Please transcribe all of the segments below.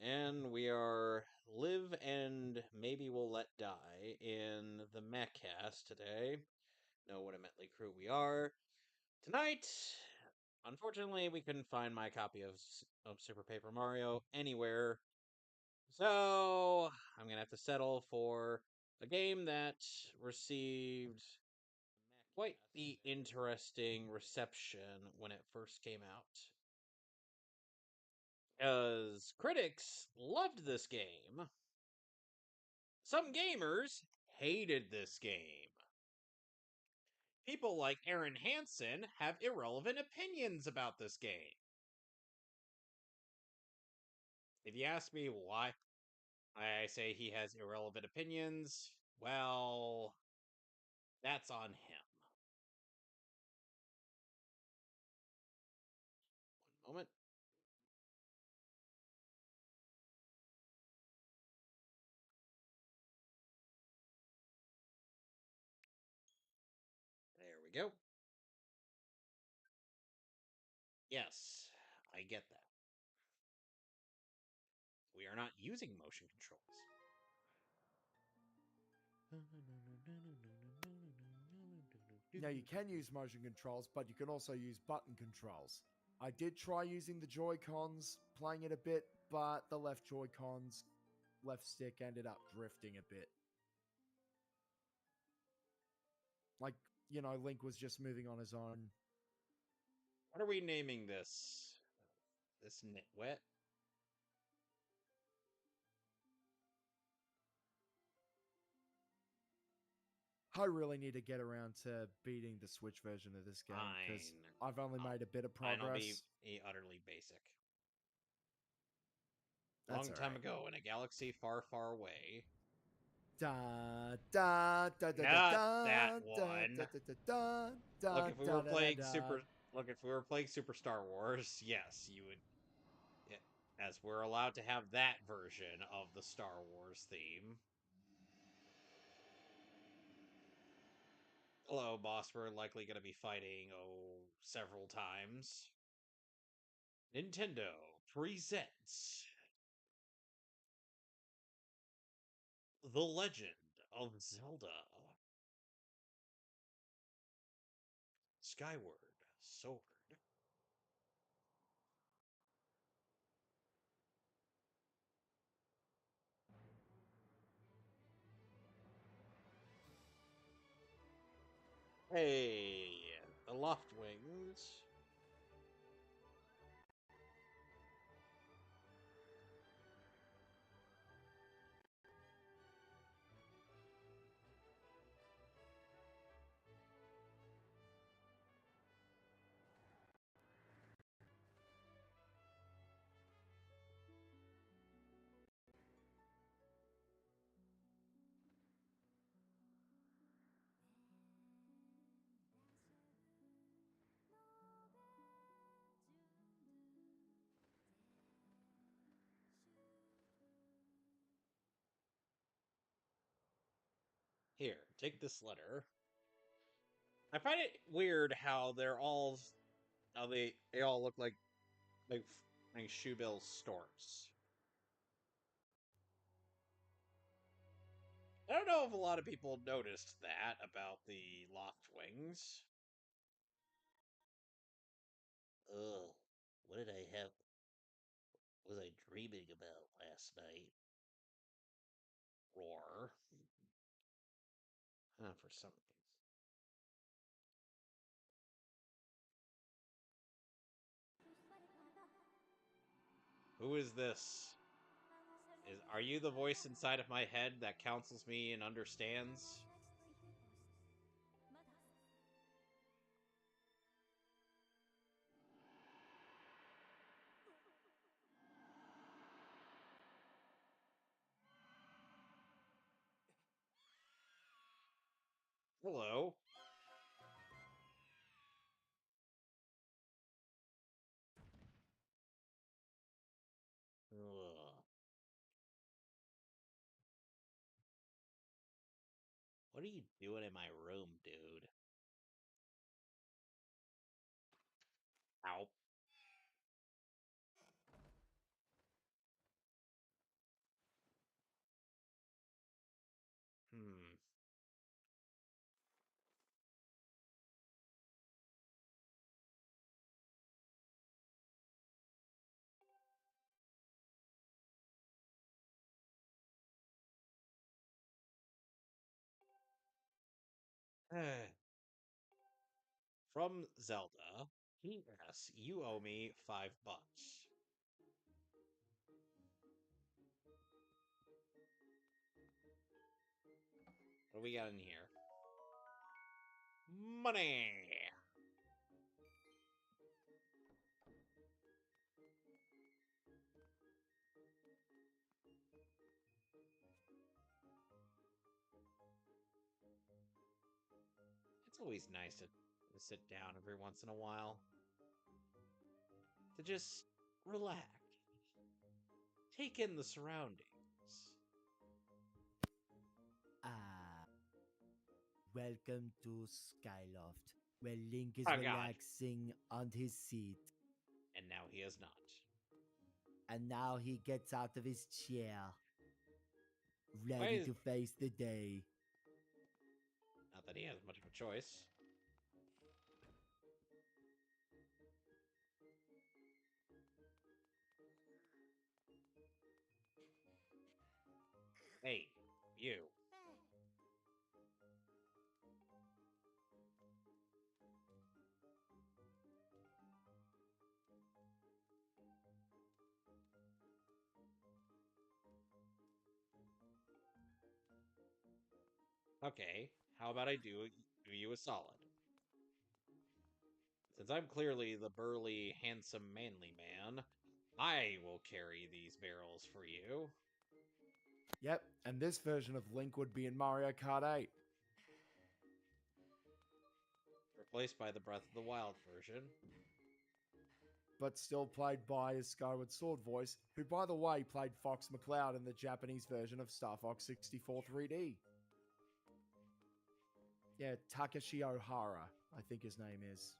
And we are live and maybe we'll let die in the Mehcast today. Know what a motley crew we are. Tonight, unfortunately, we couldn't find my copy of Super Paper Mario anywhere. So, I'm going to have to settle for a game that received quite the interesting reception when it first came out. Because critics loved this game. Some gamers hated this game. People like Aaron Hansen have irrelevant opinions about this game. If you ask me why I say he has irrelevant opinions, well, that's on him. One moment. There we go. Yes, I get that. We are not using motion controls. Now you can use motion controls, but you can also use button controls. I did try using the Joy-Cons, playing it a bit, but the left Joy-Cons, left stick ended up drifting a bit. Like, Link was just moving on his own. What are we naming this? This nitwit? I really need to get around to beating the Switch version of this game because I've only made a bit of progress. I'll be utterly basic. That's Long time ago in a galaxy far, far away. Da da da da Not da that da one. da da da da. Look, if we were playing Super Star Wars, yes, you would. As we're allowed to have that version of the Star Wars theme. Hello, boss. We're likely going to be fighting, several times. Nintendo presents The Legend of Zelda Skyward Sword. Hey, the Loft Wings. Here, take this letter. I find it weird how they all look like Shoebill storks. I don't know if a lot of people noticed that about the Loft Wings. Ugh, what did I have? Was I dreaming about last night? Roar. For some reason. Who is this? Are you the voice inside of my head that counsels me and understands? Hello. Ugh. What are you doing in my room, dude? Ow. From Zelda. P.S. You owe me $5. What do we got in here? Money! It's always nice to sit down every once in a while. To just relax. Take in the surroundings. Ah, welcome to Skyloft, where Link is Oh god. relaxing on his seat. And now he is not. And now he gets out of his chair, Why ready is... to face the day. Not that he has much of a choice. Hey, you. Okay, how about I do you a solid? Since I'm clearly the burly, handsome, manly man, I will carry these barrels for you. Yep, and this version of Link would be in Mario Kart 8. Replaced by the Breath of the Wild version. But still played by his Skyward Sword voice, who, by the way, played Fox McCloud in the Japanese version of Star Fox 64 3D. Yeah, Takashi Ohara, I think his name is.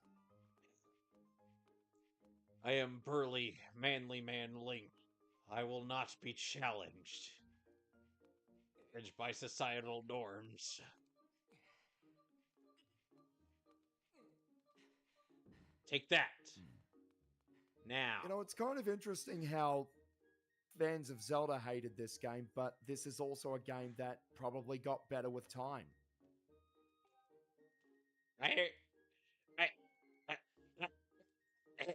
I am burly, manly man Link. I will not be challenged. Judged by societal norms. Take that. Now. You know, it's kind of interesting how fans of Zelda hated this game, but this is also a game that probably got better with time. I, I, I, I-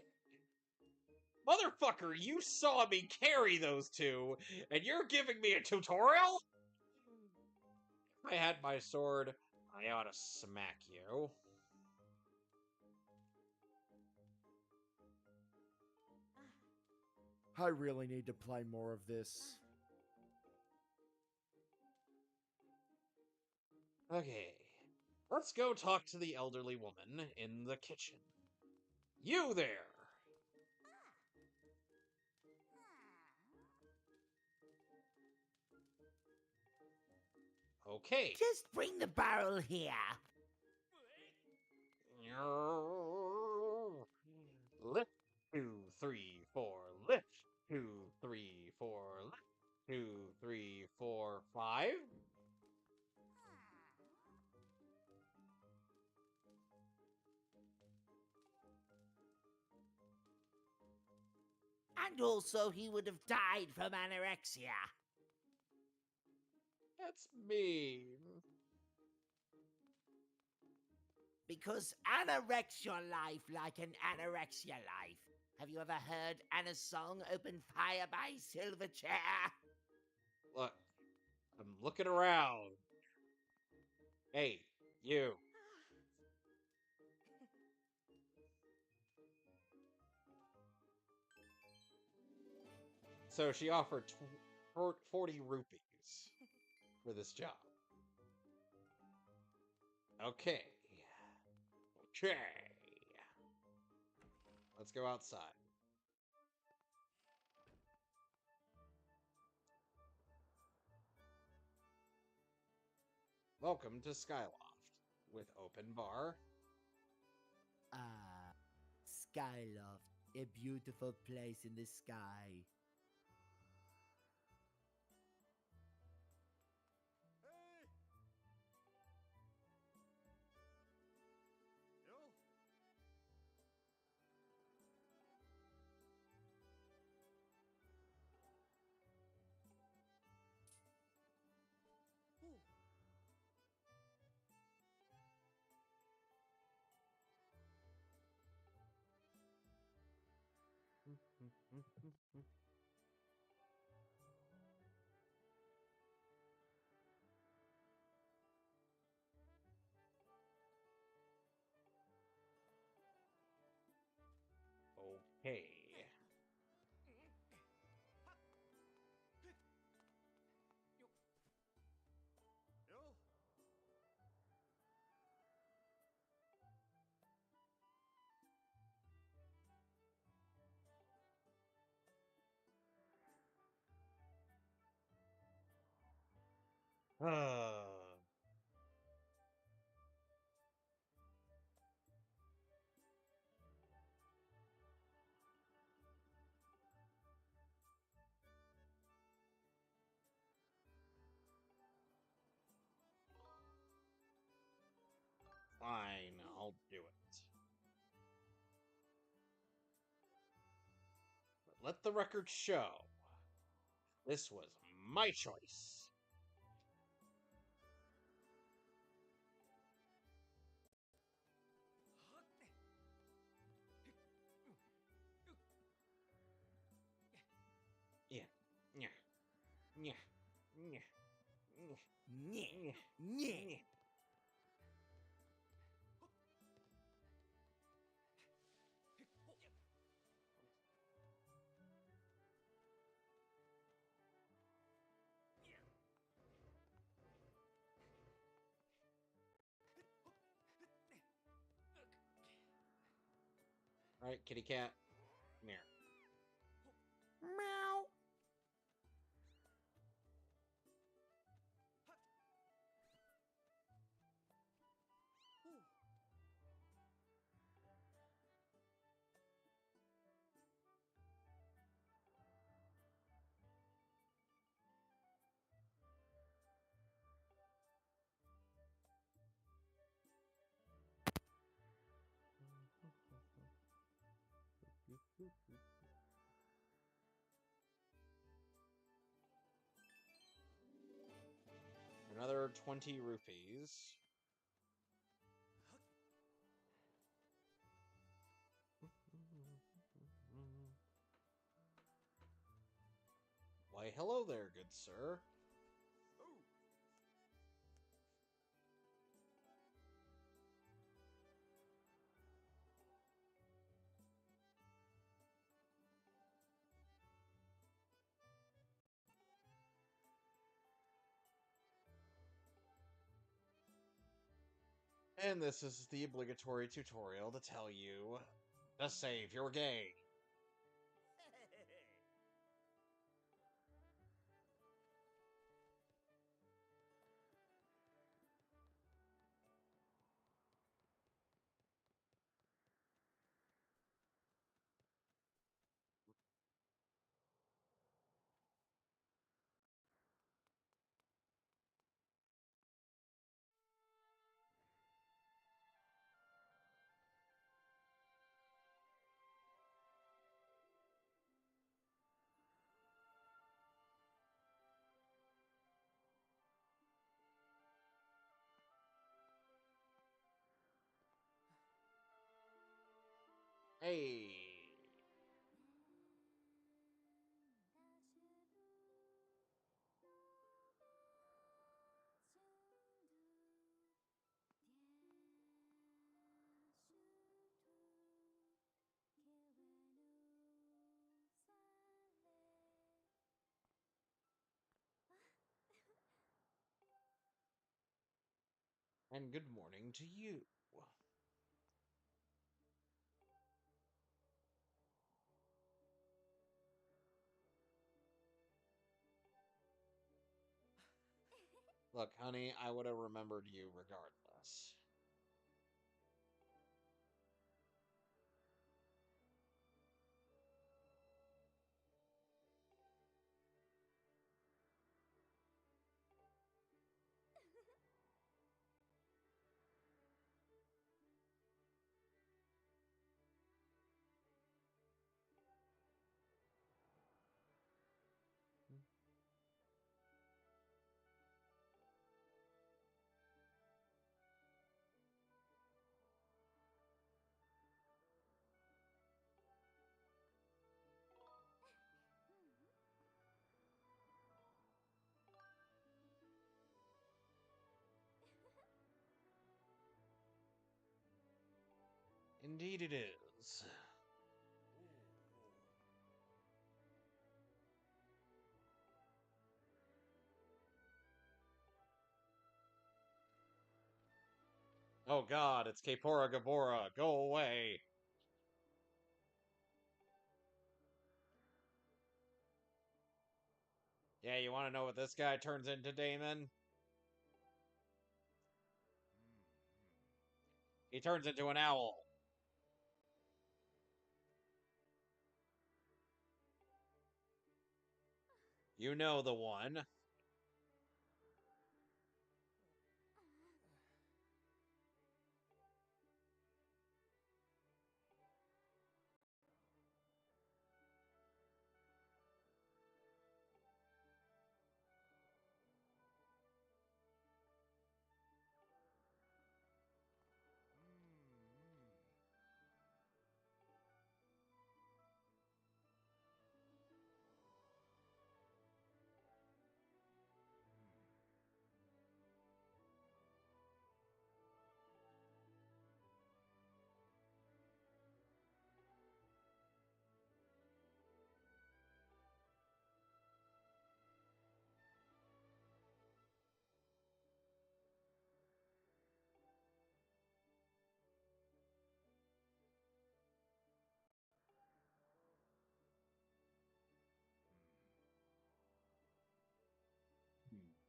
Motherfucker, you saw me carry those two, and you're giving me a tutorial? If I had my sword, I ought to smack you. I really need to play more of this. Okay, let's go talk to the elderly woman in the kitchen. You there! Okay. Just bring the barrel here. Lift, 2, 3, 4. Lift, 2, 3, 4. Lift, 2, 3, 4, 5. And also, he would have died from anorexia. That's mean. Because Anna wrecks your life like an anorexia life. Have you ever heard Anna's song, Open Fire by Silverchair? Look, I'm looking around. Hey, you. So she offered 40 rupees for this job. Okay. Okay. Let's go outside. Welcome to Skyloft with open bar. Ah, Skyloft, a beautiful place in the sky. Okay. Uh, fine, I'll do it. But let the record show this was my choice. Yeah. Yeah. Yeah. Yeah. Yeah. Nyeh, Yeah. nyeh. All right, kitty cat. Come here. Meow. Another 20 rupees. Why, hello there, good sir. And this is the obligatory tutorial to tell you to save your game. Hey. And good morning to you. Look, honey, I would have remembered you regardless. Indeed it is. Oh god, it's Kapora Gabora. Go away. Yeah, you want to know what this guy turns into, Damon? He turns into an owl. You know the one.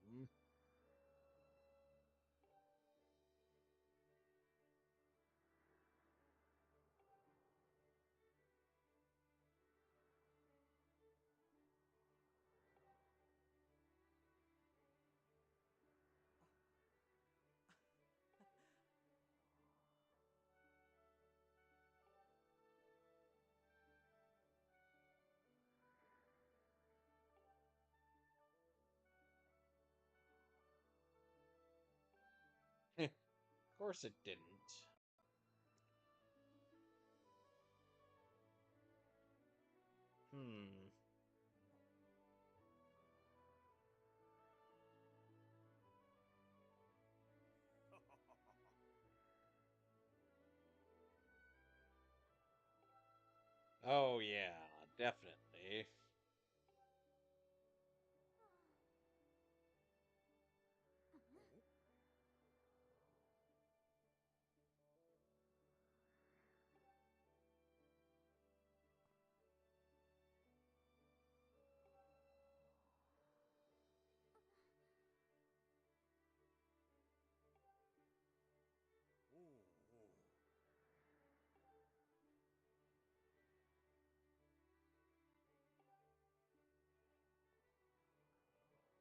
Hmm. Of course it didn't. Hmm. Oh yeah, definitely.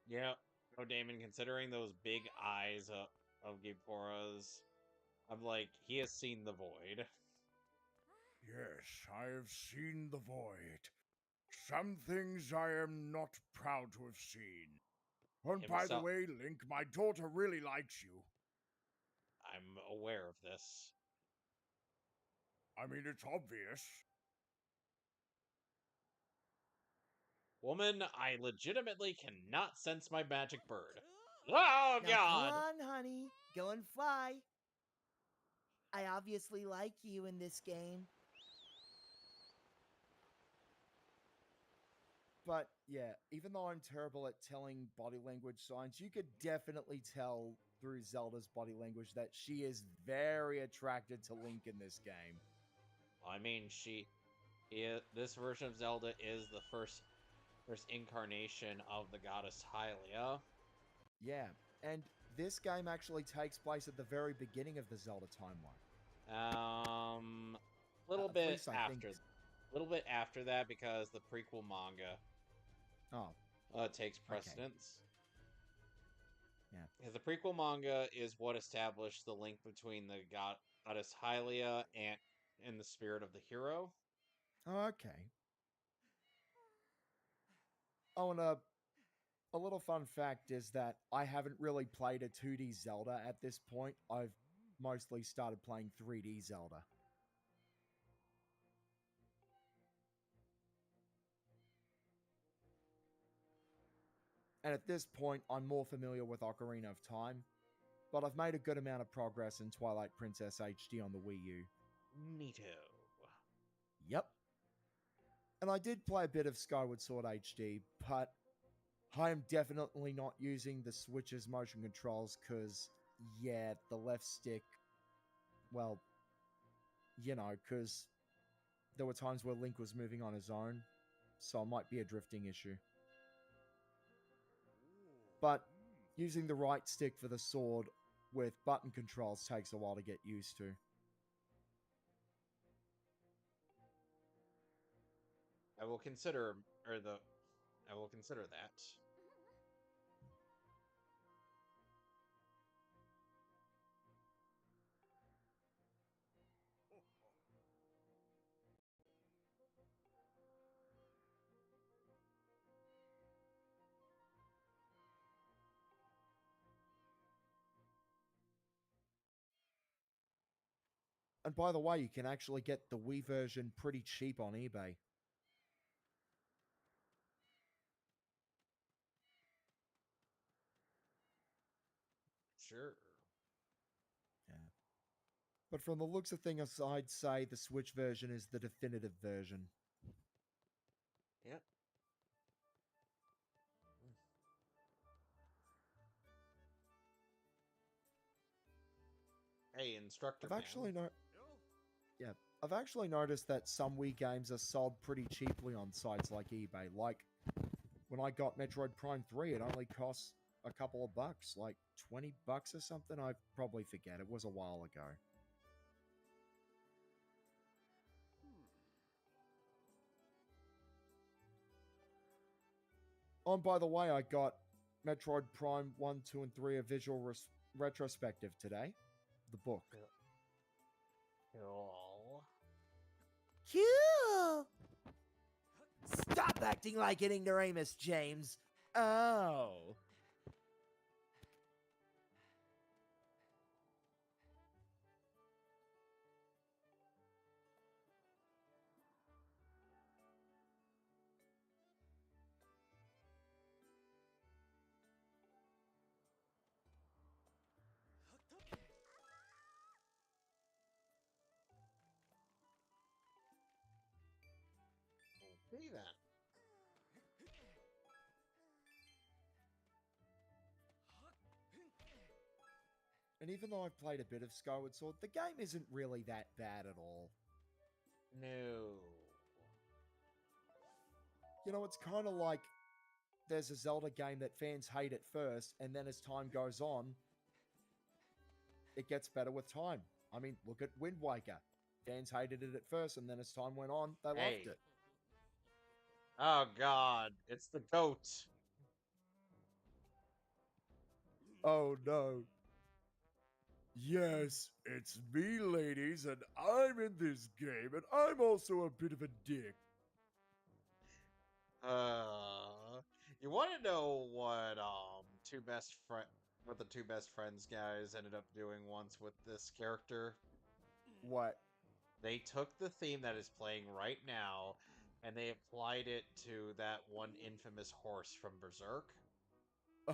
Yeah. Oh, Damon, considering those big eyes of Gipora's, I'm like, he has seen the void. Yes, I have seen the void. Some things I am not proud to have seen. And by the Himself. way, Link, my daughter really likes you. I'm aware of this. I mean, it's obvious. Woman, I legitimately cannot sense my magic bird. Oh Now come god! on, honey. Go and fly. I obviously like you in this game. But yeah, even though I'm terrible at telling body language signs, you could definitely tell through Zelda's body language that she is very attracted to Link in this game. I mean, this version of Zelda is the first incarnation of the goddess Hylia. Yeah, and this game actually takes place at the very beginning of the Zelda timeline. Little At bit least I think. after, little bit after that because the prequel manga Oh, takes okay. precedence. Yeah. Because the prequel manga is what established the link between the goddess Hylia and the spirit of the hero. Oh, okay. Oh, and a little fun fact is that I haven't really played a 2D Zelda at this point. I've mostly started playing 3D Zelda. And at this point, I'm more familiar with Ocarina of Time, but I've made a good amount of progress in Twilight Princess HD on the Wii U. Neato. Yep. And I did play a bit of Skyward Sword HD, but I am definitely not using the Switch's motion controls because, yeah, the left stick, well, because there were times where Link was moving on his own, so it might be a drifting issue. But using the right stick for the sword with button controls takes a while to get used to. I will consider, I will consider that. And by the way, you can actually get the Wii version pretty cheap on eBay. Sure. Yeah. But from the looks of things, I'd say the Switch version is the definitive version. Yep. Hey, instructor I've actually I've actually noticed that some Wii games are sold pretty cheaply on sites like eBay. Like when I got Metroid Prime 3, it only cost a couple of bucks, like $20 or something. I probably forget. It was a while ago. Oh, and by the way, I got Metroid Prime 1, 2, and 3 a visual retrospective today. The book. Cool. Cool. Stop acting like an ignoramus, James. Oh. See that. And even though I've played a bit of Skyward Sword, the game isn't really that bad at all. No. It's kind of like there's a Zelda game that fans hate at first, and then as time goes on, it gets better with time. I mean, look at Wind Waker. Fans hated it at first, and then as time went on, they Hey. loved it. Oh God, it's the goat. Oh no. Yes, it's me, ladies, and I'm in this game, and I'm also a bit of a dick. You want to know what what the two best friends guys ended up doing once with this character? What? They took the theme that is playing right now and they applied it to that one infamous horse from Berserk.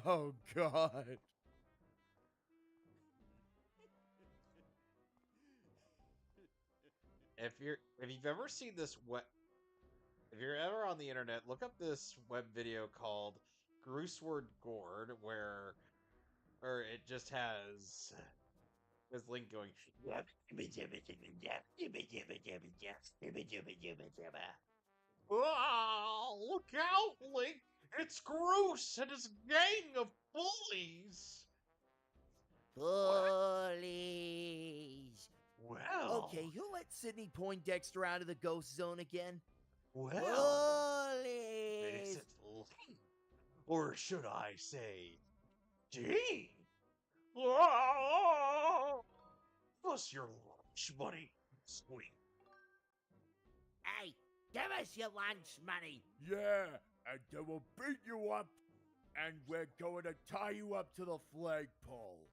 Oh god. If you've ever seen this if you're ever on the internet, look up this web video called Skyward Gourd where it just has Link going, "Ah, look out, Link! It's Groose and his gang of bullies!" Bullies. Well, Okay, who let Sidney Poindexter out of the ghost zone again? well, Bullies. it's Link. Or should I say, Gene? Ah, what's your lunch money, sweet? Hey, give us your lunch money. Yeah, and then we'll beat you up, and we're going to tie you up to the flagpole.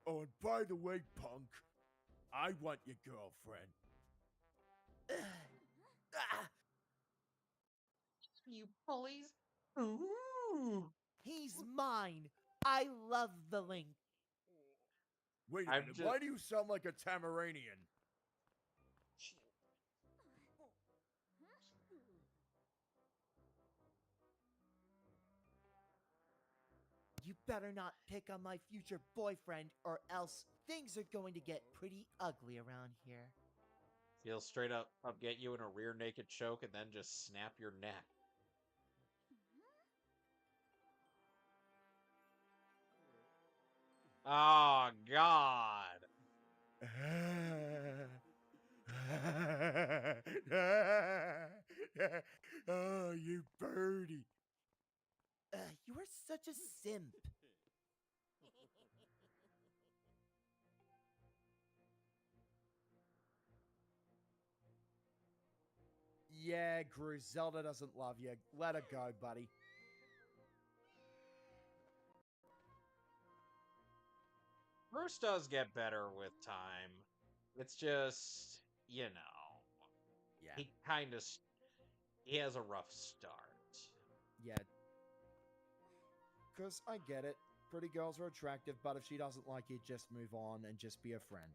Oh, and by the way, punk, I want your girlfriend. Ah, you pulleys. Ooh. He's mine. I love the Link. Wait a I'm minute, just- why do you sound like a Tamaranian? You better not pick on my future boyfriend, or else things are going to get pretty ugly around here. He'll straight up get you in a rear naked choke and then just snap your neck. Oh, God. Oh, you birdie. You are such a simp. Yeah, Gru, Zelda doesn't love you. Let her go, buddy. Bruce does get better with time. It's just, you know, Yeah. he kind of he has a rough start. Yeah. Because I get it. Pretty girls are attractive, but if she doesn't like you, just move on and just be a friend.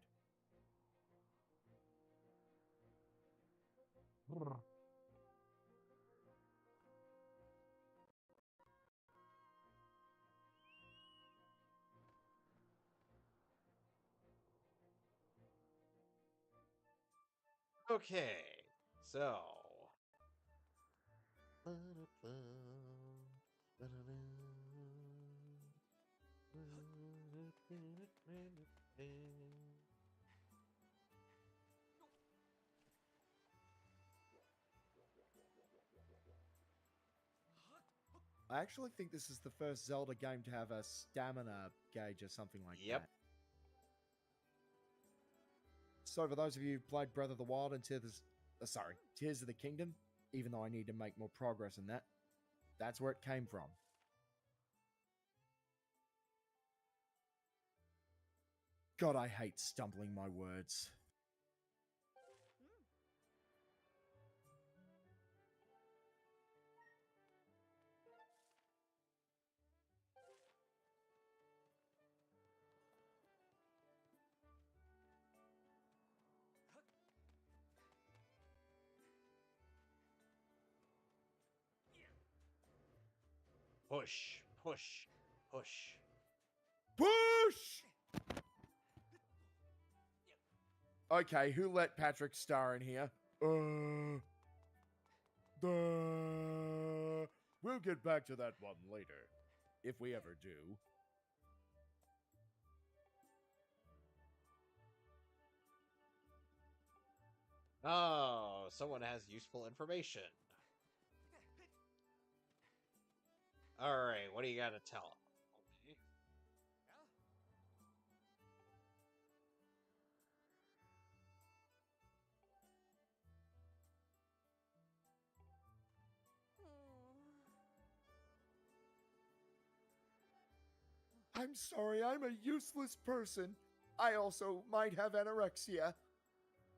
Okay, so. I actually think this is the first Zelda game to have a stamina gauge or something like Yep. that. So for those of you who played Breath of the Wild and Tears of the Kingdom, even though I need to make more progress in that, that's where it came from. God, I hate stumbling my words. Push, push, push. Push! Okay, who let Patrick Star in here? We'll get back to that one later, if we ever do. Oh, someone has useful information. Alright, what do you got to tell me? I'm sorry, I'm a useless person. I also might have anorexia.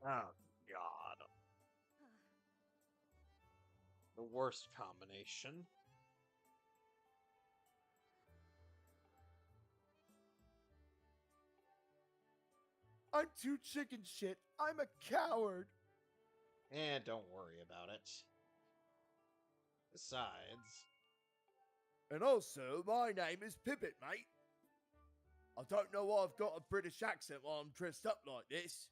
Oh, God. The worst combination. I'm too chicken shit. I'm a coward. And don't worry about it. Besides, And also, my name is Pippet, mate. I don't know why I've got a British accent while I'm dressed up like this.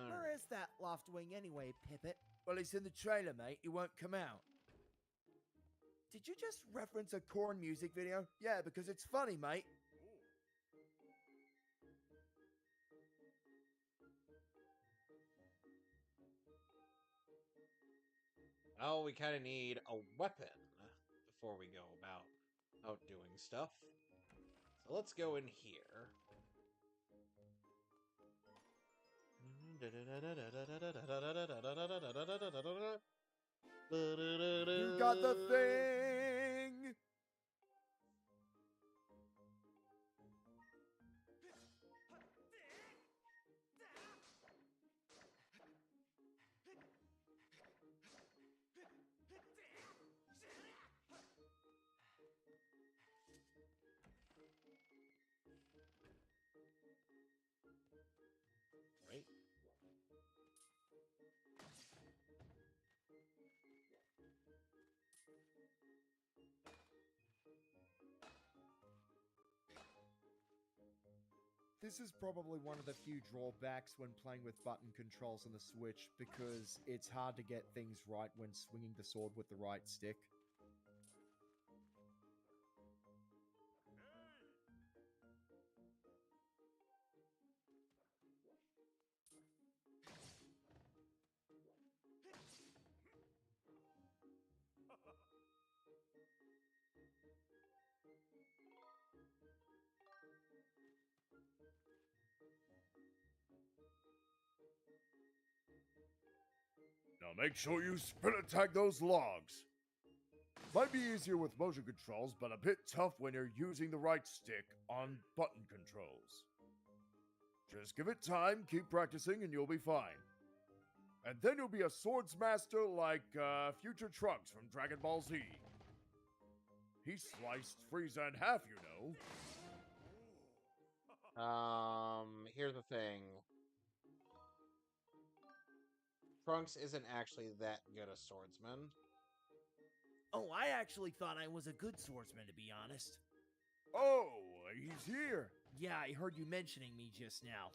Where is that loft wing anyway, Pippet? Well, it's in the trailer, mate. It won't come out. Did you just reference a Korn music video? Yeah, because it's funny, mate. oh, we kind of need a weapon before we go about doing stuff. So let's go in here. You got the thing. Right? This is probably one of the few drawbacks when playing with button controls on the Switch, because it's hard to get things right when swinging the sword with the right stick. Now make sure you spin attack those logs. Might be easier with motion controls, but a bit tough when you're using the right stick on button controls. Just give it time, keep practicing, and you'll be fine. And then you'll be a swords master like future Trunks from Dragon Ball Z. He sliced Frieza in half, you know. Here's the thing. Trunks isn't actually that good a swordsman. Oh, I actually thought I was a good swordsman, to be honest. Oh, he's here. Yeah, I heard you mentioning me just now.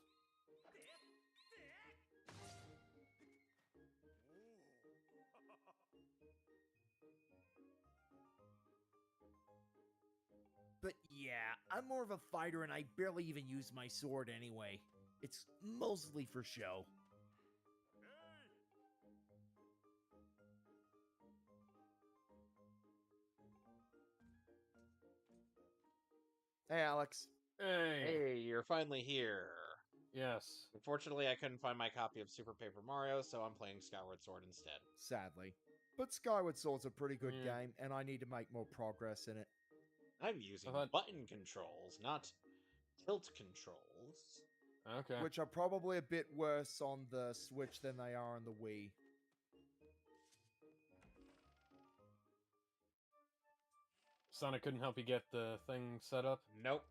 But yeah, I'm more of a fighter and I barely even use my sword anyway. It's mostly for show. Hey, Alex. Hey. Hey, you're finally here. Yes. Unfortunately, I couldn't find my copy of Super Paper Mario, so I'm playing Skyward Sword instead. Sadly. But Skyward Sword's a pretty good Yeah. game, and I need to make more progress in it. I'm using thought- button controls, not tilt controls. Okay. Which are probably a bit worse on the Switch than they are on the Wii. Sonic couldn't help you get the thing set up? Nope.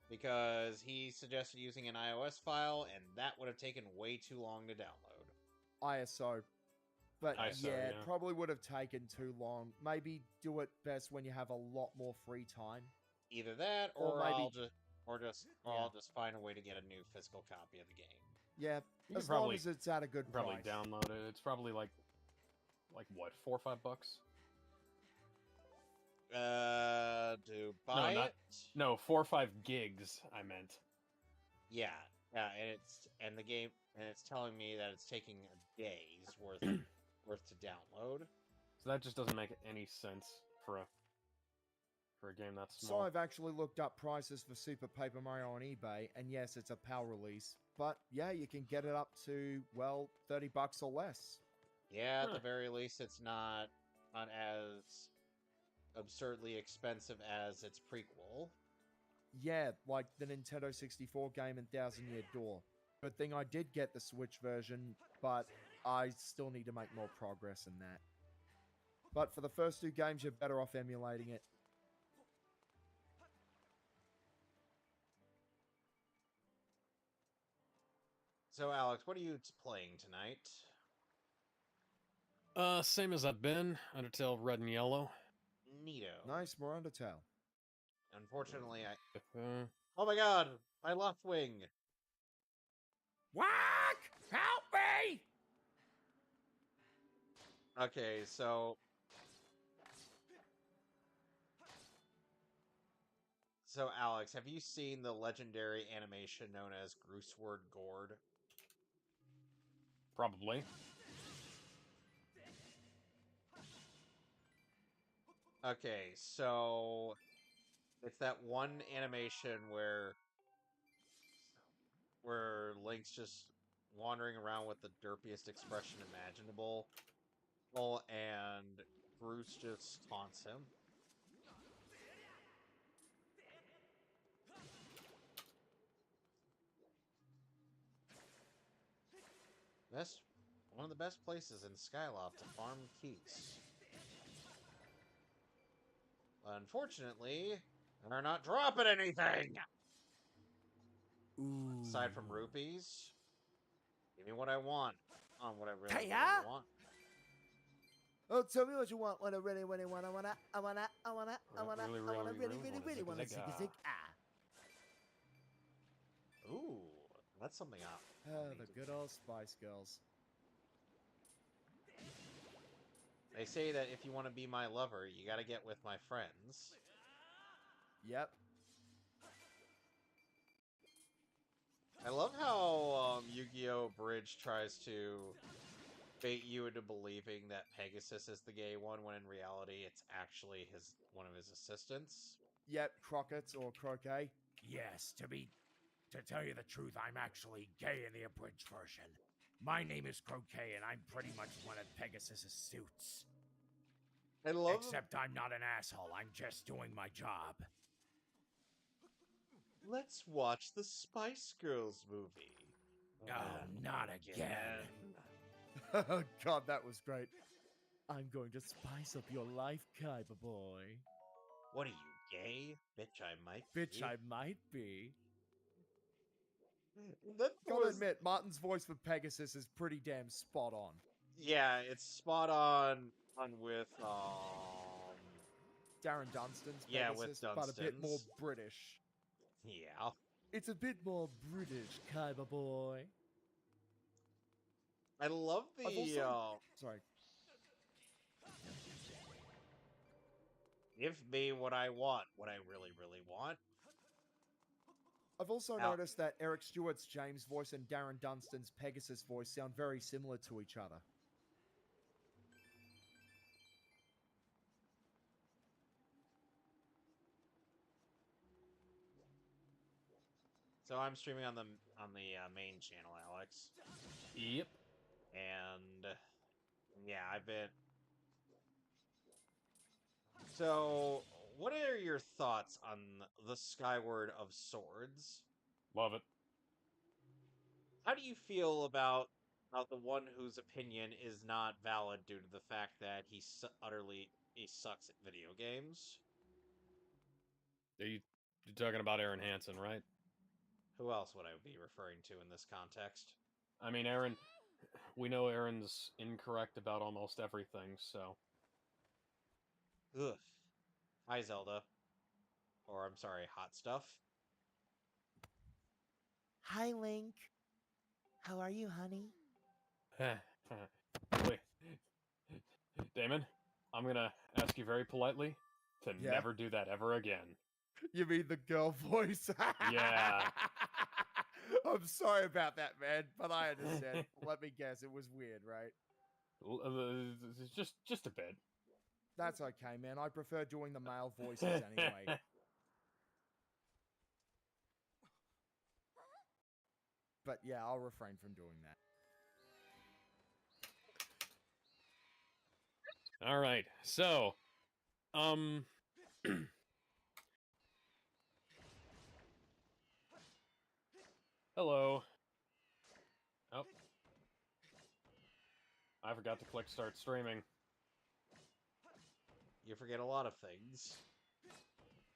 Because he suggested using an iOS file, and that would have taken way too long to download. ISO. But ISO, yeah, yeah. it probably would have taken too long. Maybe do it best when you have a lot more free time. Either that, Or or maybe- I'll just find a way to get a new physical copy of the game. Yeah, You as could long probably- as it's at a good Probably price. download it. It's probably like what, $4 or $5? To buy not- it? No, 4 or 5 gigs. I meant. Yeah, and the game, and it's telling me that it's taking a day's worth to download. So that just doesn't make any sense for a game that So small. I've actually looked up prices for Super Paper Mario on eBay, and yes, it's a PAL release. But yeah, you can get it up to, well, $30 or less. Yeah, at the Huh. very least, it's not as absurdly expensive as its prequel. Yeah, like the Nintendo 64 game and Thousand Year Door. Good thing I did get the Switch version, but I still need to make more progress in that. But for the first two games, you're better off emulating it. So, Alex, what are you playing tonight? Same as I've been. Undertale Red and Yellow. Neato. Nice, more Undertale. Unfortunately, Uh, Oh my god! My left wing! Whack! Help me! Okay, so... So, Alex, have you seen the legendary animation known as Gruesword Gourd? probably. Okay, so... It's that one animation where Link's just wandering around with the derpiest expression imaginable, and Bruce just taunts him. That's one of the best places in Skyloft to farm keys. Unfortunately, they're not dropping anything! Ooh. Aside from rupees, give me what I want on what I really, really Kaya? want. Oh, tell me what you want. What I really, really want. I wanna, Really, really wanna wanna zig a zig ah. Ooh, that's something I'll Ah, need the to good do. old Spice Girls. They say that if you want to be my lover, you gotta get with my friends. Yep. I love how Yu-Gi-Oh! Bridge tries to bait you into believing that Pegasus is the gay one, when in reality it's actually one of his assistants. Yep, Crockett or Croquet. Yes, to tell you the truth, I'm actually gay in the abridged version. My name is Croquet, and I'm pretty much one of Pegasus's suits. I love Except I'm not an asshole. I'm just doing my job. Let's watch the Spice Girls movie. Oh, not again. Oh god, that was great. I'm going to spice up your life, Kaiba boy. What are you, gay? Bitch, I might Bitch, be. I might be. That Gotta was... admit, Martin's voice for Pegasus is pretty damn spot on. Yeah, it's spot on with, Darren Dunstan's yeah, with Pegasus, but a bit more Dunstan's. British. Yeah. It's a bit more British, Kaiba boy. I love I've the, also... Sorry. give me what I want, what I really, really want. I've also Ow. noticed that Eric Stewart's James voice and Darren Dunstan's Pegasus voice sound very similar to each other. So I'm streaming on the main channel, Alex. Yep. And yeah, I've been... So, what are your thoughts on the Skyward of Swords? Love it. How do you feel about the one whose opinion is not valid due to the fact that he sucks at video games? You're talking about Aaron Hansen, right? Who else would I be referring to in this context? I mean, Aaron. We know Aaron's incorrect about almost everything, so. Ugh. Hi, Zelda. Or, I'm sorry, Hot Stuff. Hi, Link. How are you, honey? Wait. Damon, I'm gonna ask you very politely to Yeah? never do that ever again. You mean the girl voice? Yeah. I'm sorry about that, man, but I understand. Let me guess, it was weird, right? Just a bit. That's okay, man. I prefer doing the male voices anyway. But yeah, I'll refrain from doing that. All right. So, hello. Oh. I forgot to click start streaming. You forget a lot of things.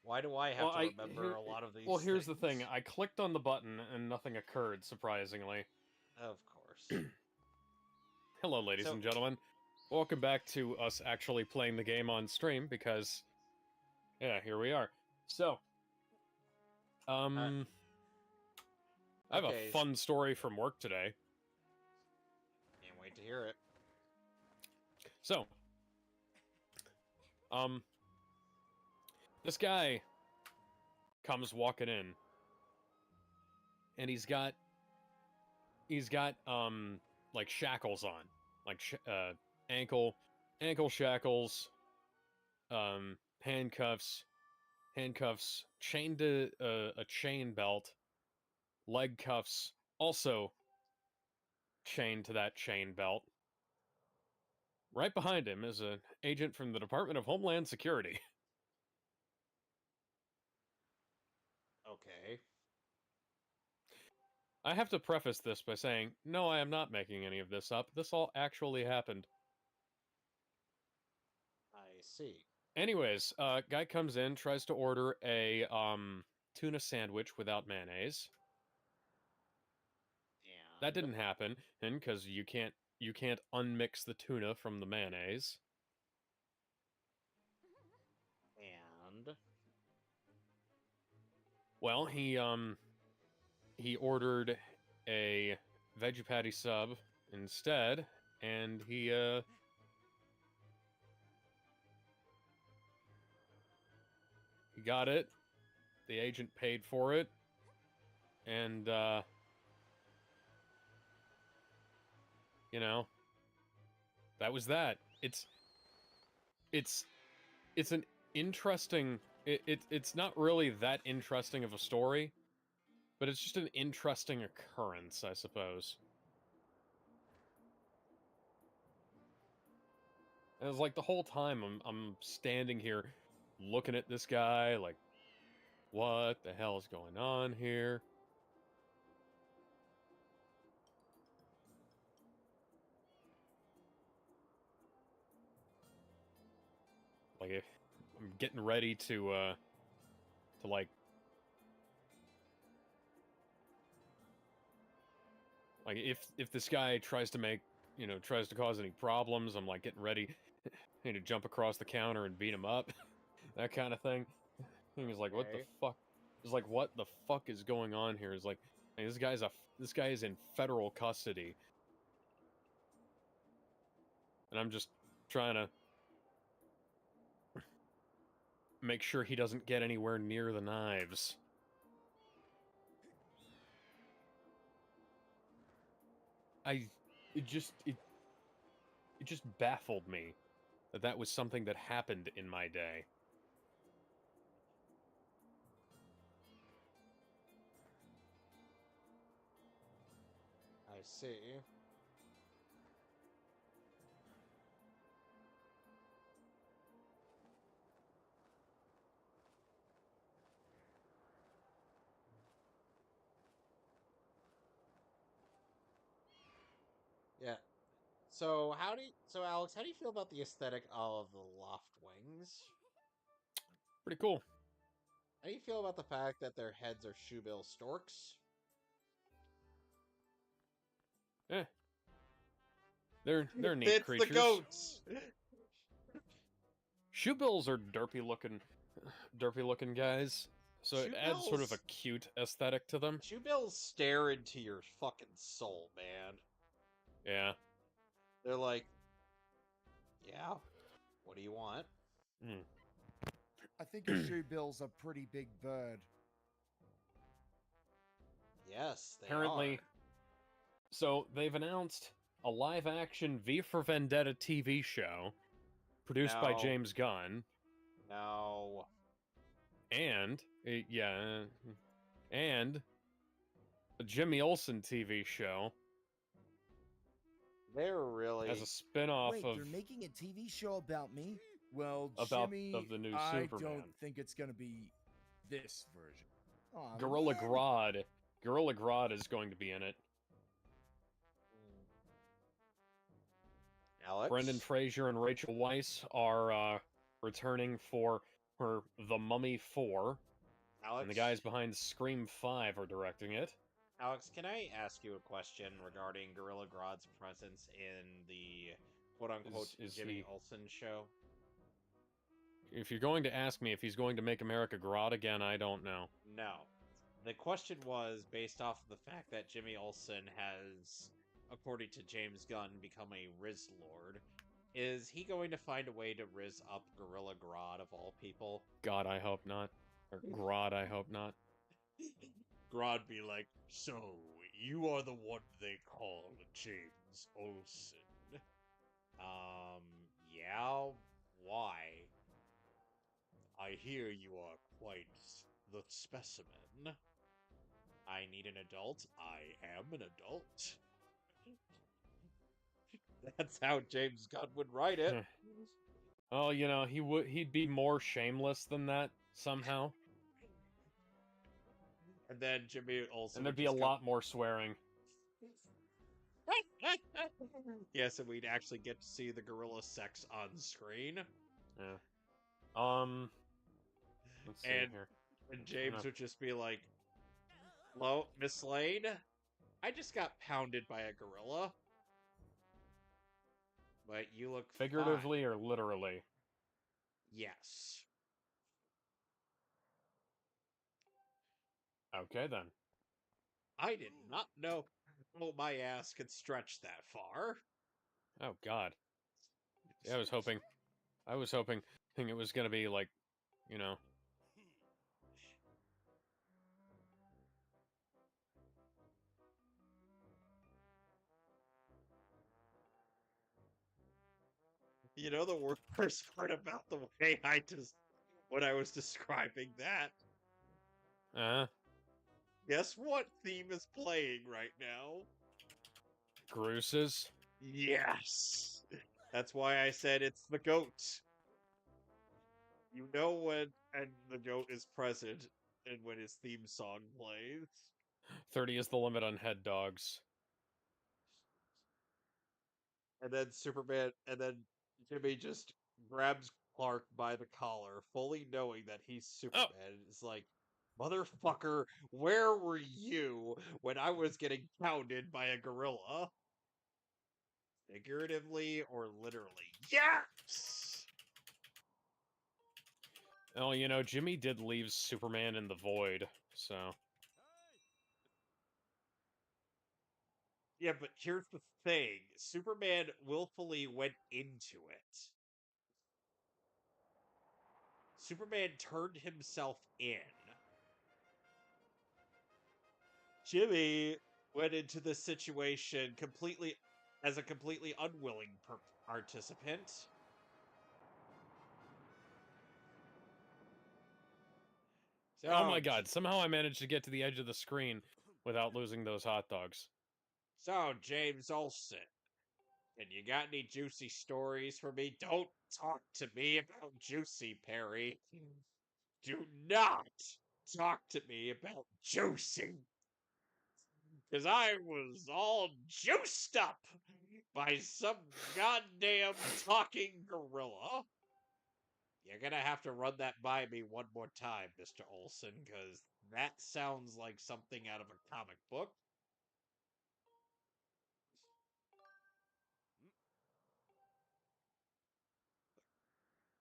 Why do I have to remember a lot of these Well, here's the thing. things? I clicked on the button and nothing occurred, surprisingly. Of course. Hello, ladies and gentlemen. Welcome back to us actually playing the game on stream, because... yeah, here we are. So... I have a fun story from work today. Can't wait to hear it. So... this guy comes walking in, and he's got like shackles on, like ankle shackles, handcuffs, chained to a chain belt, leg cuffs also chained to that chain belt. Right behind him is an agent from the Department of Homeland Security. Okay. I have to preface this by saying, no, I am not making any of this up. This all actually happened. I see. Anyways, guy comes in, tries to order a tuna sandwich without mayonnaise. That didn't happen, and because you can't unmix the tuna from the mayonnaise. And Well, he ordered a veggie patty sub instead, and he got it. The agent paid for it, and you know, that was that. It's an interesting. It's not really that interesting of a story, but it's just an interesting occurrence, I suppose. And it was like the whole time I'm standing here looking at this guy like, what the hell is going on here? Like, if I'm getting ready to like if this guy tries to tries to cause any problems, I'm like getting ready to jump across the counter and beat him up, that kind of thing. He was like, "What the okay. fuck?" It's like, "What the fuck is going on here?" It's like, "Hey, this guy is in federal custody," and I'm just trying to make sure he doesn't get anywhere near the knives. It just baffled me that that was something that happened in my day. I see. Yeah. So Alex, how do you feel about the aesthetic of the loft wings? Pretty cool. How do you feel about the fact that their heads are shoebill storks? Eh, they're neat It's the creatures. goats. Shoebills are derpy looking guys. So it adds sort of a Shoebills- cute aesthetic to them. Shoebills stare into your fucking soul, man. Yeah. They're like, yeah, what do you want? Mm. I think a shoebill's a pretty big bird. Yes, they Apparently, are. so they've announced a live-action V for Vendetta TV show produced by No. James Gunn, No. and and a Jimmy Olsen TV show They're really as a spin-off Wait, of they're making a TV show about me? Well, About Jimmy, of the new I Superman. don't think it's gonna be this version. Aw, Gorilla man. Grodd. Gorilla Grodd is going to be in it. Alex. Brendan Fraser and Rachel Weisz are returning for The Mummy 4, Alex. and the guys behind Scream 5 are directing it. Alex, can I ask you a question regarding Gorilla Grodd's presence in the quote-unquote Is Jimmy he- Olsen show? If you're going to ask me if he's going to make America Grodd again, I don't know. No. The question was based off of the fact that Jimmy Olsen has, according to James Gunn, become a Riz Lord. Is he going to find a way to Riz up Gorilla Grodd of all people? God, I hope not. Or Grodd, I hope not. Grodd be like, so, you are the one they call James Olsen. Yeah, why? I hear you are quite the specimen. I need an adult. I am an adult. That's how James Gunn would write it. Oh, he'd be more shameless than that somehow. And then Jimmy Olsen And would there'd be a just lot more swearing. Yes, and we'd actually get to see the gorilla sex on screen. Yeah. Let's see And- here. And James would just be like, hello, Miss Slade? I just got pounded by a gorilla. But you look Figuratively fine. or literally? Yes. Okay, then. I did not know my ass could stretch that far. Oh, God. Yeah, I was hoping it was gonna be like, you know... You know the worst part about the way when I was describing that? Uh, Guess what theme is playing right now? Gruses? Yes! That's why I said it's the goat. You know when and the goat is present and when his theme song plays. 30 is the limit on head dogs. And then Jimmy just grabs Clark by the collar, fully knowing that he's Oh! Superman. And it's like, motherfucker, where were you when I was getting pounded by a gorilla? Figuratively or literally? Yes! Oh, Jimmy did leave Superman in the void, so... Yeah, but here's the thing. Superman willfully went into it. Superman turned himself in. Jimmy went into this situation as a completely unwilling participant. Oh my So, god, somehow I managed to get to the edge of the screen without losing those hot dogs. James Olsen, and you got any juicy stories for me? Don't talk to me about juicy, Perry. Do not talk to me about juicy. Because I was all juiced up by some goddamn talking gorilla. You're gonna have to run that by me one more time, Mr. Olson, because that sounds like something out of a comic book.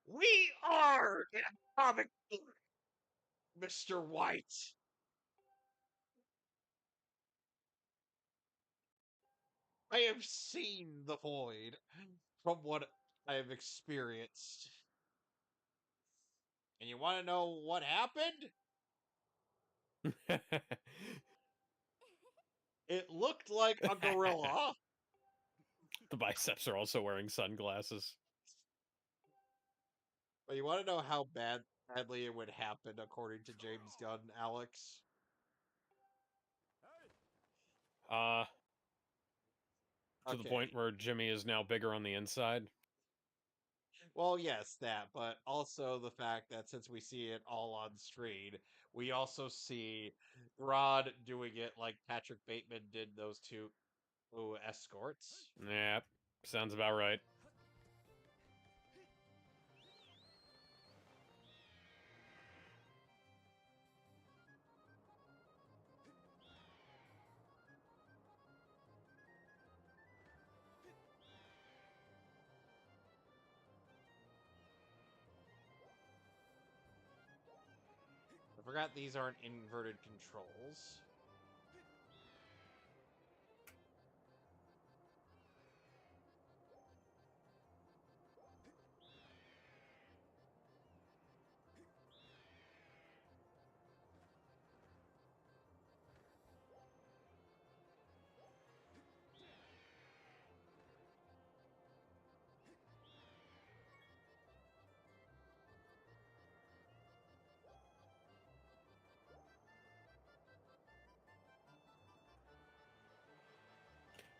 We are in a comic book, Mr. White. I have seen the void from what I have experienced. And you want to know what happened? It looked like a gorilla. The biceps are also wearing sunglasses. But you want to know how badly it would happen according to James Gunn, Alex? To the point Okay. where Jimmy is now bigger on the inside. Well, yes, that, but also the fact that since we see it all on screen, we also see Rod doing it like Patrick Bateman did those two escorts. Yeah, sounds about right. I forgot these aren't inverted controls.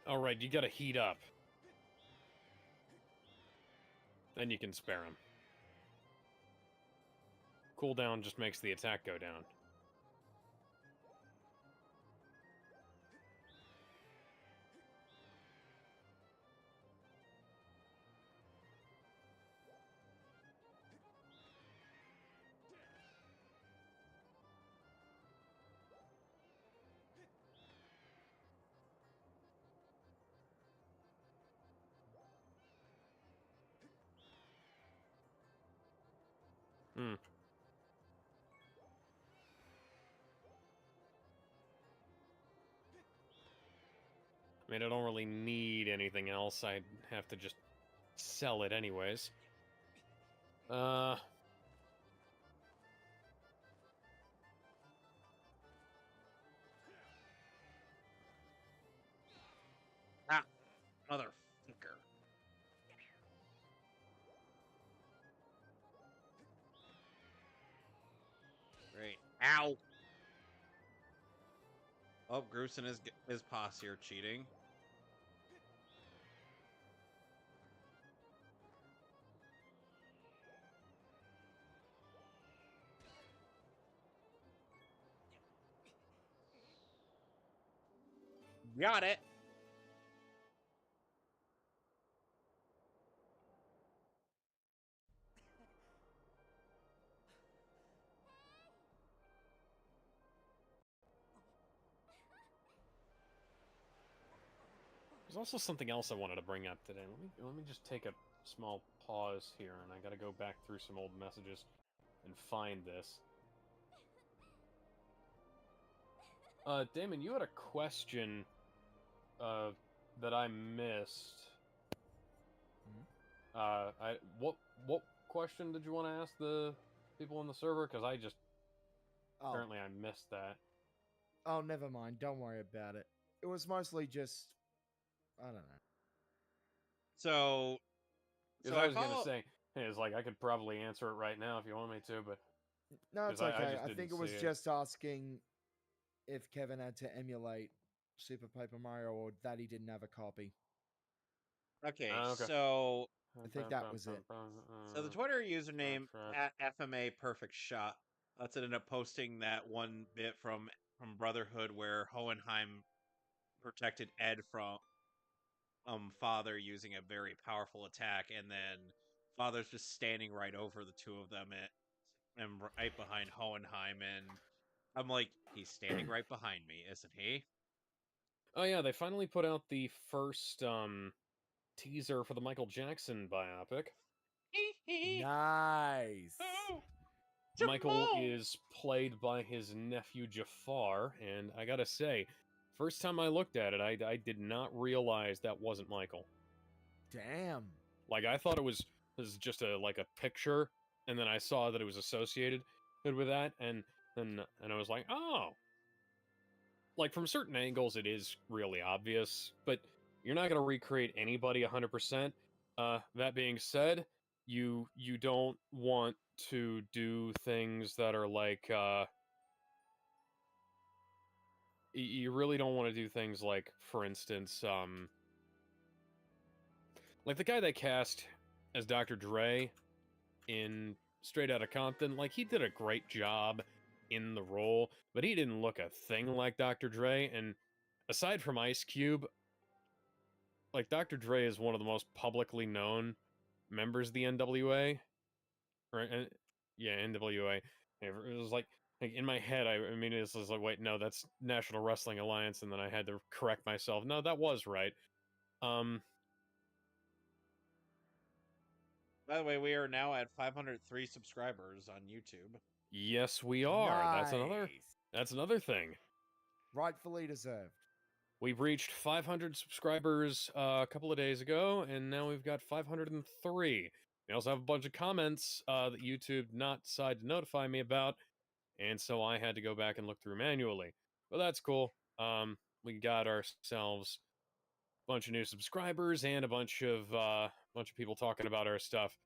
Alright, you gotta heat up. Then you can spare him. Cooldown just makes the attack go down. Hmm. I mean, I don't really need anything else. I'd have to just sell it anyways. Ah, motherfucker. Great. Ow! Oh, Groose and his posse are cheating. Got it. There's also something else I wanted to bring up today. Let me just take a small pause here, and I gotta go back through some old messages and find this. Damon, you had a question that I missed. What question did you want to ask the people in the server? Because I just apparently I missed that. Oh, never mind. Don't worry about it. It was mostly just, I don't know. So Because I was gonna say, hey, it's like I could probably answer it right now if you want me to, but No, it's 'cause I okay. just I didn't think it was see it. just asking if Kevin had to emulate Super Paper Mario or that he didn't have a copy. okay, Okay. so I think that was it. So the Twitter username at FMA Perfect Shot. Let's ended up posting that one bit from Brotherhood where Hohenheim protected Ed from Father using a very powerful attack, and then Father's just standing right over the two of them and right behind Hohenheim, and I'm like, he's standing right behind me, isn't he? Oh yeah, they finally put out the first teaser for the Michael Jackson biopic. Nice. Oh, Michael Jamal! is played by his nephew Jafar, and I gotta say, first time I looked at it, I did not realize that wasn't Michael. Damn. Like I thought it was just a picture, and then I saw that it was associated with that, and I was like, oh. Like from certain angles, it is really obvious, but you're not gonna recreate anybody 100%. That being said, you don't want to do things that are like you really don't want to do things like, for instance, like the guy they cast as Dr. Dre in Straight Outta Compton, like he did a great job in the role, but he didn't look a thing like Dr. Dre. And aside from Ice Cube, like Dr. Dre is one of the most publicly known members of the NWA, right? Yeah, NWA. It was like in my head, I mean, it was like, wait, no, that's National Wrestling Alliance, and then I had to correct myself. No, that was right. By the way, we are now at 503 subscribers on YouTube. Yes, we are. Nice. That's another thing. Rightfully deserved. We've reached 500 subscribers a couple of days ago, and now we've got 503. We also have a bunch of comments that YouTube did not decide to notify me about, and so I had to go back and look through manually. But that's cool. We got ourselves a bunch of new subscribers and a bunch of people talking about our stuff.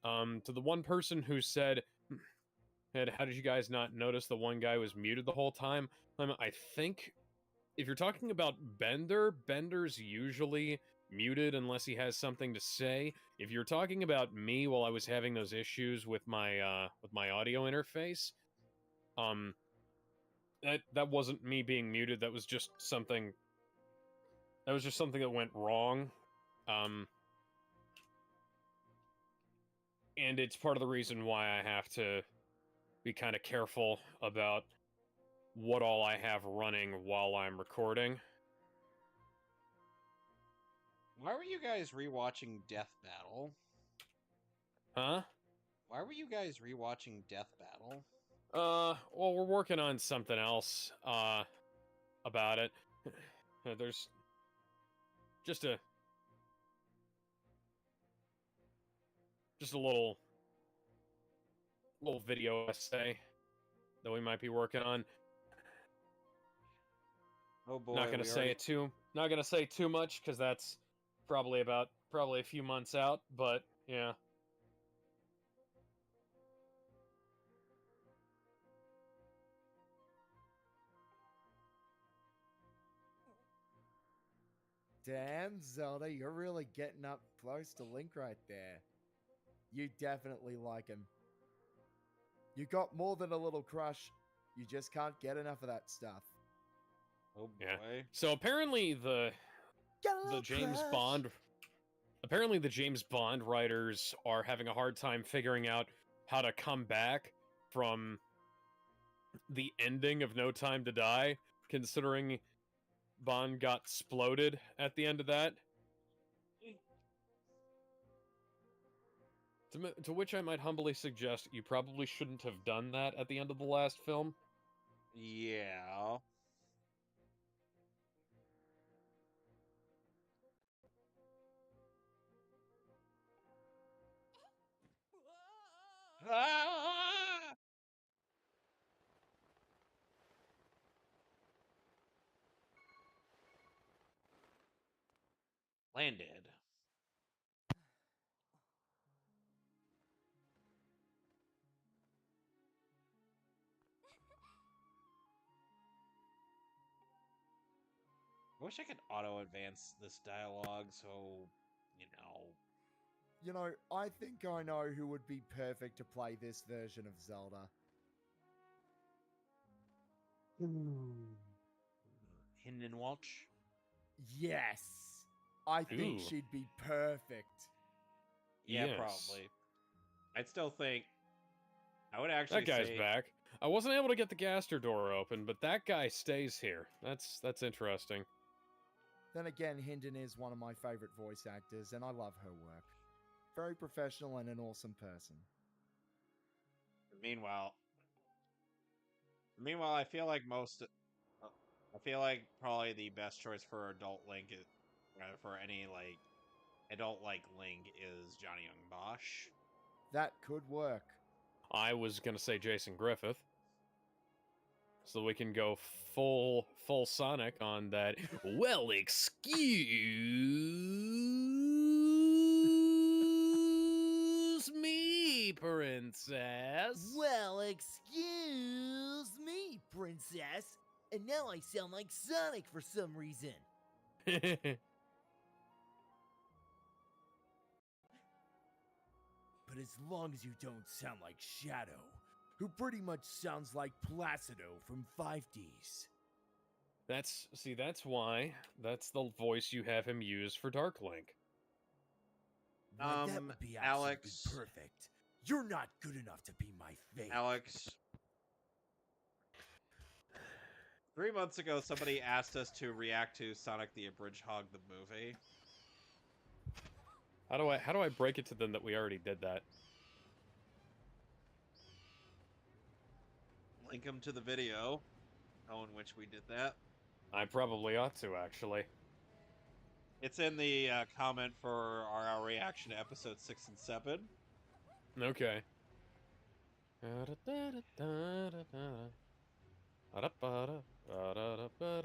To the one person who said, "Ed, how did you guys not notice the one guy was muted the whole time?" I think if you're talking about Bender's usually muted unless he has something to say. If you're talking about me while I was having those issues with my audio interface, that wasn't me being muted. That was just something that went wrong. And it's part of the reason why I have to be kind of careful about what all I have running while I'm recording. Why were you guys rewatching Death Battle? Huh? Why were you guys rewatching Death Battle? Well, we're working on something else, about it. There's just a little video essay that we might be working on. Oh boy, Not gonna say too much because that's probably a few months out. But yeah, Damn, Zelda, you're really getting up close to Link right there. You definitely like him. You got more than a little crush. You just can't get enough of that stuff. Oh boy. Yeah. So apparently the James Bond writers are having a hard time figuring out how to come back from the ending of No Time to Die, considering Bond got exploded at the end of that. To which I might humbly suggest you probably shouldn't have done that at the end of the last film. Yeah. Ah! Landed. I wish I could auto advance this dialogue so, You know, I think I know who would be perfect to play this version of Zelda. Hinden Walsh. Yes! I think Ooh. she'd be perfect. Yeah, Yes. probably. I'd still think I would actually That guy's say back. I wasn't able to get the Gaster door open, but that guy stays here. That's interesting. Then again, Hinden is one of my favorite voice actors, and I love her work. Very professional and an awesome person. Meanwhile, I feel like probably the best choice for adult Link is, for any adult Link is Johnny Young Bosch. That could work. I was gonna say Jason Griffith, so we can go full Sonic on that. Well, excuse me, princess. Well, excuse me, princess. And now I sound like Sonic for some reason. But as long as you don't sound like Shadow, who pretty much sounds like Placido from 5Ds. That's why that's the voice you have him use for Dark Link. Well, that would be absolutely Alex. perfect. You're not good enough to be my fate. Alex, 3 months ago, somebody asked us to react to Sonic the Hedgehog the movie. How do I break it to them that we already did that? Link them to the video, in which we did that. I probably ought to, actually. It's in the comment for our reaction to episode 6 and 7. Okay. How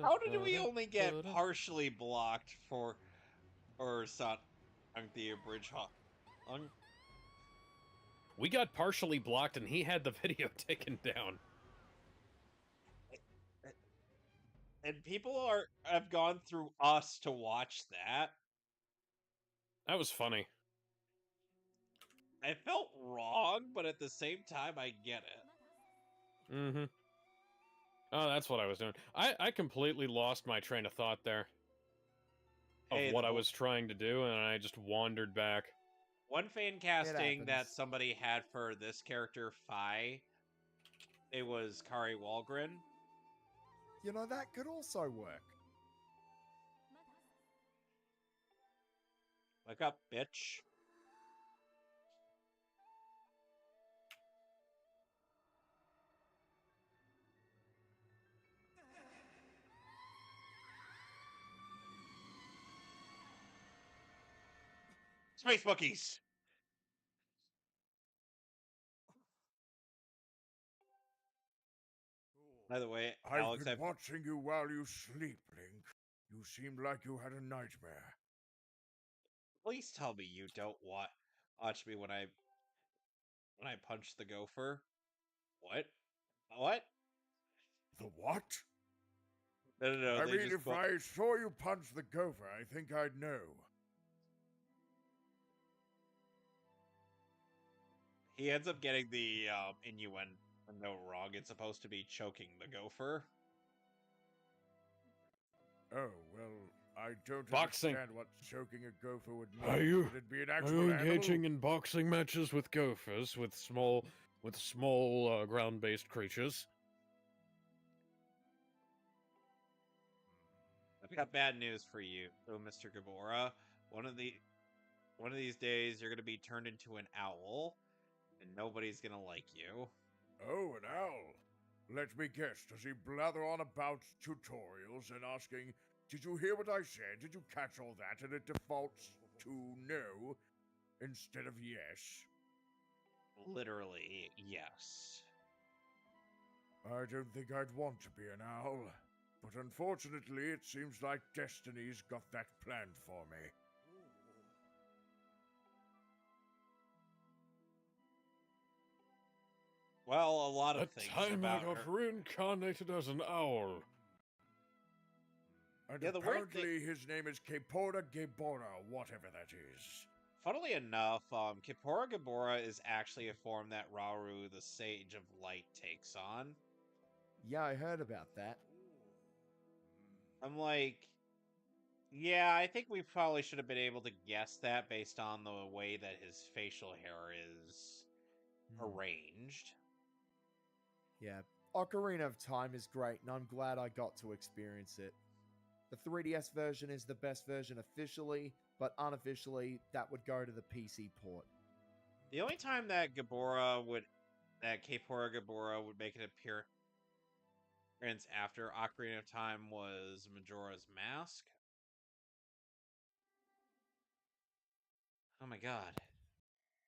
How did we only get partially blocked for Sonic the Hedgehog? We got partially blocked and he had the video taken down. And people have gone through us to watch that. That was funny. I felt wrong, but at the same time, I get it. Mm-hmm. Oh, that's what I was doing. I completely lost my train of thought there. Of Hey, what I was trying to do, and I just wandered back. One fan casting that happens. somebody had for this character, Fi, it was Kari Walgren. You know, that could also work. Wake up, bitch. Space monkeys! By the way, I've Alex, been watching you while you sleep, Link. You seemed like you had a nightmare. please tell me you don't watch me when I punch the gopher. What? What? The what? No. I They mean, just if I saw you punch the gopher, I think I'd know. he ends up getting the innuendo wrong. It's supposed to be choking the gopher. Oh, well, I don't Boxing. understand what choking a gopher would mean. Are you Would it be an are actual you animal? engaging in boxing matches with gophers with small ground-based creatures? I've got bad news for you, though, Mr. Gabora. One of these days, you're gonna be turned into an owl, and nobody's gonna like you. Oh, an owl. Let me guess, does he blather on about tutorials and asking, did you hear what I said? Did you catch all that? And it defaults to no instead of yes? Literally, yes. I don't think I'd want to be an owl. But unfortunately, it seems like Destiny's got that planned for me. Well, a lot of At things time I about got her. reincarnated as an owl. And Yeah, the weird apparently his name is Kepora Gebora, whatever that is. Funnily enough, Kippura Gabora is actually a form that Rauru, the Sage of Light, takes on. Yeah, I heard about that. I'm like, yeah, I think we probably should have been able to guess that based on the way that his facial hair is arranged. Yeah, Ocarina of Time is great, and I'm glad I got to experience it. The 3DS version is the best version officially, but unofficially, that would go to the PC port. The only time that Kippura Gabora would make an appearance after Ocarina of Time was Majora's Mask. Oh my god.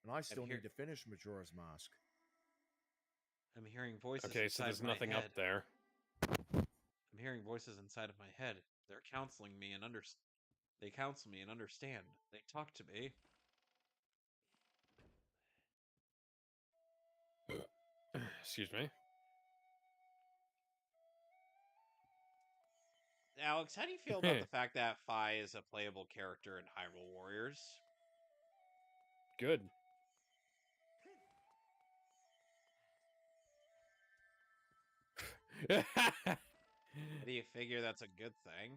And I still hear- need to finish Majora's Mask. I'm hearing voices Okay, so inside there's of my nothing head. up there. I'm hearing voices inside of my head. They're counseling me and they counsel me and understand. They talk to me. Excuse me. Alex, how do you feel about the fact that Fi is a playable character in Hyrule Warriors? Good. Do you figure that's a good thing?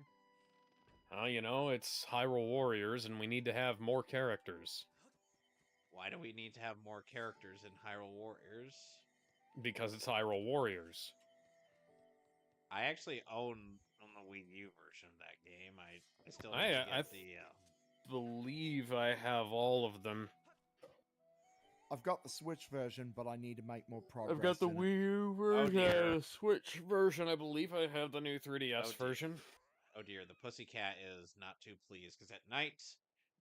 You know, it's Hyrule Warriors, and we need to have more characters. Why do we need to have more characters in Hyrule Warriors? Because it's Hyrule Warriors. I actually own the Wii U version of that game. I still need to I get believe I have all of them. I've got the Switch version, but I need to make more progress. I've got the in it. Wii U version, dear. the Switch version. I believe I have the new 3DS Oh, dear. version. Oh dear, the pussycat is not too pleased, because at night,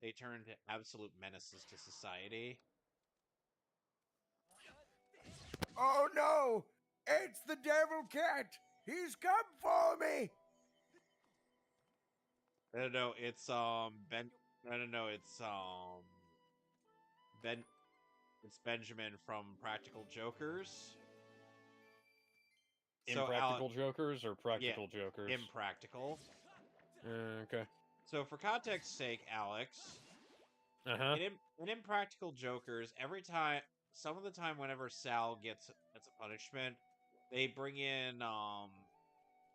they turn into absolute menaces to society. Oh no! It's the Devil Cat! He's come for me! No, it's Ben. No, it's Benjamin from Practical Jokers. Impractical Jokers or Practical Jokers? Impractical. Okay. So for context's sake, Alex, Uh-huh. in Impractical Jokers, some of the time, whenever Sal gets a punishment, they bring in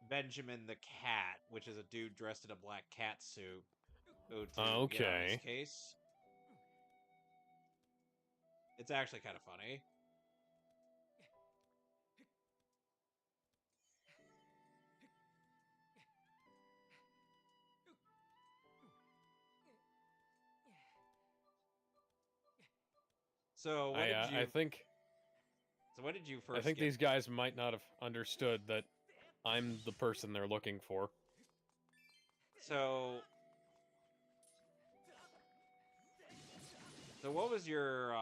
Benjamin the Cat, which is a dude dressed in a black cat suit, to get on his Okay. case. It's actually kind of funny. So what did you? I think So what did you first? I think get? these guys might not have understood that I'm the person they're looking for. So So, what was your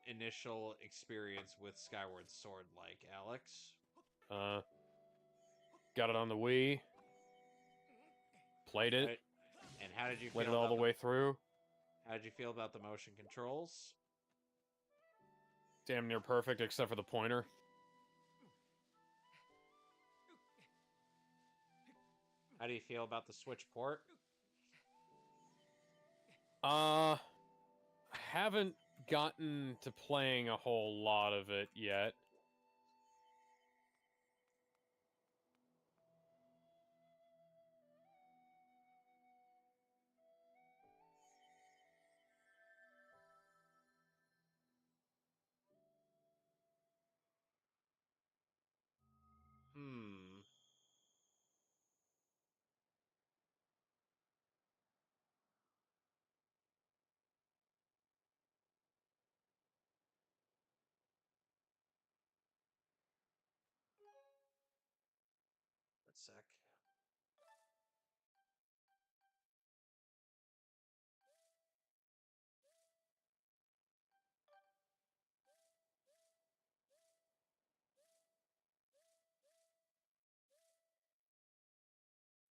initial experience with Skyward Sword like, Alex? Got it on the Wii. Played it. And how did you Went feel it all about the way through. How did you feel about the motion controls? Damn near perfect, except for the pointer. How do you feel about the Switch port? Haven't gotten to playing a whole lot of it yet. Hmm. A sec.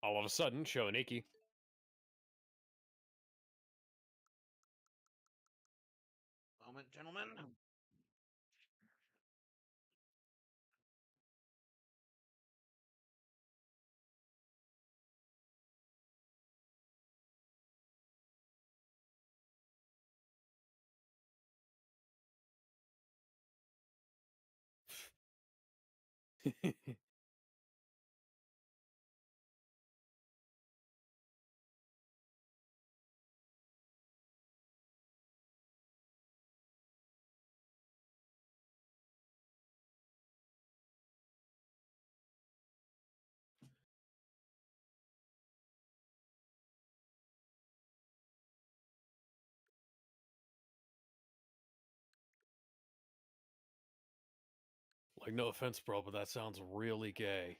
All of a sudden, Shoniki. Moment, gentlemen. Like, no offense, bro, but that sounds really gay.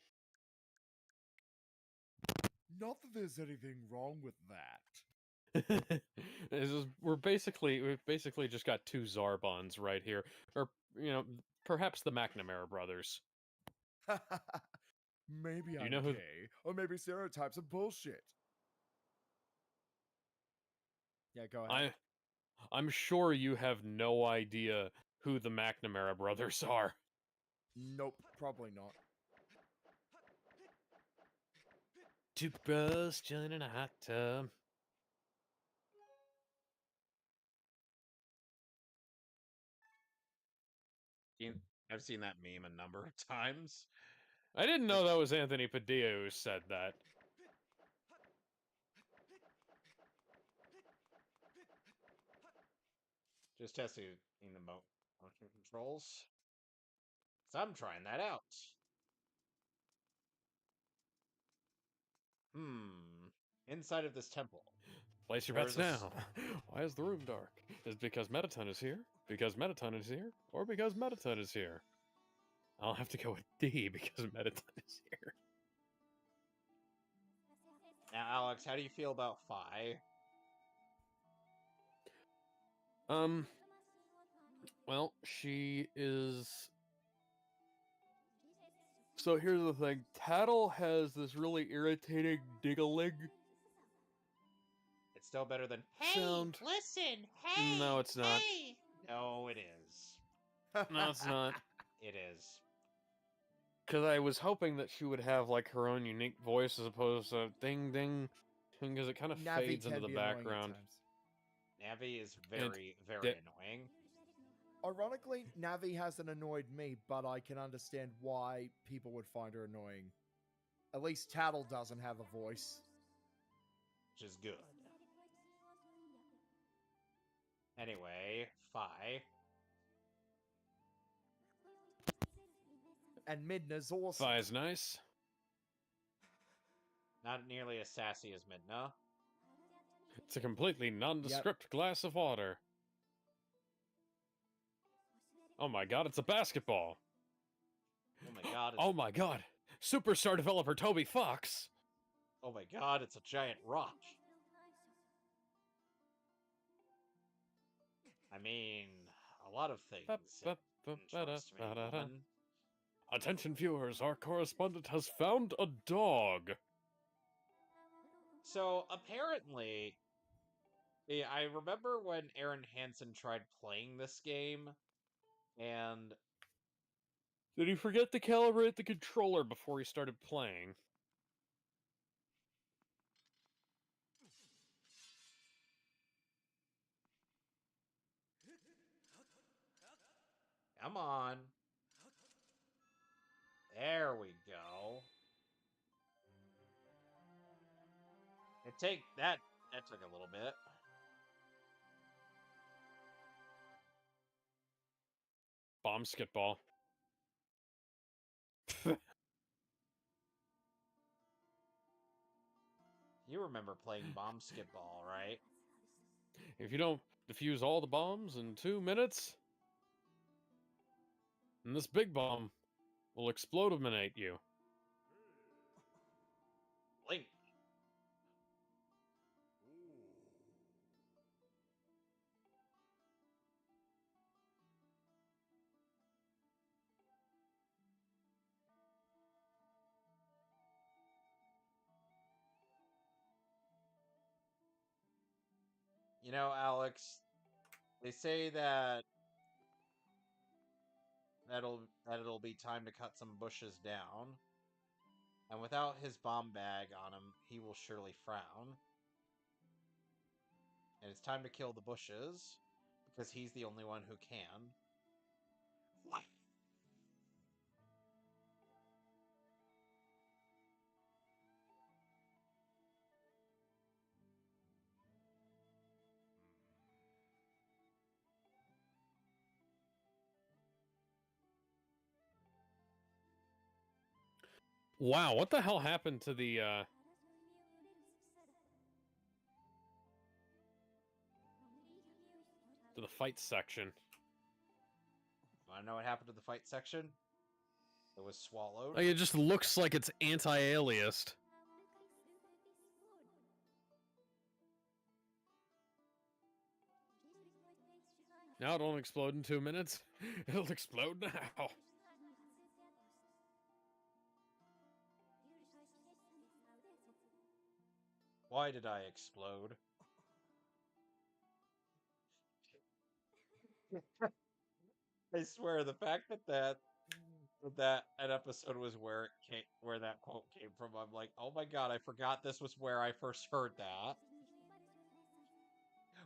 Not that there's anything wrong with that. We've basically just got two Zarbons right here, or perhaps the McNamara brothers. Maybe You I'm know who- gay, or maybe stereotypes are bullshit. Yeah, go ahead. I'm sure you have no idea who the McNamara brothers are. Nope, probably not. Two bros chilling in a hot tub. I've seen that meme a number of times. I didn't know that was Anthony Padilla who said that. Just testing in the motion controls. So I'm trying that out. Inside of this temple. Place your bets now. Why is the room dark? Is it because Metaton is here? Because Metaton is here? Or because Metaton is here? I'll have to go with D because Metaton is here. Now, Alex, how do you feel about Phi? Well, she is... So here's the thing. Tattle has this really irritating dig-a-lig It's still better than sound. Listen, hey! No, it's not. Hey! No, it is. No, it's not. It is. Because I was hoping that she would have, like, her own unique voice as opposed to ding-ding. Because it kind of Navi fades into can the be annoying at background. times. Navi is And very, very that- annoying. Ironically, Navi hasn't annoyed me, but I can understand why people would find her annoying. At least Tattle doesn't have a voice. Which is good. Anyway, Phi. And Midna's awesome. Fi's nice. Not nearly as sassy as Midna. It's a completely nondescript glass of water. Oh my god, it's a basketball. Oh my god. Oh my god. Superstar developer Toby Fox. Oh my god, it's a giant rock. I mean, a lot of things Ba- ba- ba- ba- da- interest me, ba- da- da. woman. Interest me, Ba-ba-da-ba-da-da. woman. Attention viewers, our correspondent has found a dog. So apparently, yeah, I remember when Aaron Hansen tried playing this game, and Did he forget to calibrate the controller before he started playing? come on, there we go. That took a little bit. Bomb skitball. You remember playing bomb skitball, right? If you don't defuse all the bombs in 2 minutes, then this big bomb will explodiminate you. Link. You know, Alex, they say that it'll be time to cut some bushes down. And without his bomb bag on him, he will surely frown. And it's time to kill the bushes, because he's the only one who can. Wow, what the hell happened to the fight section? Wanna know what happened to the fight section? It was swallowed. Like, it just looks like it's anti-aliased. Now it won't explode in 2 minutes. It'll explode now. Why did I explode? I swear, the fact that an episode was where that quote came from, I'm like, oh my god, I forgot this was where I first heard that.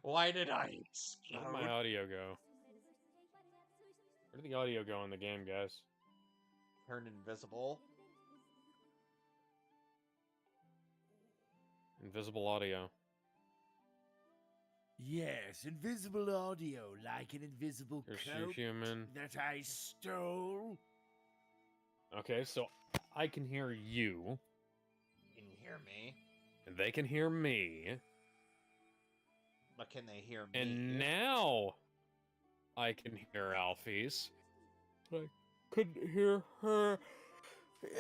Why did I Where did my explode? audio go? Where did the audio go in the game, guys? Turned invisible. Invisible audio. Yes, invisible audio, like an invisible Here's your cloak human. that I stole. Okay, so I can hear you, Can you hear me? and they can hear me, But can they hear me? and now I can hear Alphys. But I couldn't hear her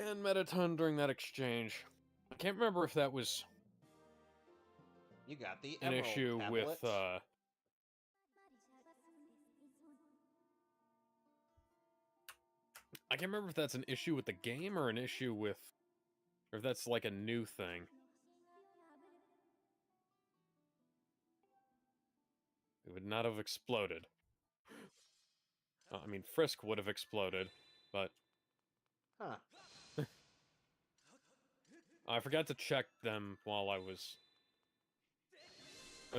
and Metaton during that exchange. I can't remember if that was You got the an emerald issue tablet. with I can't remember if that's an issue with the game or an issue with, or if that's like a new thing. It would not have exploded. I mean, Frisk would have exploded, but Huh. I forgot to check them while I was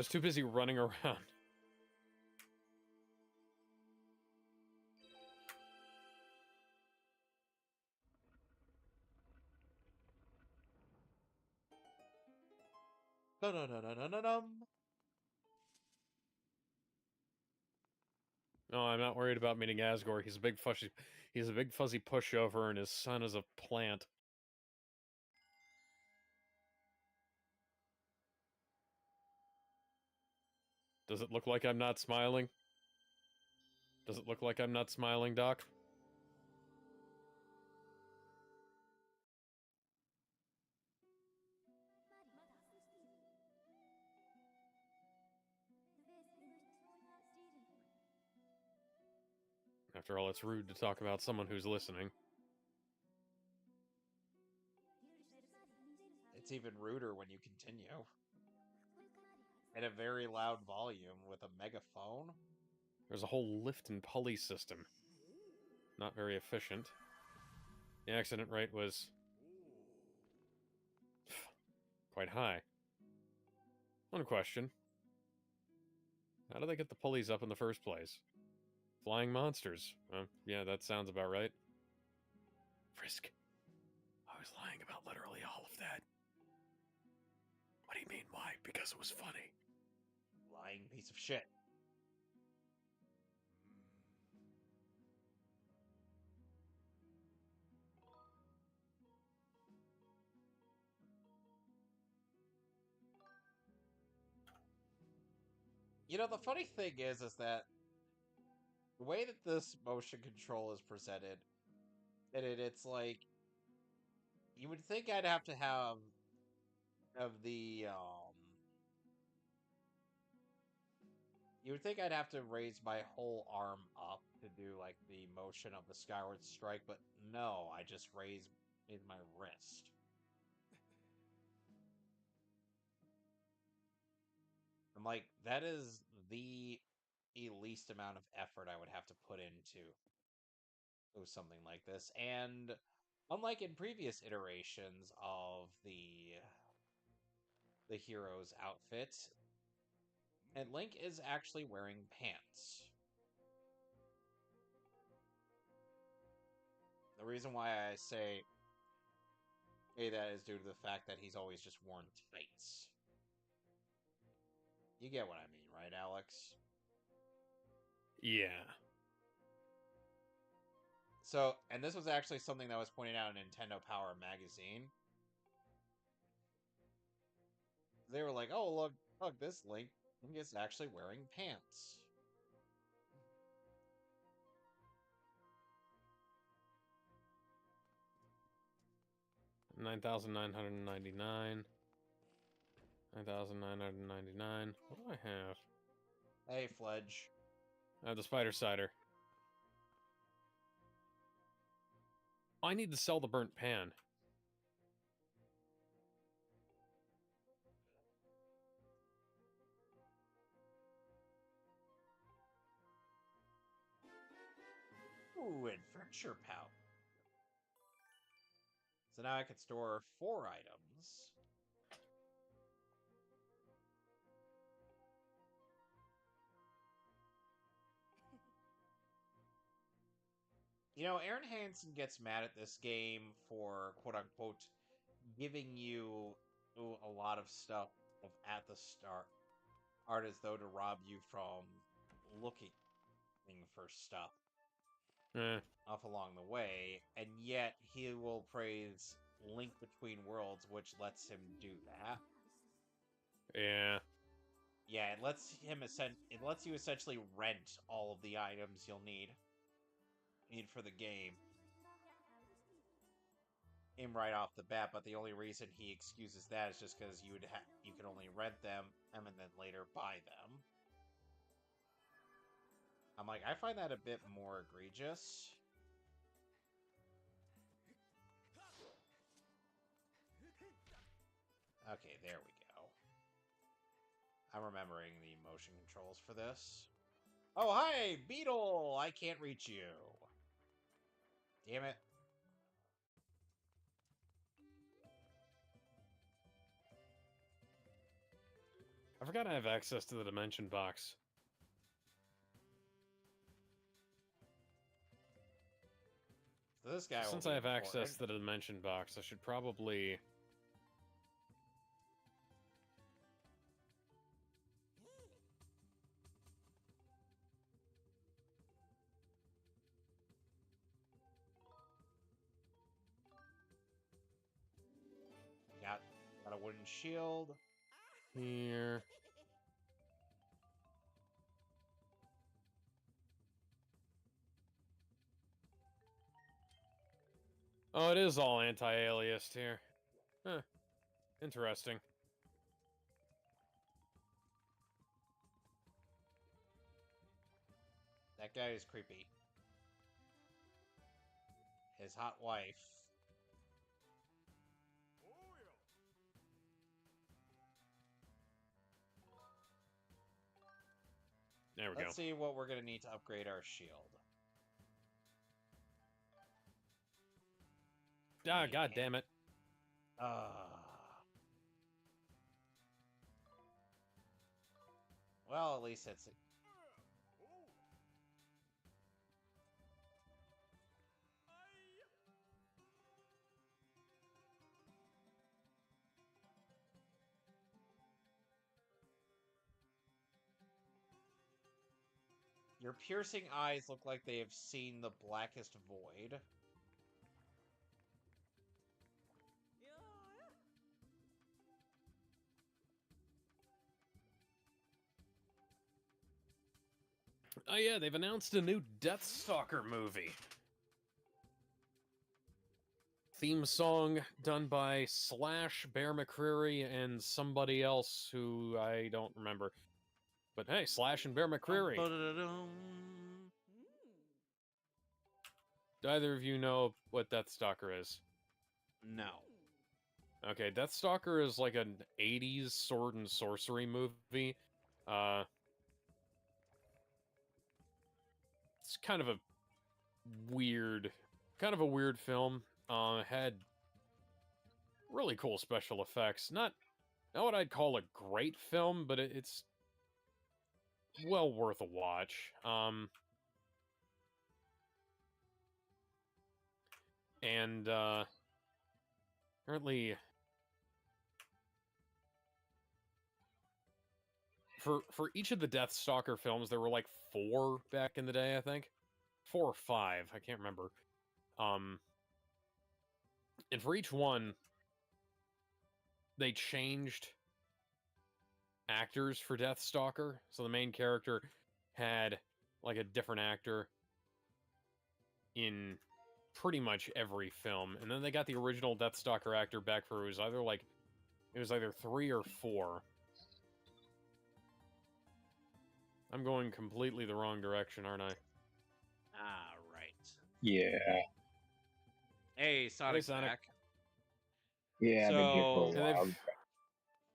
too busy running around. Dun-dun-dun-dun-dun-dum. No, I'm not worried about meeting Asgore. He's a big fuzzy pushover, and his son is a plant. Does it look like I'm not smiling? Does it look like I'm not smiling, Doc? After all, it's rude to talk about someone who's listening. It's even ruder when you continue. At a very loud volume with a megaphone. There's a whole lift and pulley system. Not very efficient. The accident rate was quite high. One question. How do they get the pulleys up in the first place? Flying monsters. Yeah, that sounds about right. Frisk, I was lying about literally all of that. What do you mean, why? Because it was funny. Lying piece of shit. You know, the funny thing is that the way that this motion control is presented, it's like, you would think I'd have to have you would think I'd have to raise my whole arm up to do, like, the motion of the Skyward Strike, but no, I just raise my wrist. I'm like, that is the least amount of effort I would have to put into something like this. And unlike in previous iterations of the hero's outfit, and Link is actually wearing pants. The reason why I say that is due to the fact that he's always just worn tights. You get what I mean, right, Alex? Yeah. So, and this was actually something that was pointed out in Nintendo Power magazine. They were like, oh, look, this Link is actually wearing pants. $9,999. 9,999. What do I have? Hey, Fledge. I have the Spider Cider. I need to sell the burnt pan. Ooh, adventure pouch. So now I can store 4 items. You know, Aaron Hansen gets mad at this game for, quote-unquote, giving you a lot of stuff at the start, as though to rob you from looking for stuff off along the way, and yet he will praise Link Between Worlds, which lets him do that. Yeah. Yeah, it lets you essentially rent all of the items you'll need for the game right off the bat, but the only reason he excuses that is just because you can only rent them and then later buy them. I'm like, I find that a bit more egregious. Okay, there we go. I'm remembering the motion controls for this. Oh, hi, Beetle! I can't reach you. Damn it. I forgot I have access to the dimension box. So this guy Since I have access to the dimension box, I should probably... Got a wooden shield. Here. Oh, it is all anti-aliased here. Huh. Interesting. That guy is creepy. his hot wife. There we go. Let's see what we're gonna need to upgrade our shield. Ah, god damn it. Well, at least it's... Your piercing eyes look like they have seen the blackest void. Oh yeah, they've announced a new Deathstalker movie. Theme song done by Slash, Bear McCreary, and somebody else who I don't remember. But hey, Slash and Bear McCreary. Do either of you know what Deathstalker is? No. Okay, Deathstalker is like an 80s sword and sorcery movie. It's kind of a weird film. Had really cool special effects. Not what I'd call a great film, but it's well worth a watch. And apparently for each of the Deathstalker films, there were like 4 back in the day, I think. 4 or 5, I can't remember. And for each one, they changed actors for Deathstalker. So the main character had like a different actor in pretty much every film. And then they got the original Deathstalker actor back for it was either 3 or 4. I'm going completely the wrong direction, aren't I? Ah, right. Yeah. Hey, Sonic's Sonic. back. Yeah, I've been here for a So- while.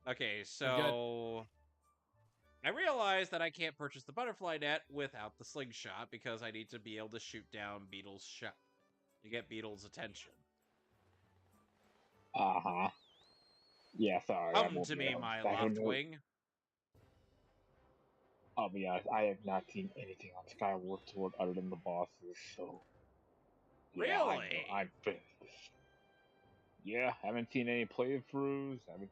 Okay, got- so... I realized that I can't purchase the butterfly net without the slingshot because I need to be able to shoot down Beetle's shot to get Beetle's attention. Uh-huh. Yeah, sorry. Come to me, my Loftwing. I'll be honest, I have not seen anything on Skyward Sword other than the bosses, so... Yeah, Really? I'm Yeah, haven't seen any playthroughs, haven't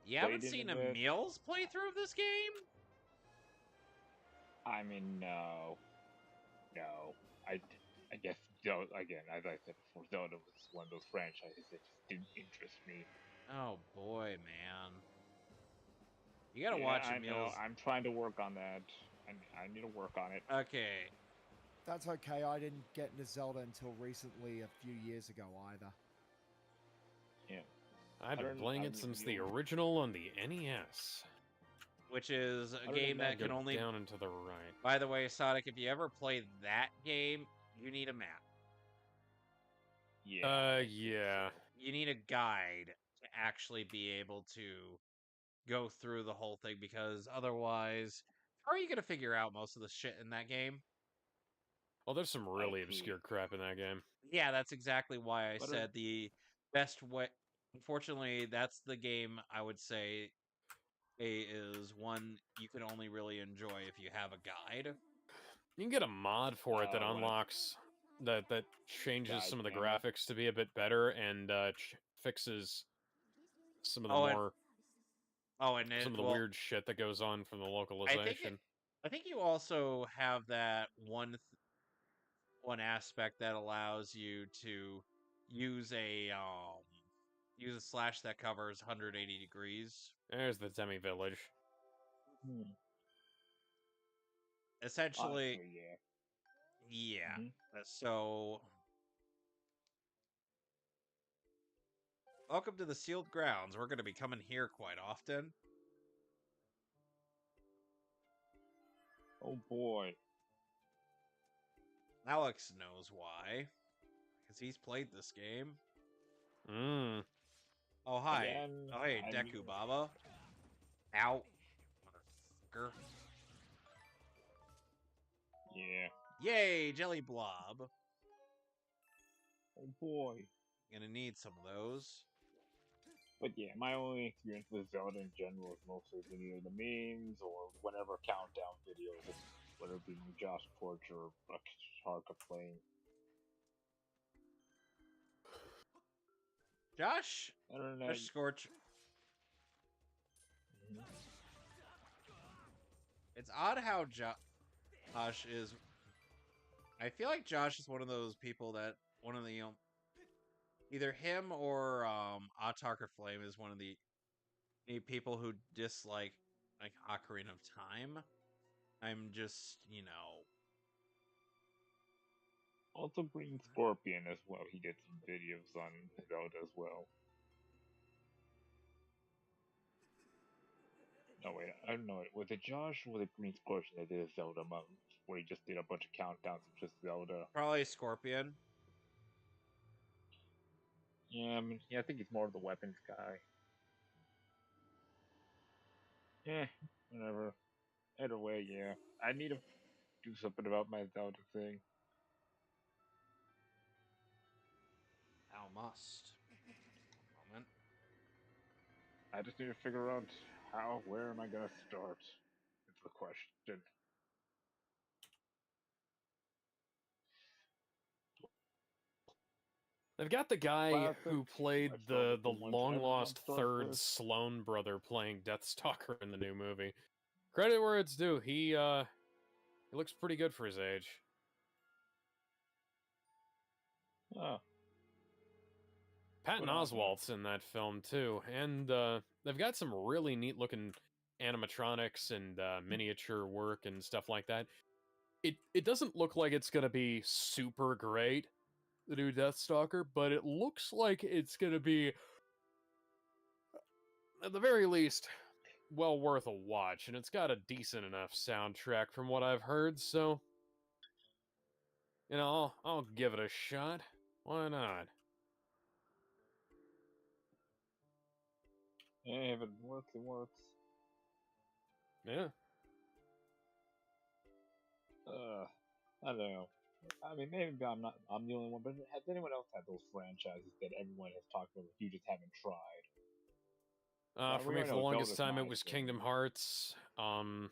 You haven't played seen any a of it. Meals playthrough of this game? I mean, no. No. I guess, again, as I said before, Zelda was one of those franchises that just didn't interest me. Oh boy, man. You gotta Yeah, watch I a know, Meals. I'm trying to work on that. I need to work on it. Okay. That's okay. I didn't get into Zelda until recently, a few years ago, either. Yeah. I've been playing it since the original on the NES. Which is a Other than game that Go can only... down and to the right. By the way, Sonic, if you ever play that game, you need a map. Yeah. Yeah. You need a guide to actually be able to go through the whole thing, because otherwise, how are you going to figure out most of the shit in that game? Well, there's some really agree. obscure crap in that game. Yeah, that's exactly why I But said the best way... Unfortunately, that's the game I would say is one you can only really enjoy if you have a guide. You can get a mod for it that when it- unlocks that changes Guide some of the panel. graphics to be a bit better and fixes some of the Oh, and- more Oh, and some of the weird shit that goes on from the localization. I think you also have that one aspect that allows you to use a slash that covers 180 degrees. There's the Demi Village. Essentially, Honestly, yeah. yeah. Mhm. So, welcome to the sealed grounds. We're going to be coming here quite often. Oh boy. Alex knows why. because he's played this game. Mm. Oh, hi. Again, Oh, hey, I Deku mean- Baba. Ow. Motherfucker. Yeah. Yay, Jelly Blob. Oh boy. Gonna need some of those. But yeah, my only experience with Zelda in general is mostly either the memes or whatever countdown videos, whether it be Josh Porch or Harka playing. Josh? Internet. Josh Scorch. Mhm. It's odd how Josh is. I feel like Josh is one of those people that one of the either him or Autark or Flame is one of the people who dislike like Ocarina of Time. I'm just, Also Green Scorpion as well. He did some videos on Zelda as well. No wait, I don't know. Was it Josh or was it Green Scorpion that did a Zelda month where he just did a bunch of countdowns of just Zelda? probably Scorpion. Yeah, I think he's more of the weapons guy. Yeah, whatever. Either way, yeah. I need to do something about my Zelda thing. Thou must. Moment. I just need to figure out where am I gonna start? It's the question. They've got the guy Classic. who played I start the with the ones long everyone lost starts third with. Sloan brother playing Deathstalker in the new movie. Credit where it's due. He looks pretty good for his age. Oh, Patton What else? Oswalt's in that film too, and they've got some really neat looking animatronics and miniature work and stuff like that. It doesn't look like it's gonna be super great, the new Deathstalker, but it looks like it's gonna be, at the very least, well worth a watch, and it's got a decent enough soundtrack from what I've heard, so I'll give it a shot. Why not? yeah, if it works, it works. Yeah. I don't know. I mean, maybe I'm the only one, but has anyone else had those franchises that everyone has talked about, you just haven't tried? For me, I for the know longest Zelda's time, it my was thing. Kingdom Hearts. Trying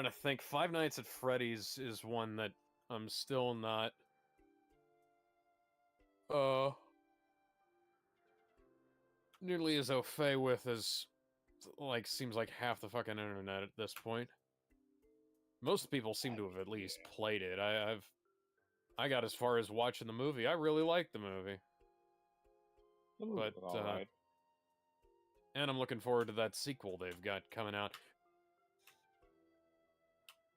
to think. Five Nights at Freddy's is one that I'm still not. Nearly as au fait with as, like, seems like half the fucking internet at this point. Most people seem to have at least played it. I got as far as watching the movie. I really liked the movie. The movie But, was alright. and I'm looking forward to that sequel they've got coming out.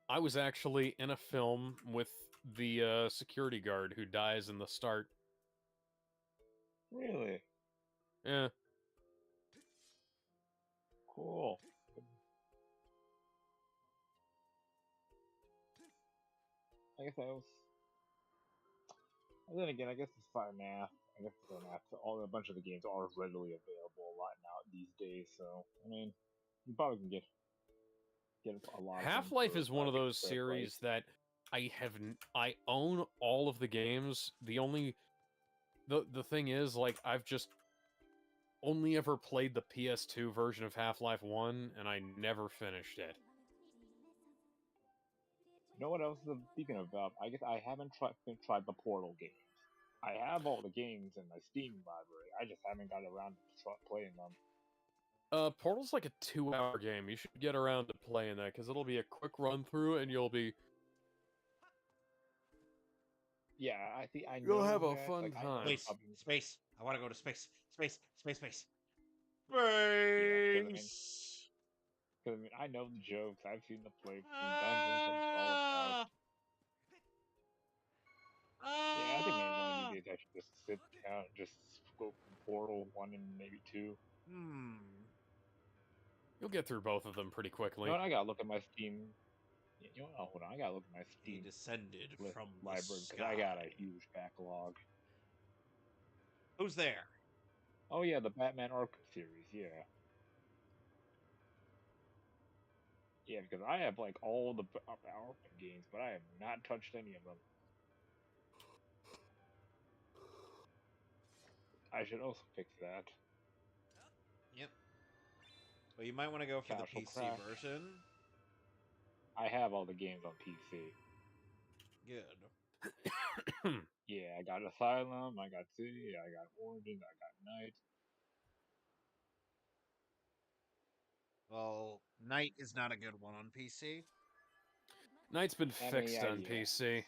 I was actually in a film with the security guard who dies in the start. Really? Yeah. Cool. I guess I was. And then again, I guess it's fine now. I guess it's fine after a bunch of the games are readily available a lot now these days. So I mean, you probably can get a lot. Half-Life is one of those fair series price. that I own all of the games. The thing is, like, I've just only ever played the PS2 version of Half-Life 1, and I never finished it. You know what else? Speaking of, I guess I haven't tried the Portal games. I have all the games in my Steam library. I just haven't got around to playing them. Portal's like a 2-hour game. You should get around to playing that, because it'll be a quick run-through, and you'll be... Yeah, I think I know. You'll have a that, fun like, time. Space. I want to go to space. Space. Space. Yeah, Space. because I mean, I know the jokes. I've seen the playthroughs. I know what it's all about. Yeah, I think maybe one of these days I should just sit down and just go from Portal 1 and maybe 2. You'll get through both of them pretty quickly. You know what? I gotta look at my Steam. Yeah, you know, hold on, I gotta look at my He Steam descended from the library because I got a sky. huge backlog. Who's there? Oh yeah, the Batman Arkham series. Yeah, yeah, because I have like all the Arkham games, but I have not touched any of them. I should also fix that. Yep. Well, you might want to go for the Casual PC crack. version. I have all the games on PC. Good. Yeah, I got Asylum, I got City, I got Origins, I got Night. Well, Night is not a good one on PC. Knight's been I mean, fixed yeah, on yeah. PC.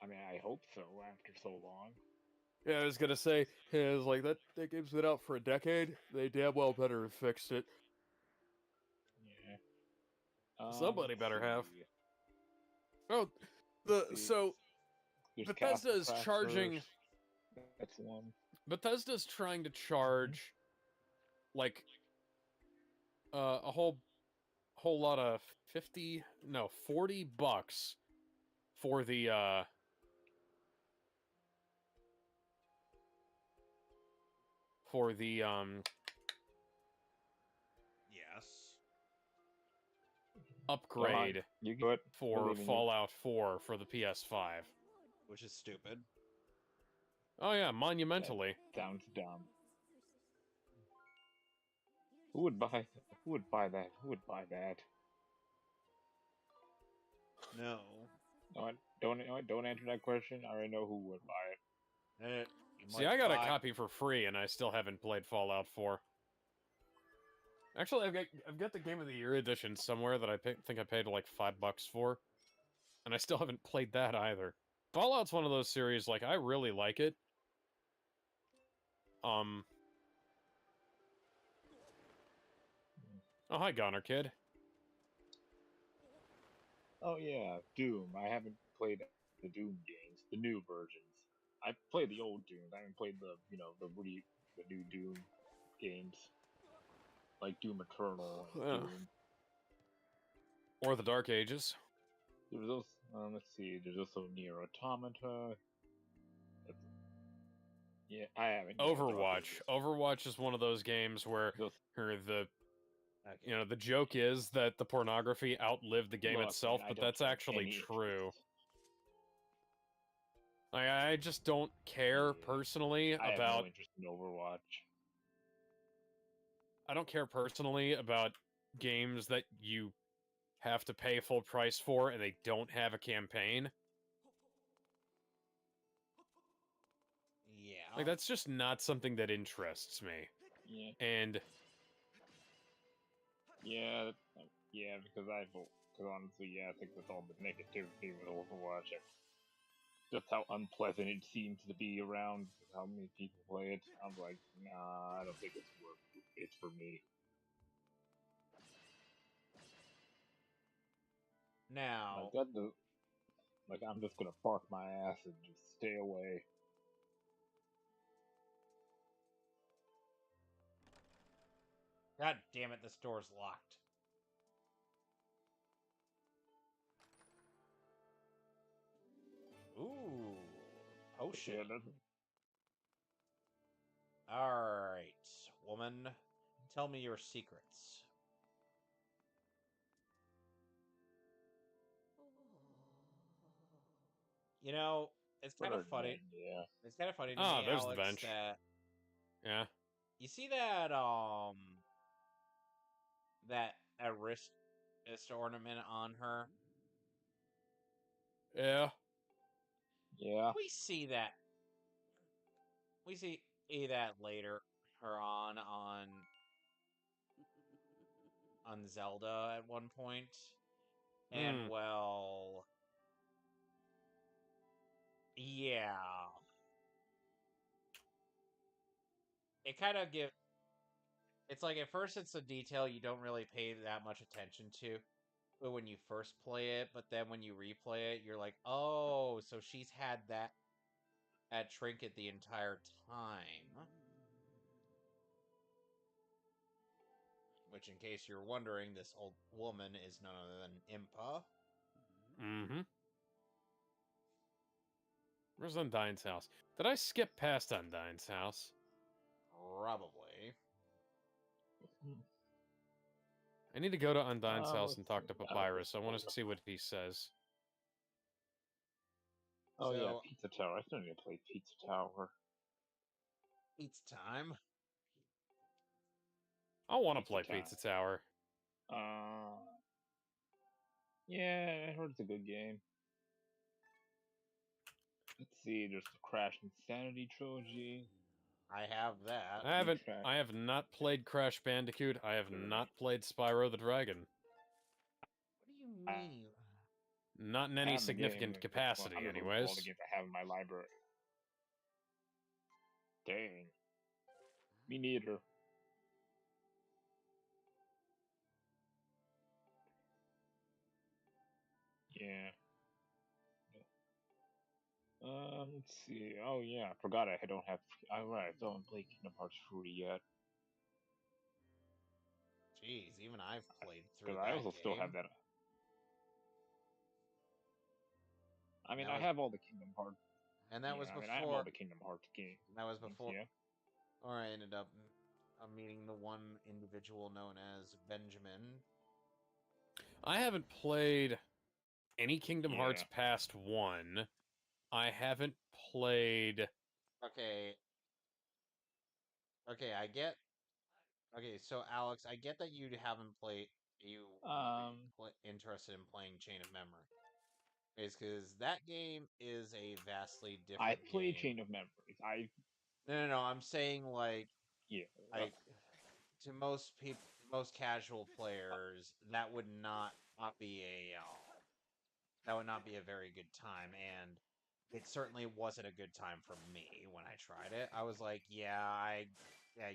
I mean, I hope so after so long. Yeah, I was gonna say, yeah, it's like that game's been out for a decade. They damn well better have fixed it. Yeah. Somebody Let's better have. see. Oh, Let's see. There's Bethesda Castle is charging. Crashers. That's one. Bethesda's trying to charge like a whole lot of $40 for the Yes. upgrade You good? for Believe in you. Fallout 4 for the PS5. Which is stupid. Oh yeah, monumentally. Sounds dumb. Who would buy? Who would buy that? Who would buy that? No. No, don't answer that question. I already know who would buy it. You See, might I got a buy- copy for free, and I still haven't played Fallout 4. Actually, I've got the Game of the Year edition somewhere that I think I paid like $5 for, and I still haven't played that either. Fallout's one of those series, like, I really like it. Oh, hi, Goner Kid. Oh yeah, Doom. I haven't played the Doom games, the new versions. I played the old Dooms. I haven't played the the new Doom games, like Doom Eternal and Yeah. Doom. Or the Dark Ages. There was also, let's see, there's also Nier Automata. Yeah, I haven't. Yet, Overwatch. Overwatch is one of those games where the the joke is that the pornography outlived the game Look, itself, man, I but don't that's have actually any true. interest. I just don't care personally I have about. no interest in Overwatch. I don't care personally about games that you have to pay full price for and they don't have a campaign. Yeah. Like, that's just not something that interests me. Yeah. And Yeah, because honestly, yeah, I think that's all the negativity with Overwatch. Just how unpleasant it seems to be around how many people play it. I'm like, nah, I don't think it's for me. Now, Like I'm just gonna park my ass and just stay away. God damn it, this door's locked. Ooh, potion. Yeah, that's, Alright, woman. Tell me your secrets. You know, it's kind of funny. Yeah. It's kind of funny to Ah, me, there's the Alex, bench. that yeah. you see that that wrist ornament on her. Yeah. Yeah. We see that. We see that later. Her on Zelda at one point, and well, yeah, it kind of give. It's like at first it's a detail you don't really pay that much attention to, but when you first play it, but then when you replay it, you're like, oh, so she's had that trinket the entire time. which, in case you're wondering, this old woman is none other than Impa. Mm-hmm. Where's Undyne's house? Did I skip past Undyne's house? Probably. I need to go to Undyne's house Let's and talk to see. I don't Papyrus. I want know. to see what he says. Oh yeah, So, Pizza Tower. I still need to play Pizza Tower. it's time. I want to Pizza play Tower. Pizza Tower. Yeah, I heard it's a good game. Let's see. There's the Crash Insanity trilogy. I have that. I have not played Crash Bandicoot. I have not played Spyro the Dragon. What do you mean? Not in I any have the game. significant It's capacity, one of all the anyways. games I have in my library. Dang. Me neither. Yeah. Let's see. Oh yeah, I forgot I don't have. Alright, I don't play Kingdom Hearts 3 yet. Jeez, even I've played through Because I that also still have game. that. I mean, That I was, have all the Kingdom Hearts. and that Yeah, was I mean, I have all before. the Kingdom Hearts games. That was before. Yeah. Or I ended up meeting the one individual known as Benjamin. I haven't played any Kingdom Hearts Yeah. past 1. I haven't played... Okay. Okay, I get. Okay, so Alex, I get that you haven't played. You interested in playing Chain of Memory. It's because that game is a vastly I different played game. Chain of Memories. No. I'm saying like Yeah. to most people, most casual players, that would not be a very good time, and it certainly wasn't a good time for me when I tried it. I was like, I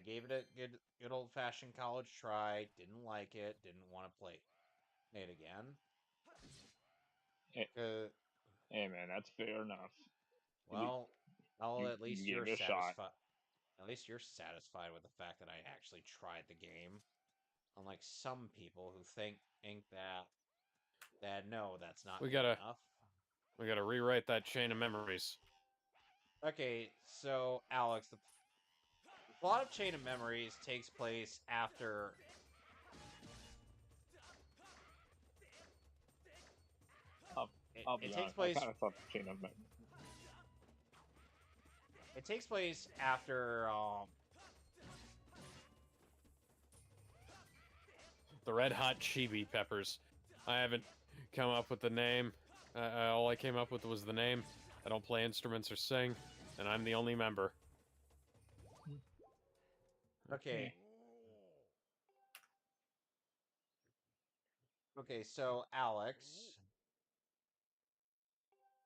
gave it a good old fashioned college try. Didn't like it. Didn't want to play it again. Hey man, that's fair enough. Well, at You least you're gave it a shot. satisfied. At least you're satisfied with the fact that I actually tried the game. Unlike some people who think that no, that's not We good gotta enough. rewrite that Chain of Memories. Okay, so Alex, the plot of Chain of Memories takes place after. I'll be honest. I kind of thought the Chain of Memories. It takes place after The Red Hot Chibi Peppers. I haven't come up with the name. All I came up with was the name. I don't play instruments or sing, and I'm the only member. Okay. Okay, so Alex.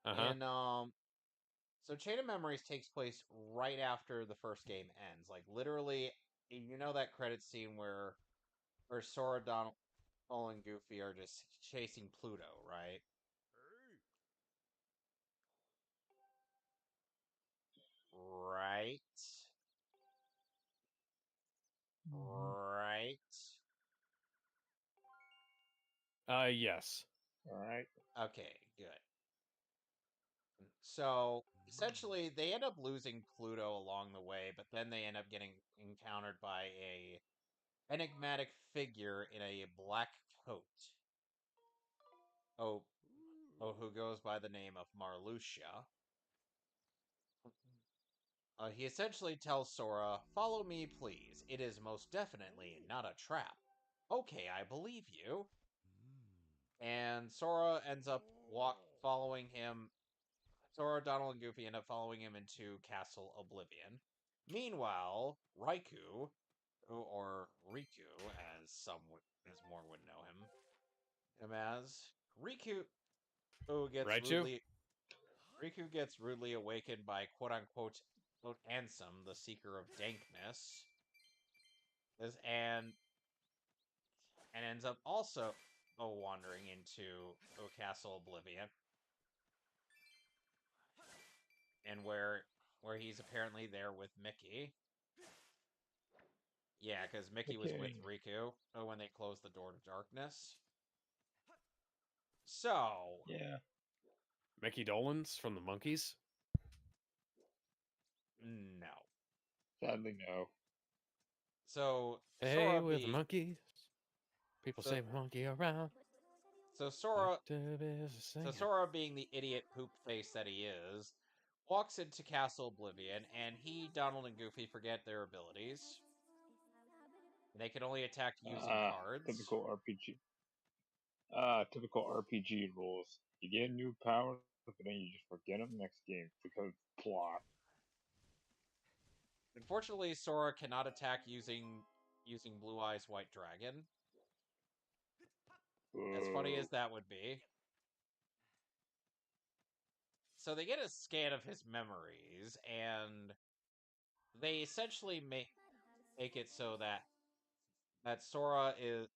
And so Chain of Memories takes place right after the first game ends. Like literally, you know that credit scene where Sora, Donald, and Goofy are just chasing Pluto, right? Right. Right. Yes. Alright. Okay, good. So essentially, they end up losing Pluto along the way, but then they end up getting encountered by a enigmatic figure in a black coat. Who goes by the name of Marluxia. He essentially tells Sora, "Follow me, please. It is most definitely not a trap." Okay, I believe you. And Sora ends up following him. Sora, Donald, and Goofy end up following him into Castle Oblivion. Meanwhile, Raikou, or Riku, as more would know him as, Riku gets Raichu? Riku gets rudely awakened by quote unquote Ansem, the seeker of dankness, and ends up also wandering into Castle Oblivion, and where he's apparently there with Mickey. Yeah, because Mickey was with Okay. Riku when they closed the door to darkness. So, Yeah. Mickey Dolenz from the Monkees? no. Sadly, no. So Hey, Sora with the being monkeys. People so say monkey around. so Sora Is so singing. Sora being the idiot poop face that he is, walks into Castle Oblivion, and he, Donald, and Goofy forget their abilities. They can only attack using cards. Typical RPG. Typical RPG rules. You get new powers, but then you just forget them next game because plot. Unfortunately, Sora cannot attack using Blue Eyes White Dragon. As funny Boo. as that would be. So they get a scan of his memories, and they essentially make it so that Sora is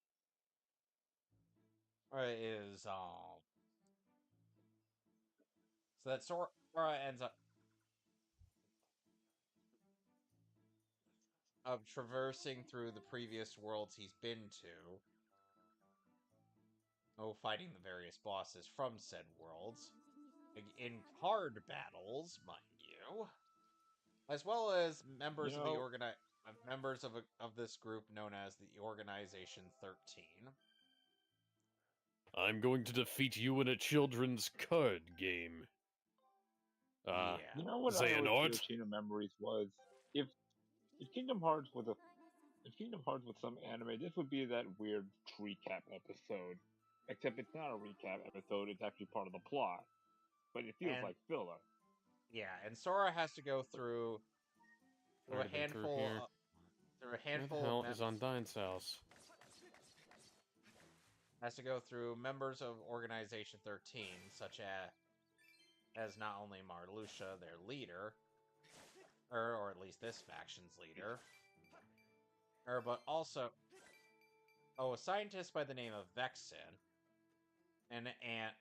so that Sora ends up traversing through the previous worlds he's been to, fighting the various bosses from said worlds in card battles, mind you, as well as You members of the know, members of this group known as the Organization 13. I'm going to defeat you in a children's card game. Yeah. you know what I always feel Xehanort? Chain of Memories was? If if Kingdom Hearts was a if Kingdom Hearts was some anime, this would be that weird recap episode. Except it's not a recap episode; it's actually part of the plot. But it feels And like filler. yeah, and Sora has to go Already been through here. through a Where the handful of hell is Undyne's house? has to go through members of Organization 13, such as not only Marluxia, their leader, or at least this faction's leader, but also a scientist by the name of Vexen, an ant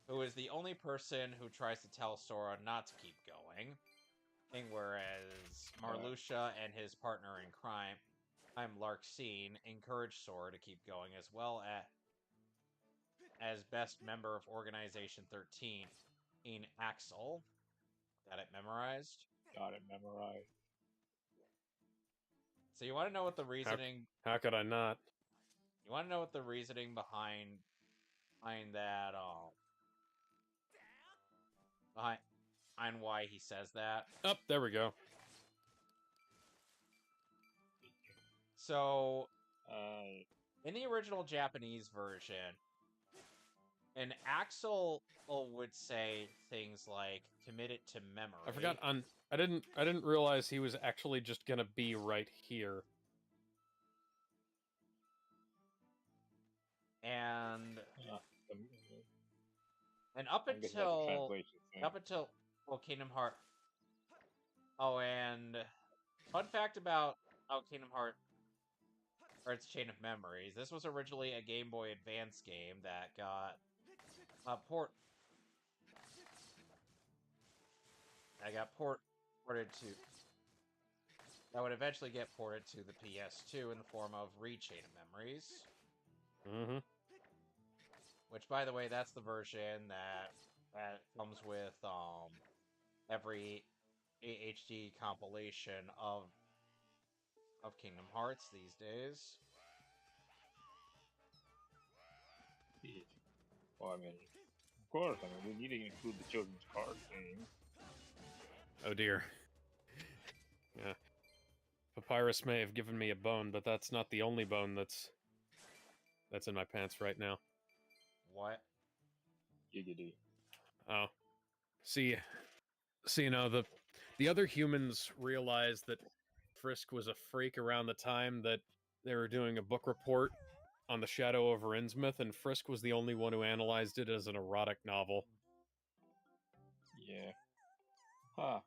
who is the only person who tries to tell Sora not to keep going, whereas Marluxia and his partner in crime, Larxene, encourage Sora to keep going, as well as best member of Organization 13, in Axel. Got it memorized? Got it memorized. So you want to know what the reasoning... How could I not? You want to know what the reasoning behind that, behind why he says that? Up, there we go. So, Uh, in the original Japanese version, an Axel would say things like "commit it to memory." I forgot I didn't realize he was actually just gonna be right here. And um, up I'm guessing that's a until translation thing. Kingdom Hearts. Oh, and fun fact about Kingdom Hearts or its Chain of Memories. This was originally a Game Boy Advance game that got ported to. That would eventually get ported to the PS2 in the form of Chain of Memories. Mm-hmm. Which, by the way, that's the version that comes with every HD compilation of Kingdom Hearts these days. Well, I mean, of course, we need to include the children's card game. Oh dear. Yeah. Papyrus may have given me a bone, but that's not the only bone that's in my pants right now. What? Giggity. Oh. See, you know, the other humans realized that Frisk was a freak around the time that they were doing a book report on the Shadow over Innsmouth, and Frisk was the only one who analyzed it as an erotic novel. Yeah. Huh.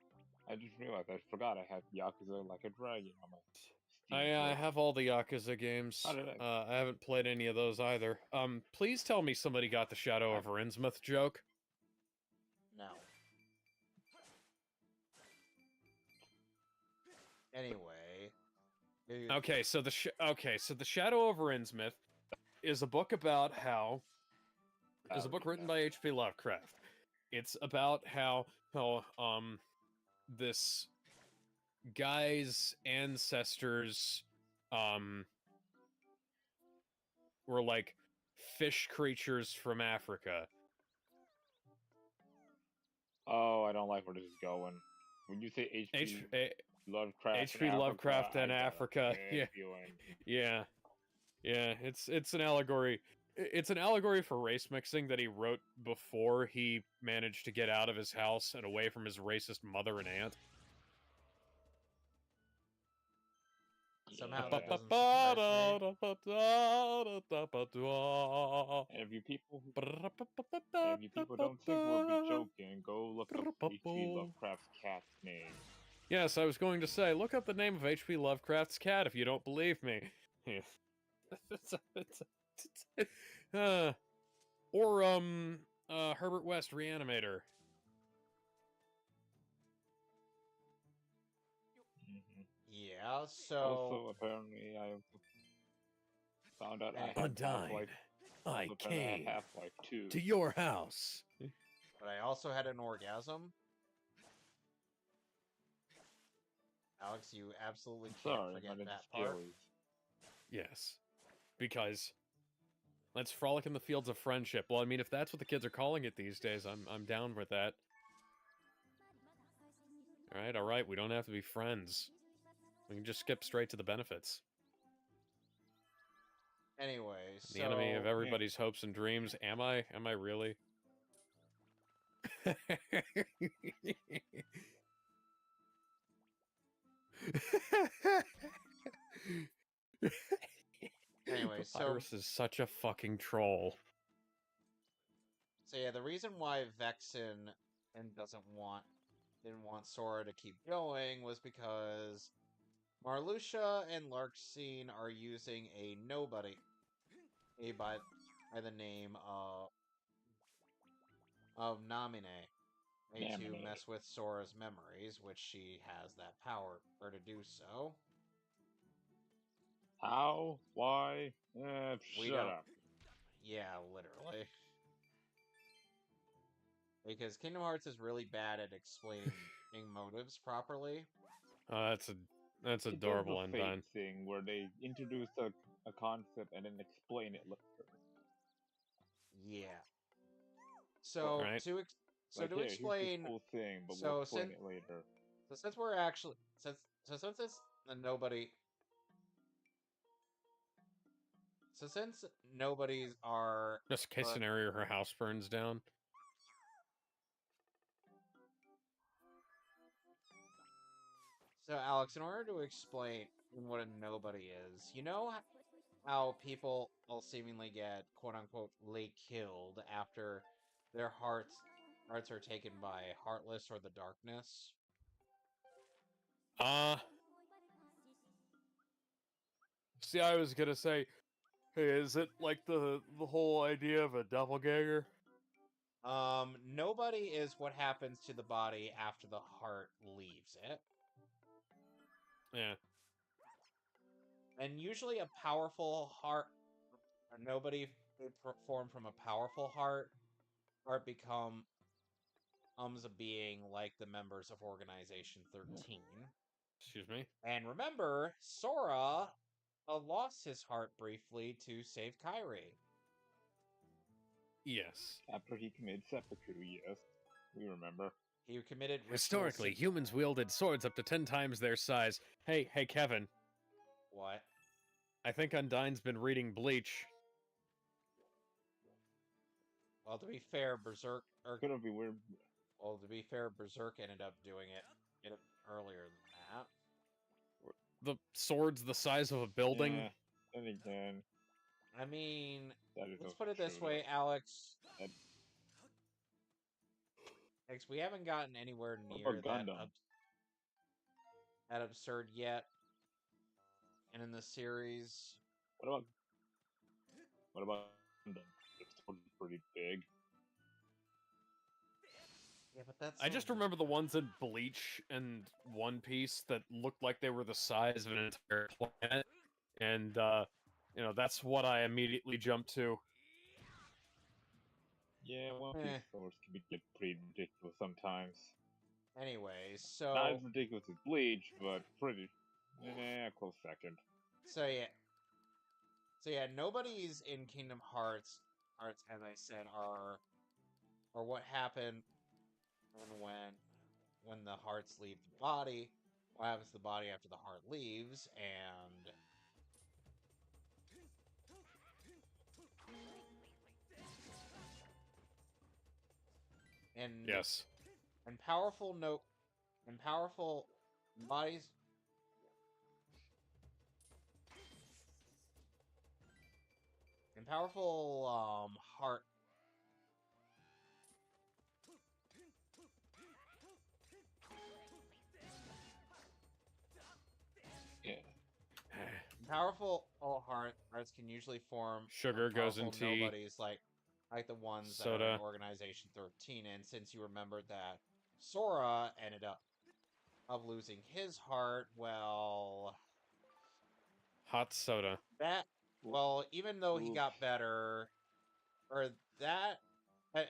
I just realized I forgot I had Yakuza Like a Dragon on my Steam I Deck. have all the Yakuza games. How did I? I haven't played any of those either. Please tell me somebody got the Shadow over Innsmouth joke. No. Anyway, Okay, so the Shadow over Innsmouth is a book about how is a book written by H.P. Lovecraft. It's about how this guy's ancestors were like fish creatures from Africa. Oh, I don't like where this is going. When you say H.P. Lovecraft, H.P. Lovecraft and I got a Africa. bad feeling. Yeah. It's an allegory. It's an allegory for race mixing that he wrote before he managed to get out of his house and away from his racist mother and aunt. Somehow that doesn't surprise me. And if you people don't think we're joking, go look up H.P. Lovecraft's cat's name. Yes, I was going to say, look up the name of H.P. Lovecraft's cat if you don't believe me. Or Herbert West Reanimator. Yeah, so Also, apparently, I found out I had Undyne, I came Half-Life 2. to your house. but I also had an orgasm. Alex, you absolutely can't Sorry, forget but that it's part. scary. Yes, because let's frolic in the fields of friendship. Well, I mean, if that's what the kids are calling it these days, I'm down with that. All right. We don't have to be friends. We can just skip straight to the benefits. Anyway, The enemy of so everybody's hopes and dreams. Am I? Am I really? anyway, so Papyrus is such a fucking troll. So yeah, the reason why Vexen didn't want Sora to keep going was because Marluxia and Larxene are using a nobody by the name of Namine to mess with Sora's memories, which she has that power for to do so. How? Why? We Shut don't. up. Yeah, literally. Because Kingdom Hearts is really bad at explaining motives properly. That's It adorable, does the Fate Undyne. thing where they introduce a concept and then explain it later. Yeah. So Right. to Here's this explain, whole thing, but so we'll explain since it later. since we're actually since it's a nobody, since nobodies are Just case scenario, her house burns down. so Alex, in order to explain what a nobody is, you know how people will seemingly get quote unquote late killed after their hearts are taken by Heartless or the Darkness. See, I was gonna say, hey, is it like the whole idea of a doppelganger? Nobody is what happens to the body after the heart leaves it. Yeah. And usually a powerful heart, or nobody formed from a powerful heart becomes a being like the members of Organization 13. Excuse me. And remember, Sora lost his heart briefly to save Kairi. Yes. After he committed seppuku, yes. We remember. He committed Historically, humans wielded swords up to 10 times their size. Hey, Kevin. What? I think Undyne's been reading Bleach. Well, to be fair, Berserk... Gonna be weird. Well, to be fair, Berserk ended up doing it earlier than that. The sword's the size of a building? Yeah, and again. I mean, let's also put it this true, way, though. Alex. We haven't gotten anywhere near that absurd yet. And in the series... What about Gundam? The sword is pretty big. Yeah, but that's I just remember the ones in Bleach and One Piece that looked like they were the size of an entire planet, and that's what I immediately jumped to. Yeah, One Piece stories can get pretty ridiculous sometimes. Anyways, Not so as ridiculous as Bleach, but pretty. Close second. so yeah, nobody's in Kingdom Hearts. Hearts, as I said, are or what happened when the hearts leave the body. What happens to the body after the heart leaves, and Yes. and powerful bodies. And powerful heart. Yeah. Powerful hearts can usually form Sugar goes in powerful tea. nobodies like the ones that are Soda. in Organization 13. And since you remembered that Sora ended up losing his heart, well, Hot soda. even though he Oof. got better, or that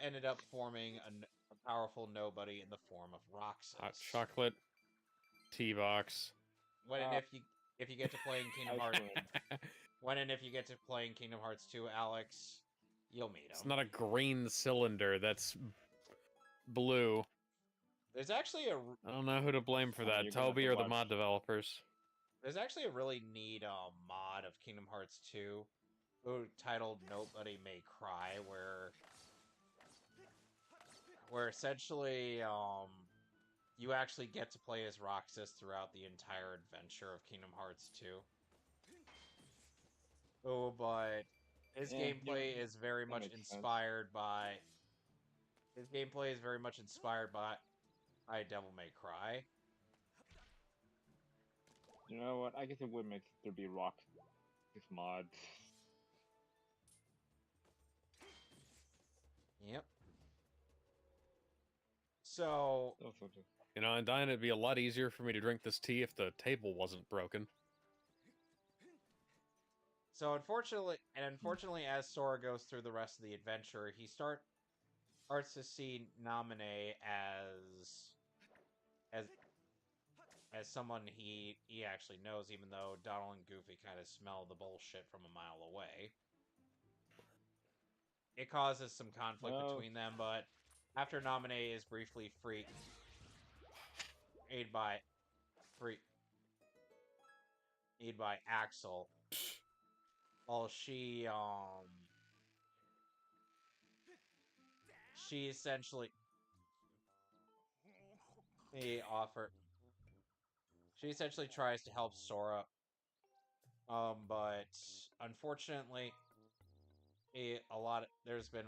ended up forming a powerful nobody in the form of Roxas. Hot chocolate. Tea box. When and if you get to playing Kingdom Ice Hearts, cream. when and if you get to playing Kingdom Hearts 2, Alex, you'll meet him. It's not a green cylinder. That's blue. There's actually I don't know who to blame for that. You're gonna have Toby to or the watch- mod developers. There's actually a really neat mod of Kingdom Hearts 2 titled Nobody May Cry, where essentially you actually get to play as Roxas throughout the entire adventure of Kingdom Hearts 2. Oh, but his gameplay is very much inspired by Devil May Cry. You know what? I guess it would make there be rock this mod. Yep. So Also just And Diane, it'd be a lot easier for me to drink this tea if the table wasn't broken. So unfortunately, as Sora goes through the rest of the adventure, he starts to see Naminé as someone he actually knows, even though Donald and Goofy kind of smell the bullshit from a mile away. It causes some conflict between them, but after Naminé is briefly freed by Axel, well, she essentially tries to help Sora, but unfortunately, there's been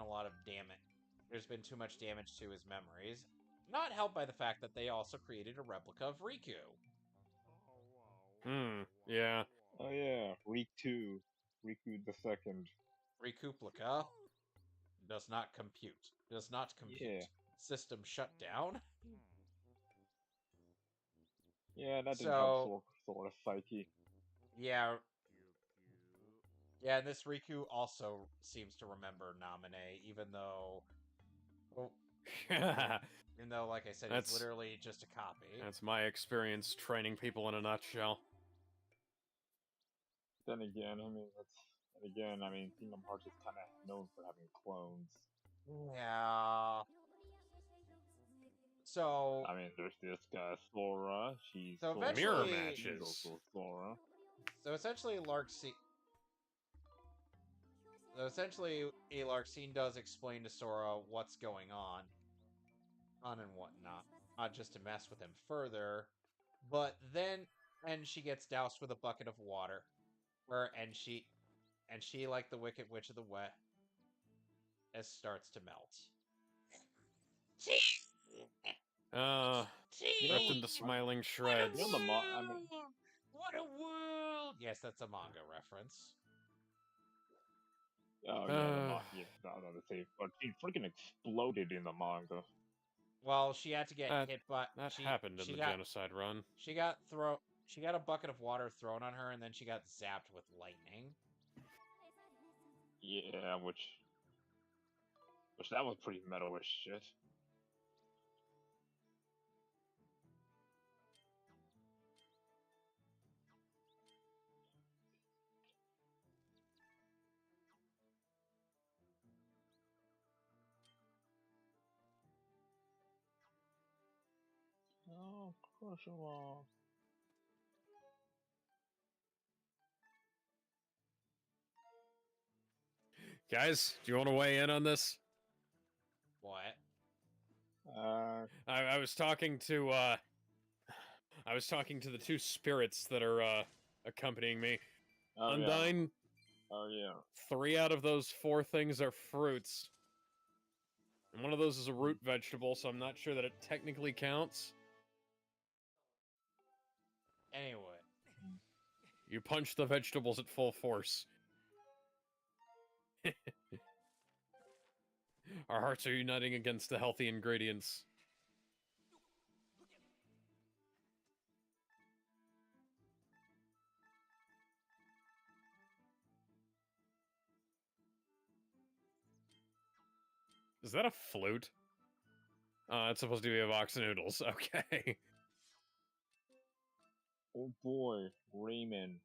too much damage to his memories, not helped by the fact that they also created a replica of Riku. Yeah. Oh yeah, Riku the second. Rikuplica does not compute. Yeah. System shut down. Yeah, that didn't help Sora's psyche. Yeah. Yeah, and this Riku also seems to remember Naminé, even though, like I said, he's literally just a copy. That's my experience training people in a nutshell. Then again, Kingdom Hearts is kind of known for having clones. Yeah. So there's this guy Sora. She's mirror matches. Also Sora. So essentially, Larxene does explain to Sora what's going on and whatnot, not just to mess with him further. But then, she gets doused with a bucket of water, and she, like the Wicked Witch of the West, starts to melt. Ripped into smiling shreds. What a world! Yes, that's a manga reference. Oh yeah, the manga. Yeah, not the same, but she freaking exploded in the manga. Well, she had to get hit by. That she, happened in she the got, genocide run. She got She got a bucket of water thrown on her, and then she got zapped with lightning. Yeah, which that was pretty metal as shit. Oh, crush them all. Guys, do you want to weigh in on this? What? I was talking to the two spirits that are accompanying me. Oh, Undyne. Yeah. Oh yeah. 3 out of those 4 things are fruits. And one of those is a root vegetable, so I'm not sure that it technically counts. Anyway. You punch the vegetables at full force. Our hearts are uniting against the healthy ingredients. Is that a flute? It's supposed to be a box of noodles. Okay. Oh boy, Raymond.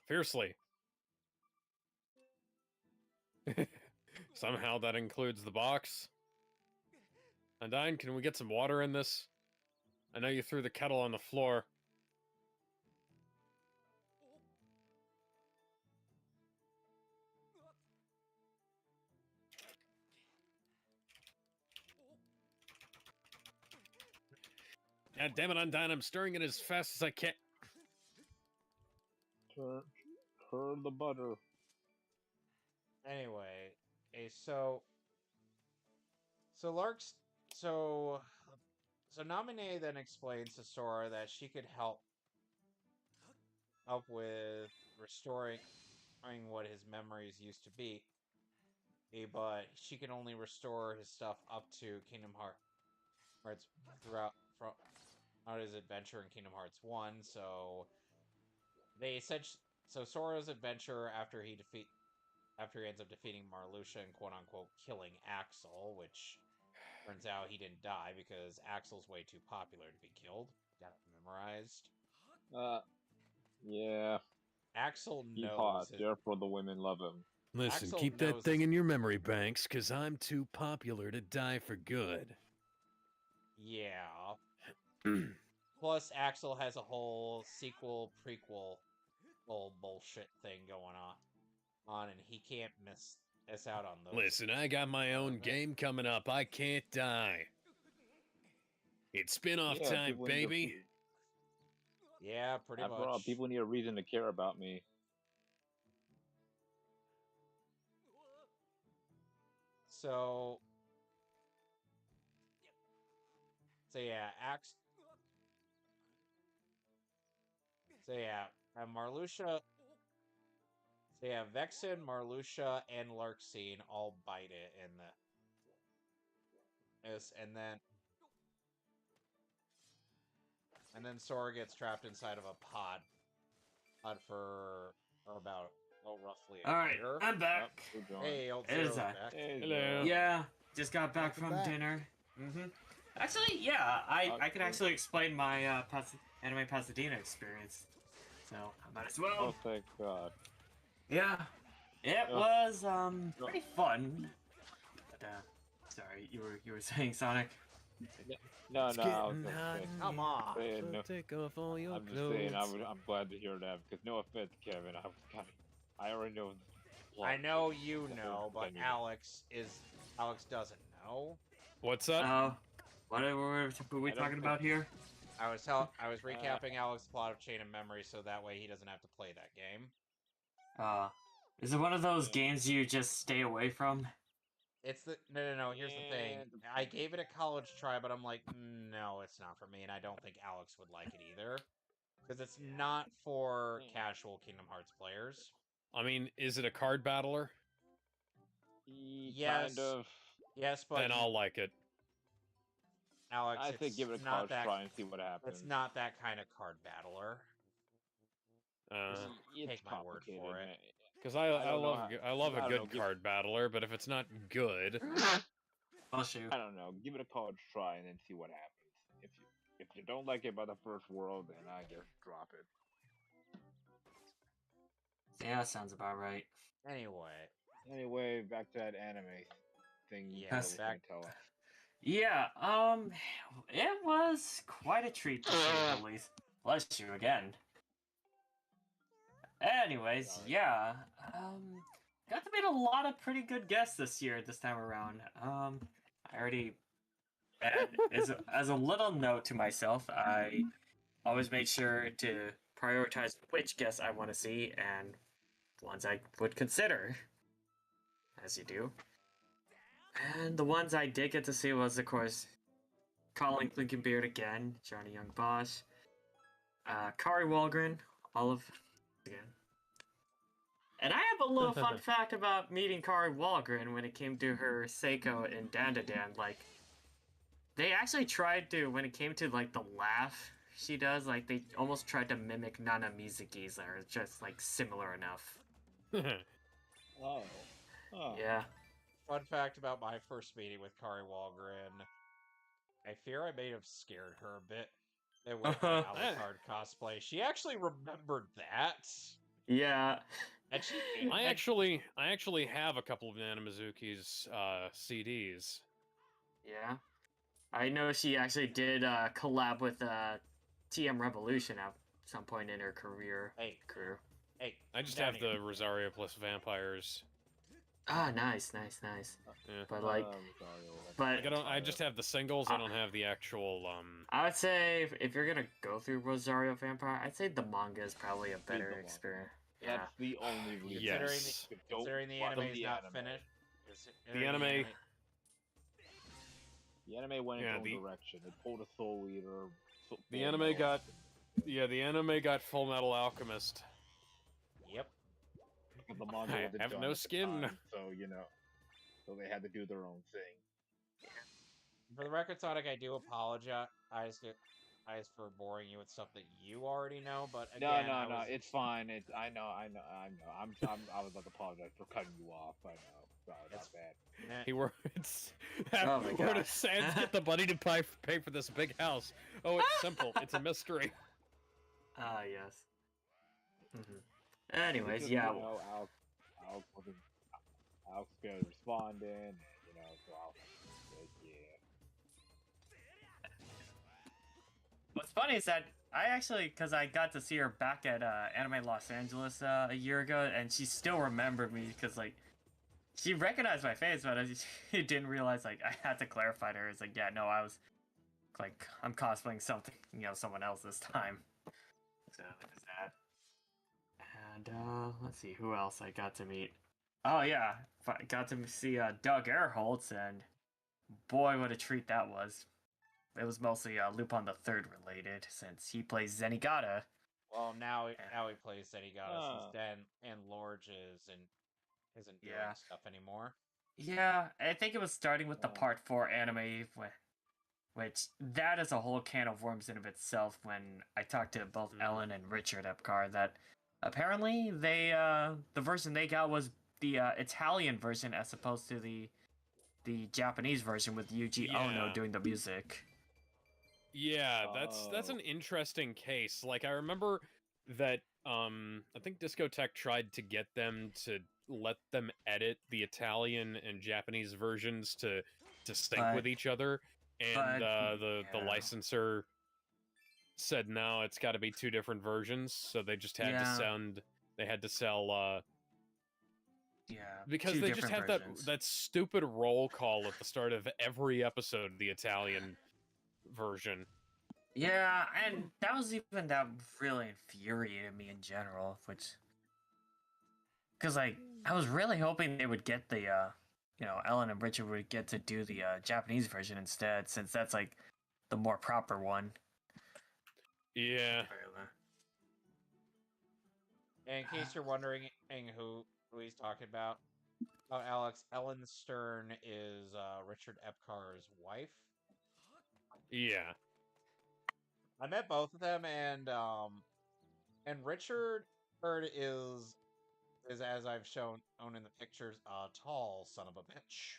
Fiercely. Somehow that includes the box. Undyne, can we get some water in this? I know you threw the kettle on the floor. God damn it, Undyne, I'm stirring it as fast as I can. Turn the butter. Anyway, so Lark's so Naminé then explains to Sora that she could help with restoring what his memories used to be, but she can only restore his stuff up to Kingdom Hearts throughout his adventure in Kingdom Hearts 1. So they said Sora's adventure after he ends up defeating Marluxia and quote-unquote killing Axel, which turns out he didn't die because Axel's way too popular to be killed. Got it memorized. Yeah. Axel He's knows hot, therefore the women love him. Listen, Axel keep knows that thing in your memory banks, because I'm too popular to die for good. Yeah. Plus, Axel has a whole sequel, prequel, whole bullshit thing going on, and he can't miss out on those. Listen, I got my own game coming up. I can't die. It's spin-off time, baby. Yeah, pretty much. After all, people need a reason to care about me. So yeah, Marluxia. So yeah, Vexen, Marluxia, and Larxene all bite it in this, and then Sora gets trapped inside of a pod for about roughly a year. I'm back. Hey, old It is Zero's back. Hello. Yeah, just got back Welcome from back. dinner. Actually, yeah, I can actually explain my Anime Pasadena experience. So I might as well. Oh, thank God. Yeah, it was pretty fun. But sorry, you were saying Sonic. No, I was getting just hot saying. Come on. Saying, no, Take off all your I'm just clothes. saying, I'm glad to hear that because no offense, Kevin, I already know. the plot. I know you know, but Anyway. Alex doesn't know. What's up? What were we talking about here? I was recapping Alex's plot of Chain of Memory so that way he doesn't have to play that game. Is it one of those games you just stay away from? It's no. Here's the thing. I gave it a college try, but I'm like, no, it's not for me, and I don't think Alex would like it either, because it's not for casual Kingdom Hearts players. I mean, is it a card battler? Yes. Kind of. Yes, but Then I'll like it. Alex, I think give it a not college that. try and see what happens. It's not that kind of card battler. It's Take my word complicated, for it. man. Because I love a I don't good know, card battler, but if it's not good, Oh shoot. I don't know. Give it a college try and then see what happens. If you don't like it by the first world, then I just drop it. Yeah, that sounds about right. Anyway, back to that anime thing. Yeah, was gonna back- tell us. Yeah, it was quite a treat to say the least. Bless you again. Anyways, Sorry. yeah, got to meet a lot of pretty good guests this year, this time around. I already, as a little note to myself, I always make sure to prioritize which guests I want to see and ones I would consider, as you do. And the ones I did get to see was, of course, Colin Clinkenbeard again, Johnny Young Bosch, Kari Walgren, Olive again. And I have a little fun fact about meeting Kari Walgren when it came to her Seiko in Dandadan. Like, they actually tried to, when it came to, like, the laugh she does, like, they almost tried to mimic Nana Mizuki's, that are just, like, similar enough. Oh. Yeah. Fun fact about my first meeting with Kari Walgren. I fear I may have scared her a bit with my Alucard cosplay. She actually remembered that. Yeah. And she I actually have a couple of Nana Mizuki's CDs. Yeah. I know she actually did collab with TM Revolution at some point in her career. Hey. Career. Hey, I just down have here. the Rosario plus Vampires. Ah, nice. Yeah. But like, Like I just have the singles. I don't have the actual. I would say if you're gonna go through Rosario Vampire, I'd say the manga is probably a better manga. experience. Yeah. That's the only reason. Yes. Considering the anime is not finished. The anime. The anime went Yeah, its own direction. It pulled a Soul Eater. The anime got. Yeah, the anime got Full Metal Alchemist. Yep. The manga I wasn't have done no at the skin. time, so so they had to do their own thing. For the record, Sonic, I do apologize for boring you with stuff that you already know, but again, No, it's fine. I know. I was about to apologize for cutting you off. I know. Sorry about that. He works. Oh my Where God. does Sans get the money to pay for this big house? Oh, it's simple. It's a mystery. Ah, yes. Anyways, Because, yeah. Alex wasn't. Alex was responding, and, so Alex said, yeah. What's funny is that I actually, because I got to see her back at Anime Los Angeles a year ago, and she still remembered me because, like, she recognized my face, but she didn't realize, like, I had to clarify to her. It's like, yeah, no, I was, like, I'm cosplaying something, someone else this time. So, there's that. And, let's see, who else I got to meet? Oh, yeah, I got to see Doug Erholtz, and boy, what a treat that was. It was mostly Lupin the Third related, since he plays Zenigata. Well, now he plays Zenigata since Dan and Lorge isn't doing stuff anymore. Yeah, I think it was starting with the Part 4 anime, which that is a whole can of worms in of itself. When I talked to both Ellen and Richard Epcar, that apparently they the version they got was the Italian version as opposed to the Japanese version with Yuji Ono doing the music. Yeah, that's an interesting case. Like, I remember that I think Discotech tried to get them to let them edit the Italian and Japanese versions to sync with each other, and the licensor said no, it's got to be two different versions, so they just had to sell because they just have that stupid roll call at the start of every episode of the Italian version. Yeah, and that was even that really infuriated me in general, because like I was really hoping they would get the Ellen and Richard would get to do the Japanese version instead, since that's like the more proper one. Yeah. And in case you're wondering who he's talking about, Oh, Alex, Ellen Stern is Richard Epcar's wife. Yeah. I met both of them, and Richard is as I've shown in the pictures, a tall son of a bitch.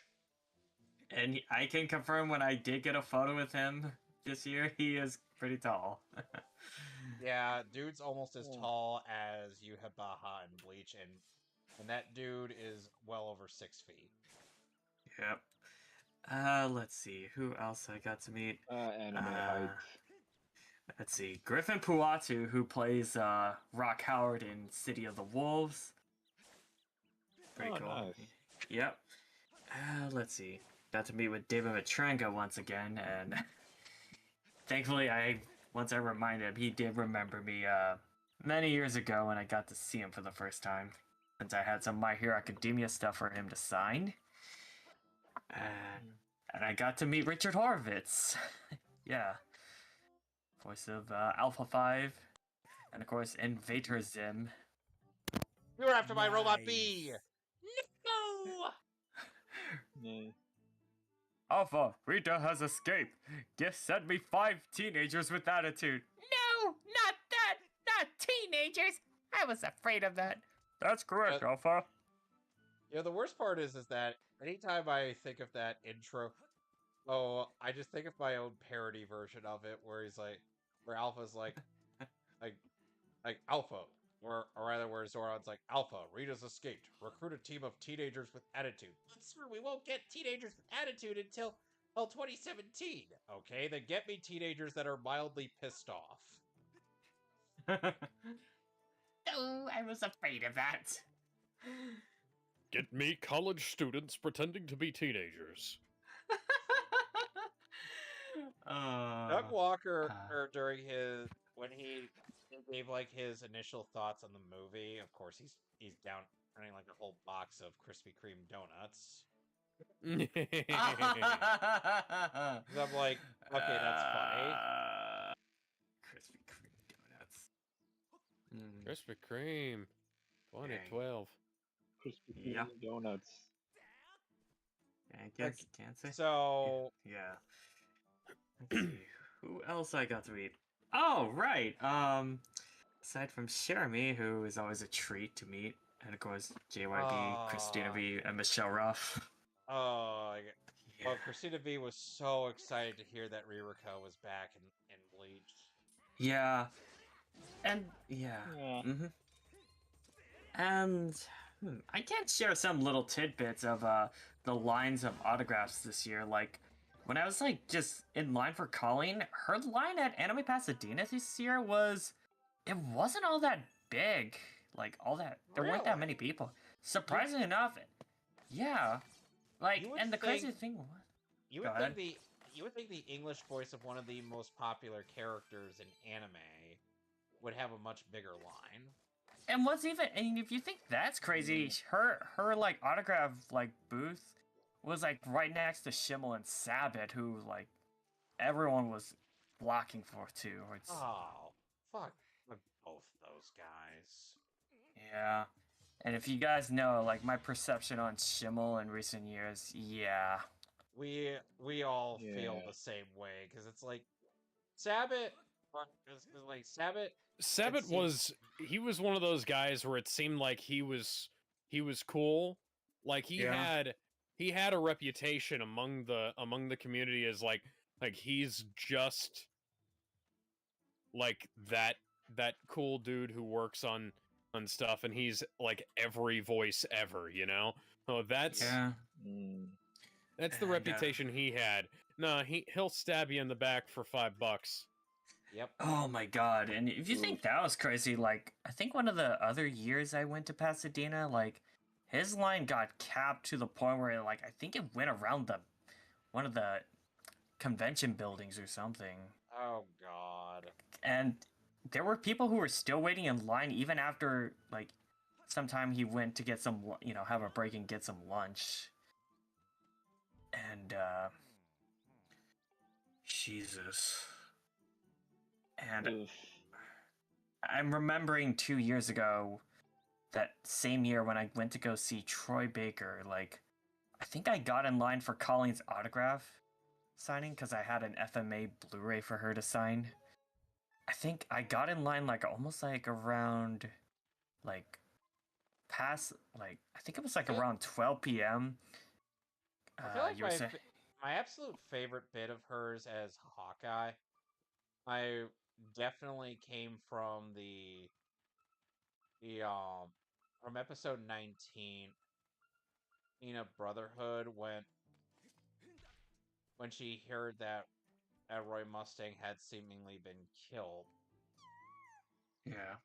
And I can confirm when I did get a photo with him this year, he is pretty tall. Yeah, dude's almost as tall as Yuha Baha in Bleach, and that dude is well over 6 feet. Yep. Let's see. Who else I got to meet? Anime heights. Let's see. Griffin Puatu, who plays Rock Howard in City of the Wolves. Pretty cool. Nice. Yep. Let's see. Got to meet with David Matranga once again, and thankfully, once I reminded him, he did remember me many years ago when I got to see him for the first time, since I had some My Hero Academia stuff for him to sign. And I got to meet Richard Horvitz. Yeah. Voice of Alpha 5. And of course, Invader Zim. You're after my robot bee! No! Yeah. Alpha, Rita has escaped. Just sent me 5 teenagers with attitude. No, not that! Not teenagers! I was afraid of that. That's correct, Alpha. You know, the worst part is that anytime I think of that intro, I just think of my own parody version of it, where Alpha's like Alpha, or rather, where Zoran's like, Alpha, Rita's escaped. Recruit a team of teenagers with attitude. But sir, we won't get teenagers with attitude until 2017. Okay, then get me teenagers that are mildly pissed off. Oh, I was afraid of that. Get me college students pretending to be teenagers. Doug Walker, during when he gave his initial thoughts on the movie, of course he's down running like a whole box of Krispy Kreme donuts. I'm like, okay, that's funny. Krispy Kreme donuts. Krispy Kreme, 2012. Krispy Kreme donuts. I guess you can't say. So Yeah. Let's see. Who else I got to meet? Oh, right. Aside from Jeremy, who is always a treat to meet, and of course JYB, Christina V, and Michelle Ruff. Well, Christina V was so excited to hear that Ririka was back in Bleach. Yeah. And mm-hmm. And I can share some little tidbits of the lines of autographs this year. Like when I was just in line for Colleen, her line at Anime Pasadena this year wasn't all that big. There weren't that many people. Surprisingly enough, yeah. And the crazy thing was, you would think the English voice of one of the most popular characters in anime would have a much bigger line. And if you think that's crazy, her autograph booth was right next to Schimmel and Sabbath, who everyone was blocking for too. Oh, fuck both those guys. Yeah. And if you guys know, my perception on Schimmel in recent years, yeah. We all feel the same way, because it's Sabbath, Sabbath was one of those guys where it seemed like he was cool. He had a reputation among the community as he's just that cool dude who works on stuff, and he's every voice ever, you know? Oh, that's the reputation he had. No, he'll stab you in the back for $5. Yep. Oh my god, and if you think that was crazy, I think one of the other years I went to Pasadena, his line got capped to the point where I think it went around one of the convention buildings or something. Oh god. And there were people who were still waiting in line even after sometime he went to get some, have a break and get some lunch. And Jesus. And I'm remembering 2 years ago, that same year when I went to go see Troy Baker, like, I think I got in line for Colleen's autograph signing because I had an FMA Blu-ray for her to sign. I think I got in line like almost like around like past like I think it was like around 12 p.m. I feel like you were saying, my absolute favorite bit of hers as Hawkeye, I definitely came from the from episode 19, Brotherhood, when she heard that Roy Mustang had seemingly been killed. yeah,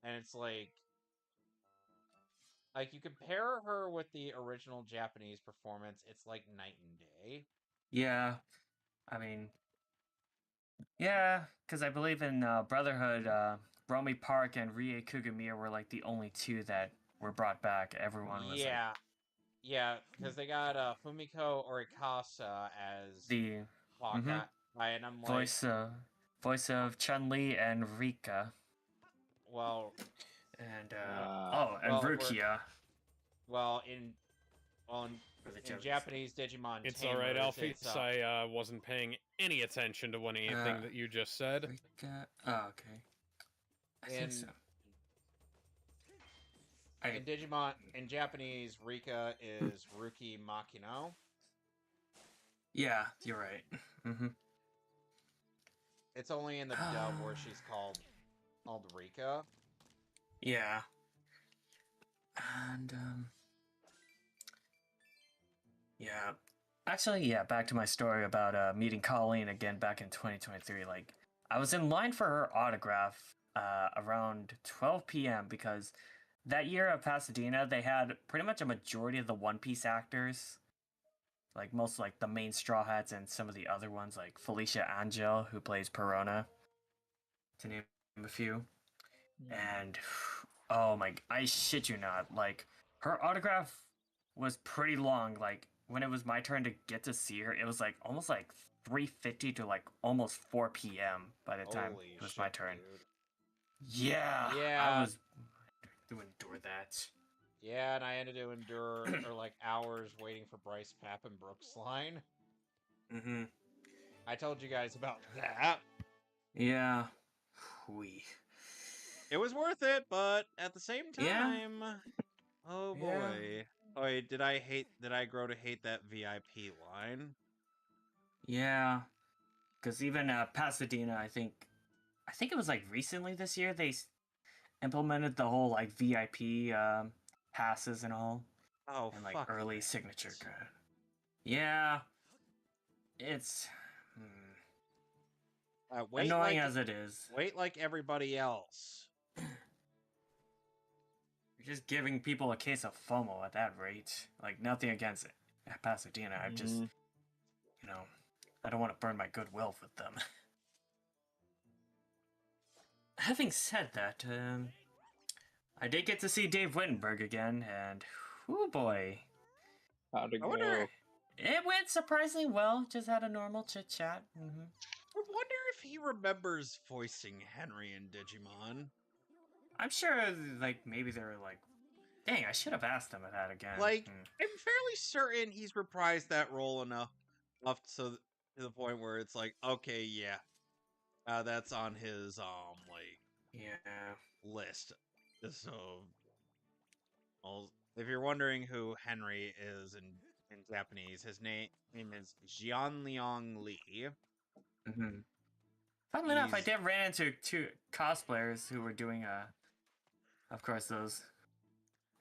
And it's like you compare her with the original Japanese performance, it's like night and day. yeah. I mean, yeah, because I believe in Brotherhood, Romy Park and Rie Kugamiya were like the only two that were brought back. Everyone was like Yeah, because they got Fumiko Orikasa as the Hawkeye, and I'm like, voice of Chun-Li and Rika well, and well, Rukia well in for the in Japanese Digimon It's Tamers, alright, Alfie. it's, I wasn't paying any attention to anything that you just said. Rika. Oh, okay. I think so. In Digimon, in Japanese, Rika is Ruki Makino. Yeah, you're right. Mm-hmm. It's only in the dub where she's called Rika. Yeah. And yeah. Actually, yeah, back to my story about meeting Colleen again back in 2023. Like, I was in line for her autograph around 12 p.m. because that year at Pasadena, they had pretty much a majority of the One Piece actors. Like, most, like, the main Straw Hats and some of the other ones, like Felicia Angel, who plays Perona, to name a few. And, oh my, I shit you not, like, her autograph was pretty long. Like, when it was my turn to get to see her, it was like almost like 3:50 to like almost 4 p.m. by the time Holy it was shit, my turn. dude. Yeah, Yeah. I was to endure that. Yeah, and I ended to endure or like hours waiting for Bryce Pappenbrook's line. Mm-hmm. I told you guys about that. Yeah. It was worth it, but at the same Yeah. time, oh Yeah. boy. Oh, wait, did I grow to hate that VIP line? Yeah. Because even Pasadena, I think it was like recently this year they implemented the whole like VIP passes and all. Oh, And like fuck early that. signature card. Yeah. It's Wait annoying like, as it is. Wait like everybody else. You're just giving people a case of FOMO at that rate. Like, nothing against it. At Pasadena, I just, I don't want to burn my goodwill with them. Having said that, I did get to see Dave Wittenberg again, and, oh boy. How'd it I wonder, go? It went surprisingly well. Just had a normal chit-chat. Mm-hmm. I wonder if he remembers voicing Henry in Digimon. I'm sure, like, maybe they're like, dang, I should have asked him that again. Like, I'm fairly certain he's reprised that role enough so to the point where it's like, okay, yeah, that's on his Yeah. list. So, if you're wondering who Henry is in Japanese, his name is Jianliang Li. Mm-hmm. Funnily enough, I did ran into two cosplayers who were doing of course those,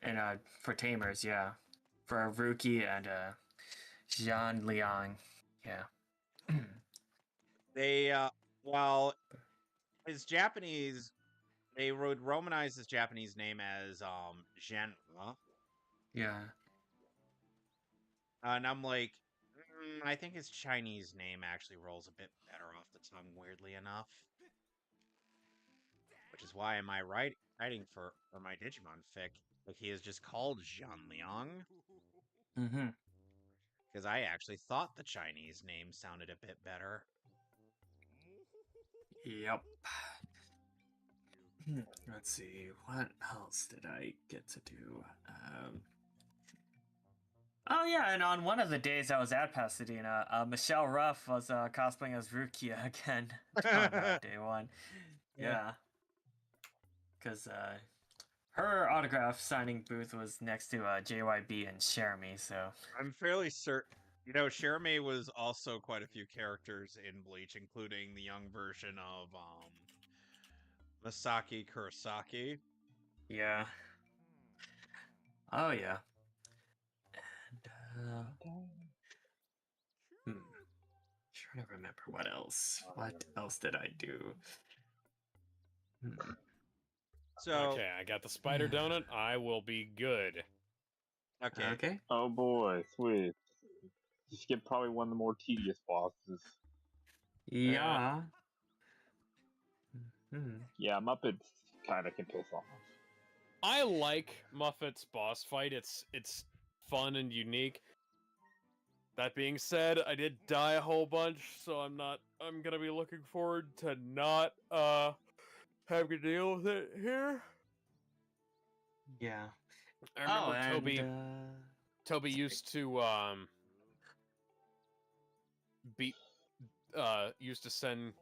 and for Tamers, yeah, for Ruki and Jean Liang, yeah. They well, his Japanese, they would romanize his Japanese name as Zhenhua. Yeah. And I'm like, I think his Chinese name actually rolls a bit better off the tongue, weirdly enough. Which is why am I writing for my Digimon fic? Like, he is just called Zhan Liang. Mm-hmm. Because I actually thought the Chinese name sounded a bit better. Yep. Let's see, what else did I get to do? Oh yeah, and on one of the days I was at Pasadena, Michelle Ruff was cosplaying as Rukia again on day one. Yeah, because her autograph signing booth was next to JYB and Jeremy, so I'm fairly certain. You know, Jeremy was also quite a few characters in Bleach, including the young version of Masaki Kurosaki. yeah. Oh yeah. And trying to remember what else. What else did I do? So Okay, I got the spider donut. I will be good. okay. Okay. Oh boy, sweet. You skip probably one of the more tedious bosses. Yeah. Yeah, Muppets kind of can piss off. I like Muffet's boss fight. It's fun and unique. That being said, I did die a whole bunch, so I'm gonna be looking forward to not having to deal with it here. Yeah. I remember and, Toby used to beat used to send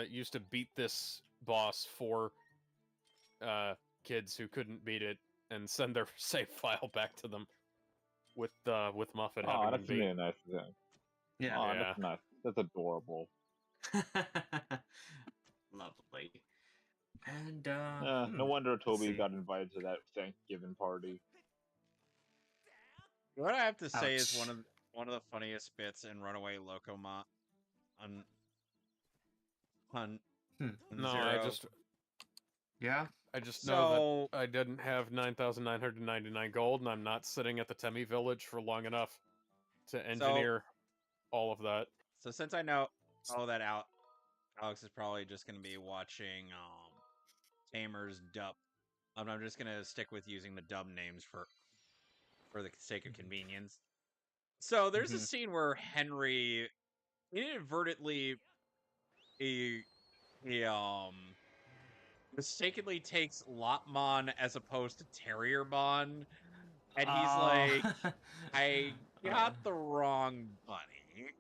used to beat this boss for kids who couldn't beat it and send their save file back to them with Muffet Oh, having that's them beat. really nice of them. Yeah. Oh, Yeah. that's nice. That's adorable. Lovely. And No wonder Toby see. got invited to that Thanksgiving party. What I have to say is Ouch. one of the funniest bits in Runaway Locomont on No, Zero. I just So- know that I didn't have 9,999 gold, and I'm not sitting at the Temi village for long enough to engineer all of that. So since I know all that out, Alex is probably just going to be watching Tamer's dub. I'm just going to stick with using the dub names for the sake of convenience. So there's a scene where Henry inadvertently he mistakenly takes Lopmon as opposed to Terriermon, and he's like, I got the wrong bunny.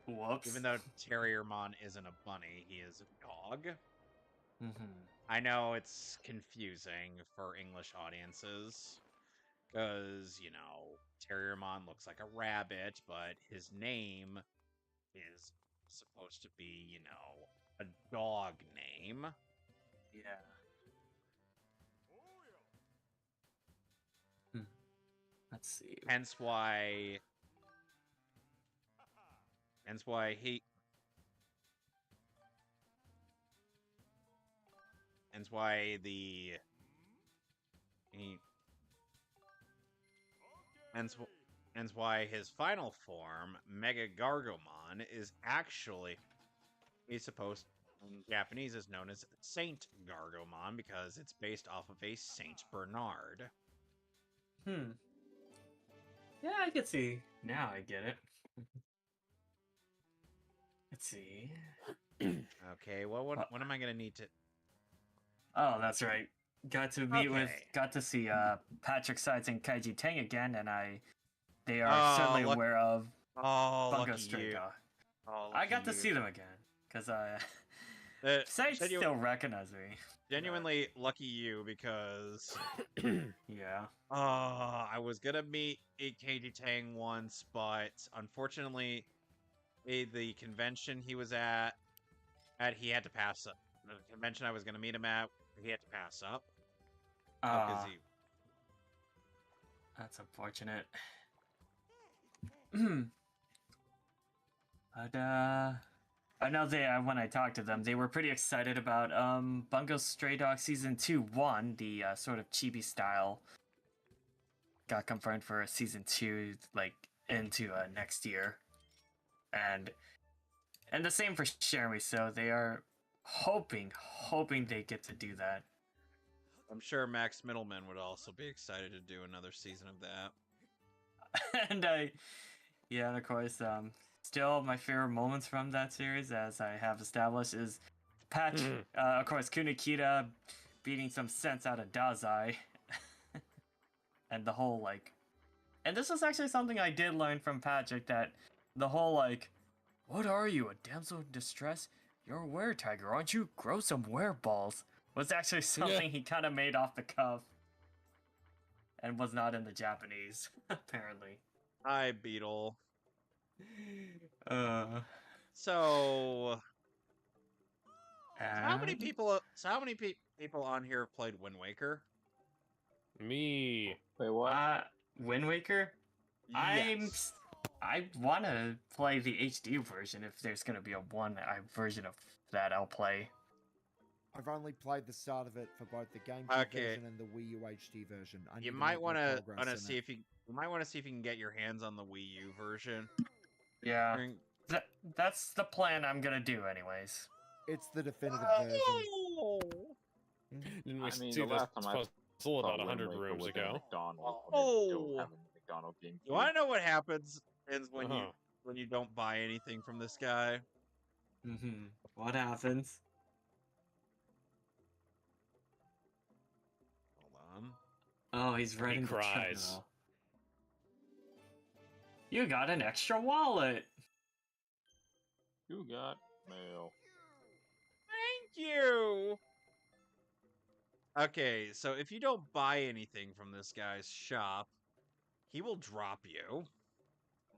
Whoops. Even though Terriermon isn't a bunny, he is a dog. Mm-hmm. I know it's confusing for English audiences, because, you know, Terriermon looks like a rabbit, but his name is supposed to be, you know, a dog name. Yeah. Let's see. Hence why he hence why the he hence why his final form, Mega Gargomon, is actually he's supposed in Japanese is known as Saint Gargomon because it's based off of a Saint Bernard. Yeah, I can see. Now I get it. Let's see. Okay, well, what am I gonna need to? Oh, that's right. Got to Okay. got to see Patrick Sides and Kaiji Tang again, and they are certainly aware of Oh, Bungo lucky Stray you. Dog. Oh, I got to lucky see you. them again because Sides Genu- still recognize me. Genuinely lucky you because Yeah. I was gonna meet KG Tang once, but unfortunately, the convention he was at he had to pass up. The convention I was gonna meet him at, he had to pass up because he. That's unfortunate. But I know when I talked to them, they were pretty excited about Bungo Stray Dog Season 2-1, the sort of chibi style. Got confirmed for Season 2, like, into next year. And the same for Jeremy, so they are hoping they get to do that. I'm sure Max Middleman would also be excited to do another season of that. And of course, still my favorite moments from that series, as I have established, is Patch, of course, Kunikita beating some sense out of Dazai. And the whole, like... And this was actually something I did learn from Patrick, that the whole, like, what are you, a damsel in distress? You're a were-tiger, aren't you? Grow some were-balls. Was actually something he kind of made off the cuff. And was not in the Japanese, apparently. Hi, Beetle. So... how many people? So how many people on here have played Wind Waker? Me. Wait, what? Wind Waker? Yes. I want to play the HD version if there's going to be a version of that I'll play. I've only played the start of it for both the GameCube Okay. version and the Wii U HD version. I need You to might make more want to progress in see it. if you might want to see if you can get your hands on the Wii U version. Yeah, During- that's the plan I'm going to do anyways. It's the definitive version. Didn't we I mean, see the this last time I puzzle about Wind 100 Waker rooms was in ago? McDonald's when they still Oh. have a McDonald's game. You want to know what happens when Uh-huh. you don't buy anything from this guy? Mm-hmm. What happens? Hold on. Oh, he's He writing the cries. treadmill. You got an extra wallet. You got mail. Thank you. Okay, so if you don't buy anything from this guy's shop, he will drop you.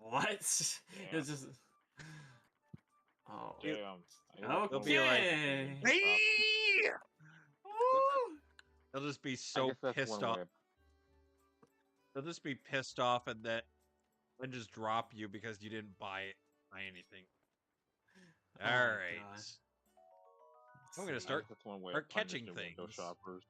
What? Yeah. It's just... Oh. Damn. He'll be like, Okay. "Hey!" Woo! He'll just be I so guess that's pissed one off. way. He'll just be pissed off and just drop you because you didn't buy anything. Oh All my right. God. I'm gonna I start guess that's one way start of punishing catching window things. shoppers.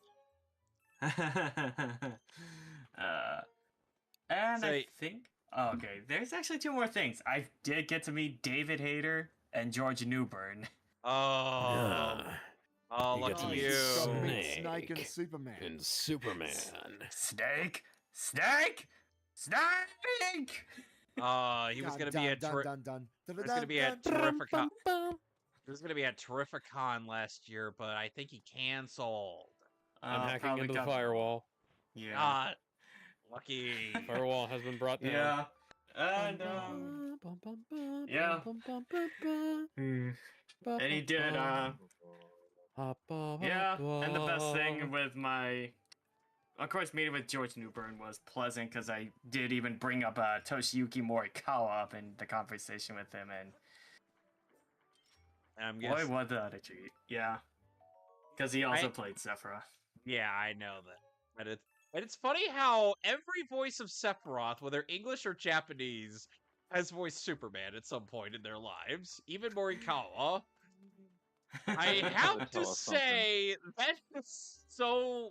And I Say- think... Oh, okay, there's actually two more things. I did get to meet David Hayter and George Newbern. Oh, oh, You look get to at meet you. Got to meet Snake. Snake and Superman. And Superman. Snake! Snake! Snake! He was gonna be a there's gonna be a there's gonna be a Terrificon last year, but I think he canceled. I'm hacking probably into the got- firewall. Yeah. God, lucky. Firewall has been brought down. Yeah. And, yeah. And he did, yeah, and the best thing with my... Of course, meeting with George Newbern was pleasant, because I did even bring up Toshiyuki Morikawa up in the conversation with him, and I'm boy, guessing. what a treat. Yeah. Because he also I- played Sephiroth. Yeah, I know that. And it's funny how every voice of Sephiroth, whether English or Japanese, has voiced Superman at some point in their lives. Even Morikawa. I have Tell to us something. say that is so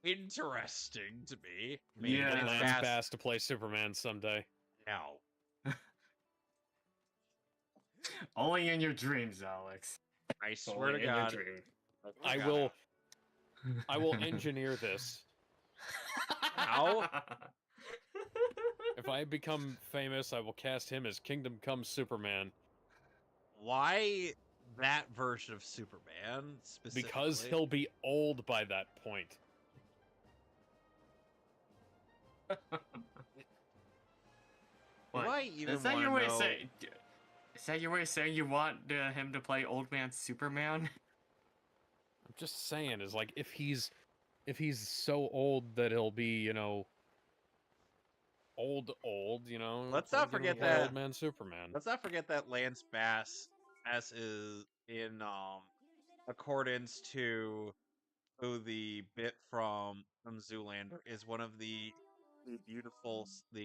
interesting to me. I mean, Yeah. Lance Lance Bass- Bass to play Superman someday. No, Only in your dreams, Alex. I swear Only to in your God, dreams. I will engineer this. How? If I become famous, I will cast him as Kingdom Come Superman. Why that version of Superman specifically? Because he'll be old by that point. Do What? I even Is that wanna your way of know- saying? Is that your way of saying you want him to play Old Man Superman? I'm just saying, is like if he's so old that he'll be, old, Let's so not give him a forget play that- Old Man Superman. Let's not forget that Lance Bass is in accordance to who the bit from Zoolander is one of the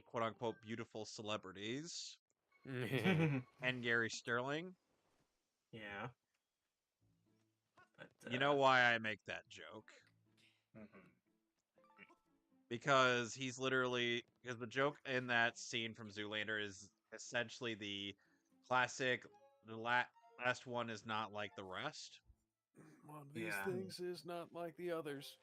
quote unquote beautiful celebrities, and Gary Sterling. Yeah. But, You know why I make that joke? Because because the joke in that scene from Zoolander is essentially the classic, the last one is not like the rest. One of these Yeah. things is not like the others.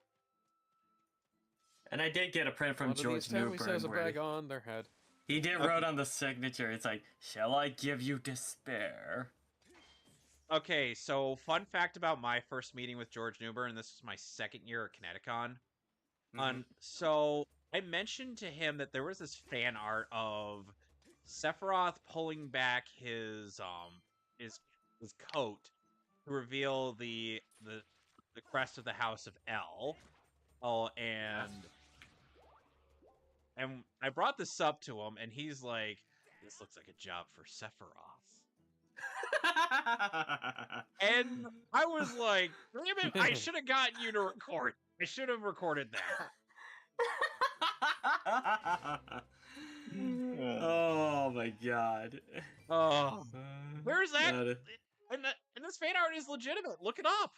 And I did get a print from George He says a Newbern where bag on their head. he did Okay. wrote on the signature, it's like, shall I give you despair? Okay, so fun fact about my first meeting with George Newber, and this was my second year at Kineticon. So I mentioned to him that there was this fan art of Sephiroth pulling back his coat to reveal the crest of the House of L. Oh, and I brought this up to him, and he's like, "This looks like a job for Sephiroth." And I was like, "Damn it! I should have gotten you to record. I should have recorded that." Oh my god. Oh, where's that? That- And this fan art is legitimate. Look it up.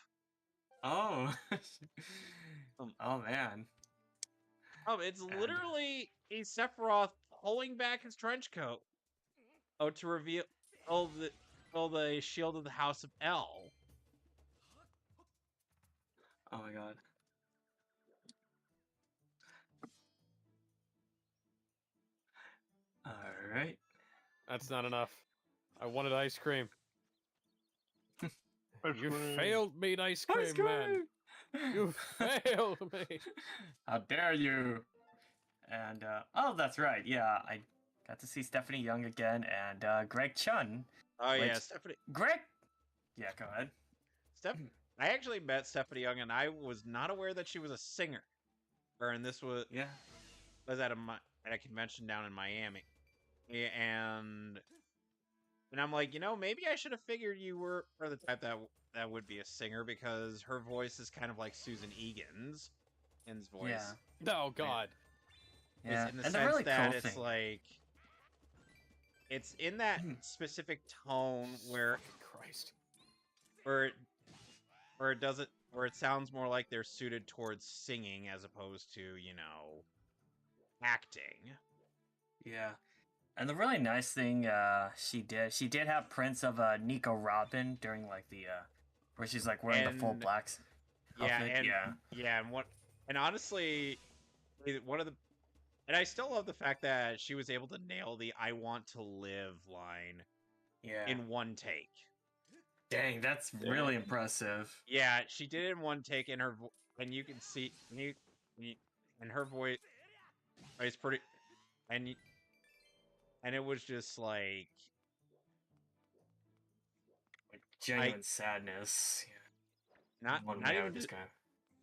Oh. Oh man. It's literally a Sephiroth pulling back his trench coat. Oh, to reveal the shield of the House of L. Oh my god. Alright. That's not enough. I wanted ice cream. Ice You cream. failed me, ice cream, man. You failed me. How dare you? And oh, that's right. Yeah, I got to see Stephanie Young again and Greg Chun. Oh yeah, Which- Stephanie. Greg. Yeah, go ahead. I actually met Stephanie Young, and I was not aware that she was a singer. And this was Yeah. at a convention down in Miami, and I'm like, maybe I should have figured you were the type that would be a singer, because her voice is kind of like Susan Egan's voice. Yeah. Oh God. Yeah. In the and sense the really that cool it's thing. like it's in that specific tone where Christ. where it sounds more like they're suited towards singing as opposed to acting. Yeah. And the really nice thing she did have prints of Nico Robin during like the where she's like wearing the full And- blacks. Yeah, outfit. and honestly, and I still love the fact that she was able to nail the "I want to live" line Yeah. in one take. Dang, that's really impressive. Yeah, she did it in one take, and and you can see, and her voice is pretty, and it was just like, Like genuine sadness. not One not man even just just kind of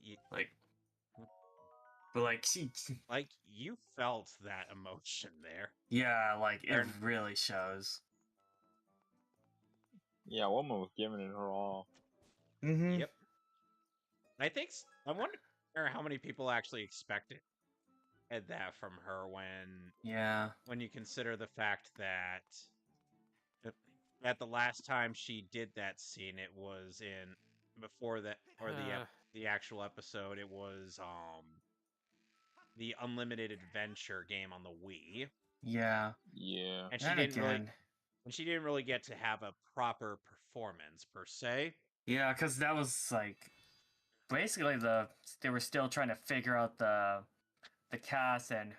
y- like, but like she, like you felt that emotion there. yeah, like it Or- really shows. Yeah, woman was giving it her all. Mm-hmm. Yep. I think I wonder how many people actually expected that from her Yeah. when you consider the fact that at the last time she did that scene, it was in before that, or the actual episode, it was the Unlimited Adventure game on the Wii, Yeah. Yeah. and And she didn't really get to have a proper performance per se. yeah, because that was like basically they were still trying to figure out the cast and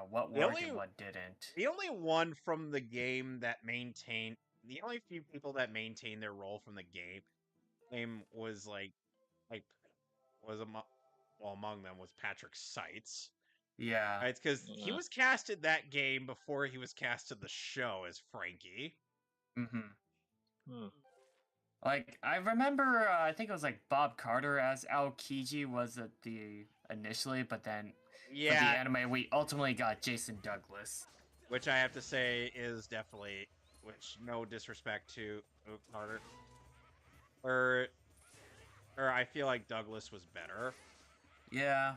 what The worked only- and what didn't. The only one from the game that maintained the only few people that maintained their role from the game was among them was Patrick Seitz. Yeah. It's because he Yeah. was casted that game before he was casted the show as Frankie. Mm-hmm. Hmm. Like I remember, I think it was like Bob Carter as Aokiji was at the initially, but then for the Yeah, anime we ultimately got Jason Douglas. which I have to say is definitely, which no disrespect to Carter, or I feel like Douglas was better. Yeah.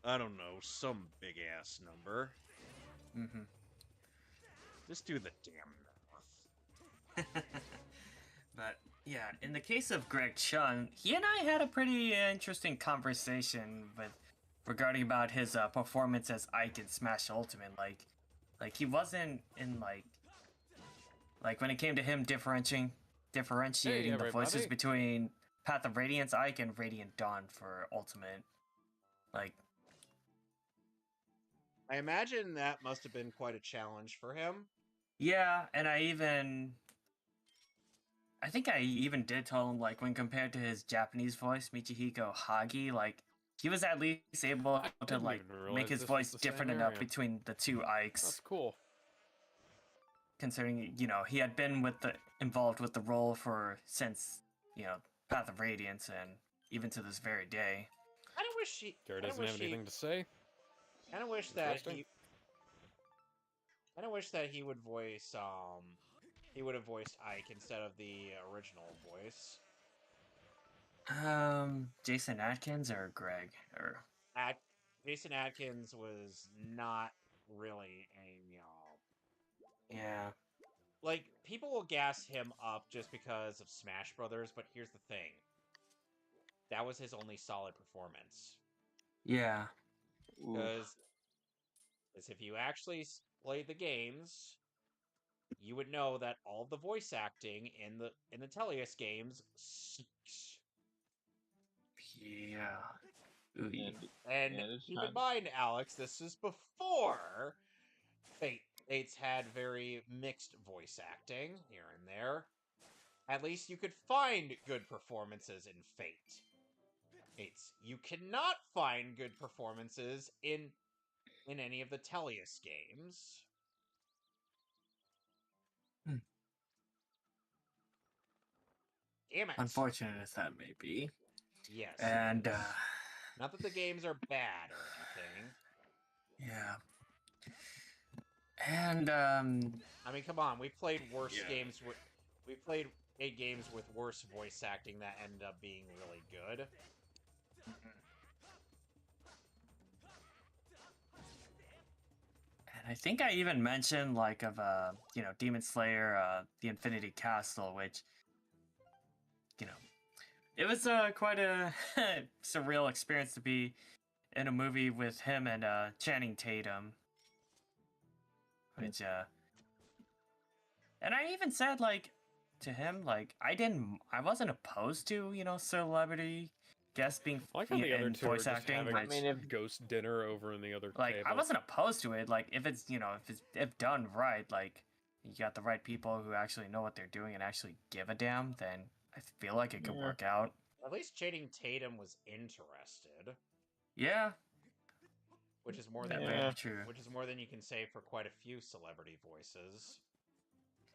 I don't know, some big ass number. Mm-hmm. Just do the damn math. But yeah, in the case of Greg Chun, he and I had a pretty interesting conversation regarding about his performance as Ike in Smash Ultimate. Like he wasn't in like when it came to him differentiating the voices everybody. between Path of Radiance Ike and Radiant Dawn for Ultimate. Like I imagine that must have been quite a challenge for him. yeah, and I even I think I even did tell him, like, when compared to his Japanese voice, Michihiko Hagi, like, he was at least able I to, didn't like, even realize make his this was voice the same different enough area. between the two Ikes. That's cool. Considering, you know, he had been involved with the role since, you know, Path of Radiance and even to this very day. I don't wish he. Jared I don't doesn't wish have he. anything to say. I don't wish that Interesting. he. I don't wish that he would voice. He would have voiced Ike instead of the original voice. Jason Atkins or Greg or Jason Atkins was not really a. yeah. Like, people will gas him up just because of Smash Brothers, but here's the thing. That was his only solid performance. Yeah. Because if you actually played the games, you would know that all the voice acting in the Tellius games sucks. Yeah. And keep in mind, Alex, this is before Fates had very mixed voice acting here and there. At least you could find good performances in Fates. You cannot find good performances in any of the Tellius games. Damn it. Unfortunate as that may be. Yes. And not that the games are bad or anything. yeah. And I mean, come on, we played worse games with. We played 8 games with worse voice acting that ended up being really good. And I think I even mentioned like of you know, Demon Slayer, the Infinity Castle, which, you know, it was quite a surreal experience to be in a movie with him and Channing Tatum. Which and I even said, like, to him, like, I wasn't opposed to, you know, celebrity guests being I like how the other in two are voice just acting. having Which, ghost dinner over in the other like, table. I wasn't opposed to it. Like, if it's, you know, if done right, like, you got the right people who actually know what they're doing and actually give a damn, then I feel like it could work out. At least Channing Tatum was interested. Yeah. Which is more than true. Which is more than you can say for quite a few celebrity voices.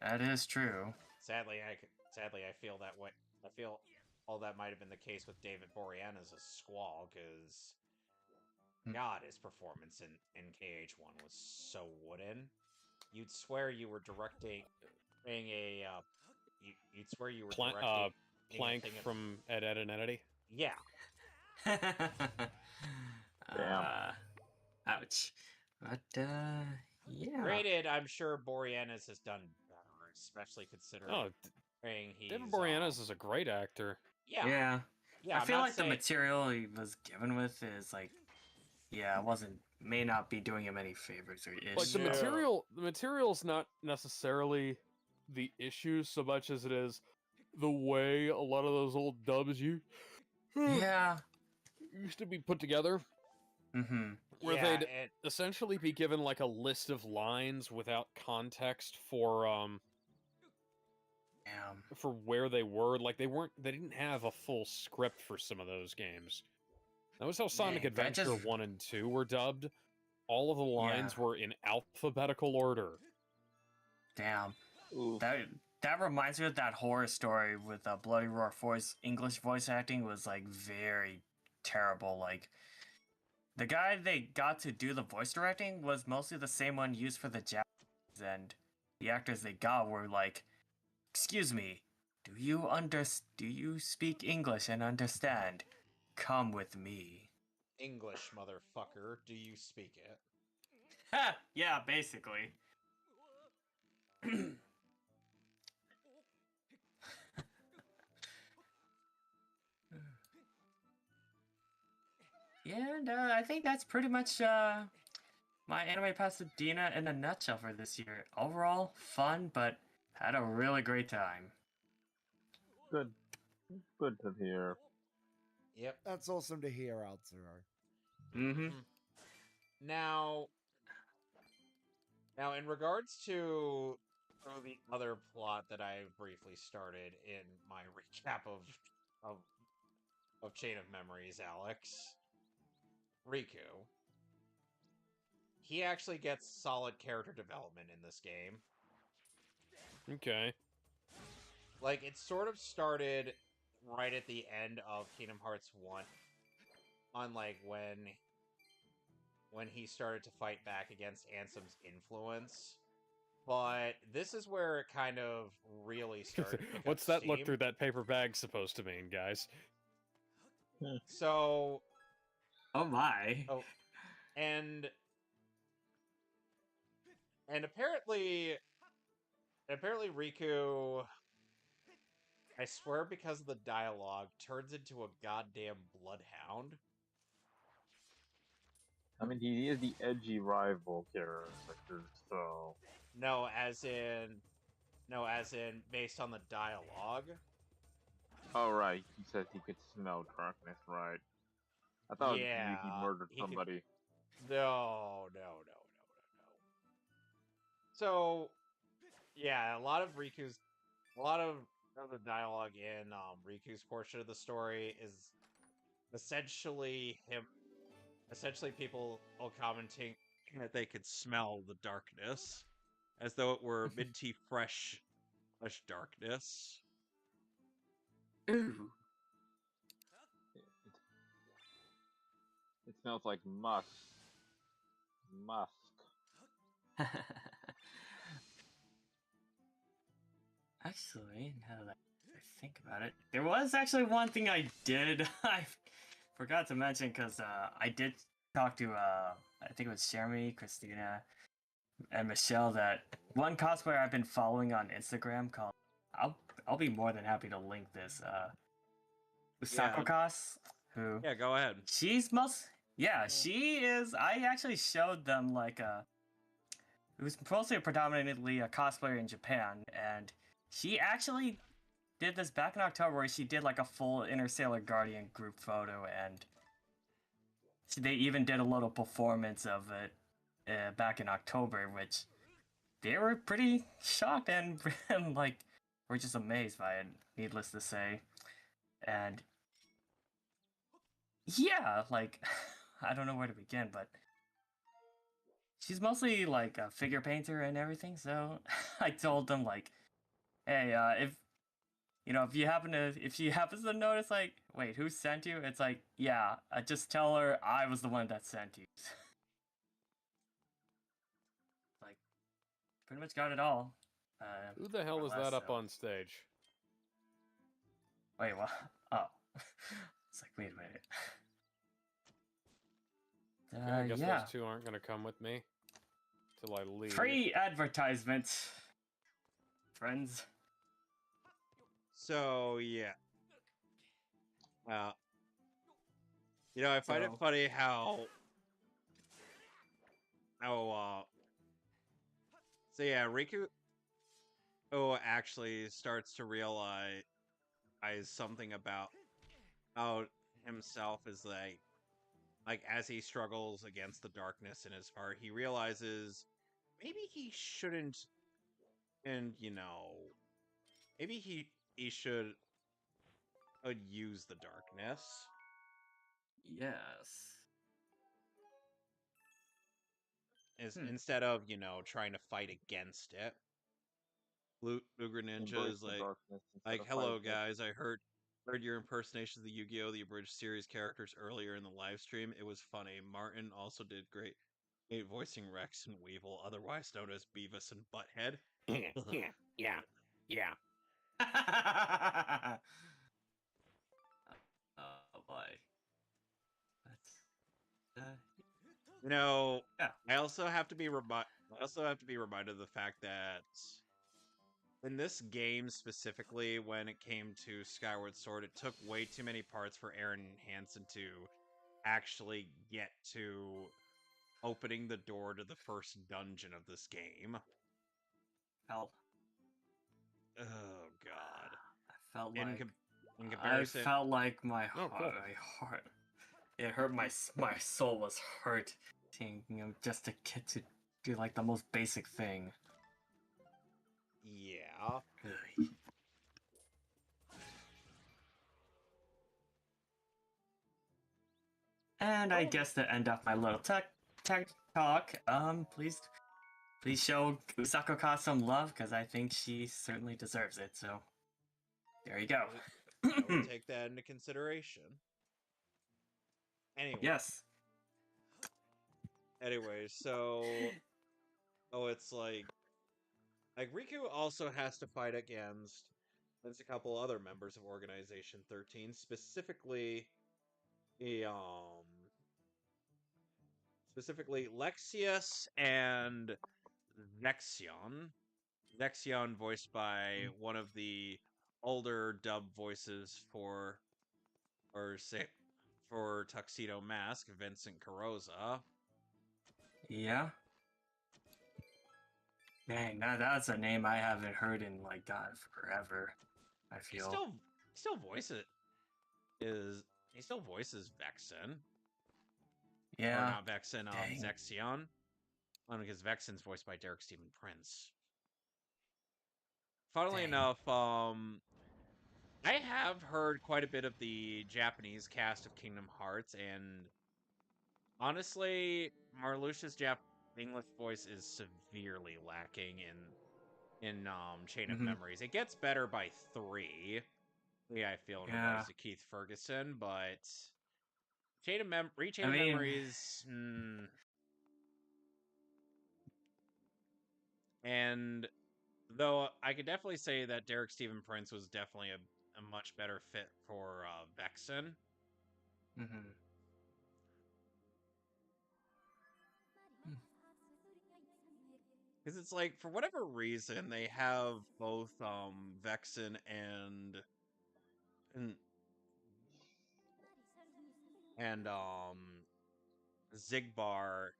That is true. Sadly, I feel that way. I feel all that might have been the case with David Boreanaz as Squall, because God, his performance in KH1 was so wooden. You'd swear you were directing a. You'd swear you were directing Plank from Ed, Edd and Eddy. Yeah. Ouch. But yeah. Granted, I'm sure Boreanaz has done better, especially considering he's David Boreanaz is a great actor. Yeah. I feel like the material he was given with is like, may not be doing him any favors or issues. Like the material's not necessarily the issue so much as it is the way a lot of those old dubs used to be put together. Mm-hmm. Where they'd essentially be given like a list of lines without context for where they were. Like they didn't have a full script for some of those games. That was how Sonic Adventure 1 and 2 were dubbed. All of the lines were in alphabetical order. Damn. That reminds me of that horror story with Bloody Roar English voice acting was like very terrible. Like the guy they got to do the voice directing was mostly the same one used for the Japanese, and the actors they got were like, "Excuse me, do you speak English and understand? Come with me." English, motherfucker. Do you speak it? Ha! Yeah, basically. And I think that's pretty much my Anime Pasadena in a nutshell for this year. Overall, fun, but had a really great time. Good to hear. Yep. That's awesome to hear, Alzero. Mm-hmm. Now, in regards to the other plot that I briefly started in my recap of Chain of Memories, Alex. Riku. He actually gets solid character development in this game. Okay. Like, it sort of started right at the end of Kingdom Hearts 1. On, like, when he started to fight back against Ansem's influence. But this is where it kind of really started to pick up What's that look steam. through that paper bag supposed to mean, guys? So, Oh my. oh, and apparently Riku, I swear because of the dialogue, turns into a goddamn bloodhound. I mean, he is the edgy rival character, so No, as in based on the dialogue. oh right, he says he could smell darkness, right? I thought Yeah, he murdered he could- somebody. No. So, yeah, a lot of the dialogue in Riku's portion of the story is essentially people all commenting that they could smell the darkness, as though it were minty fresh darkness. Ooh. It smells like musk. Musk. Actually, now that I think about it, there was actually one thing I did I forgot to mention because I did talk to I think it was Jeremy, Christina, and Michelle, that one cosplayer I've been following on Instagram called I'll be more than happy to link this Usako Cos, who Yeah, go ahead. she's she is. I actually showed them like it was mostly predominantly a cosplayer in Japan, and she actually did this back in October where she did like a full Interstellar Guardian group photo, and they even did a little performance of it back in October, which they were pretty shocked and, and like were just amazed by it, needless to say. And yeah, like I don't know where to begin, but she's mostly like a figure painter and everything, so I told them like, hey, if she happens to notice like, wait, who sent you? It's like, yeah, just tell her I was the one that sent you. Like, pretty much got it all. Who the hell more or is less, that up so. on stage? Wait, what? Oh. It's like, wait a minute. Okay, I guess Yeah. those two aren't going to come with me till I leave. Free advertisement, friends. So yeah, I find it funny how so yeah, Riku actually starts to realize something about how himself is like as he struggles against the darkness in his heart, he realizes maybe he shouldn't, and maybe he should use the darkness. Yes. Instead of trying to fight against it. Luger Ninja Embrace is the like, darkness instead of hello fighting it. guys, I heard your impersonation of the Yu-Gi-Oh! The abridged series characters earlier in the live stream. It was funny. Martin also did great voicing Rex and Weevil, otherwise known as Beavis and Butthead. Yeah. Oh boy. That's Yeah. Yeah. I also have to be reminded of the fact that in this game specifically, when it came to Skyward Sword, it took way too many parts for Aaron Hansen to actually get to opening the door to the first dungeon of this game. felt. Oh god. I felt In like comparison, I felt like my Oh, heart, cool. It hurt my soul was hurt seeing just to get to do like the most basic thing. Yeah. And I guess to end off my little tech talk, please show Kusako some love because I think she certainly deserves it. So there you go. I will take that into consideration. Anyway. Yes. Anyway, so it's like Riku also has to fight against a couple other members of Organization 13, specifically Lexius and Nexion. Nexion voiced by one of the older dub voices for Tuxedo Mask, Vincent Carrozza. Yeah. Dang, that's a name I haven't heard in like God forever. I feel. He still voices Vexen. Yeah. Or not Vexen, Dang. Zexion. Because Vexen's voiced by Derek Stephen Prince. Funnily enough, I have heard quite a bit of the Japanese cast of Kingdom Hearts, and honestly, Marluxia's English voice is severely lacking in Chain of Memories. It gets better by 3. I feel in regards to Keith Ferguson, but Chain of Memories. And though I could definitely say that Derek Stephen Prince was definitely a much better fit for Vexen. Because it's like, for whatever reason, they have both Vexen and Zigbar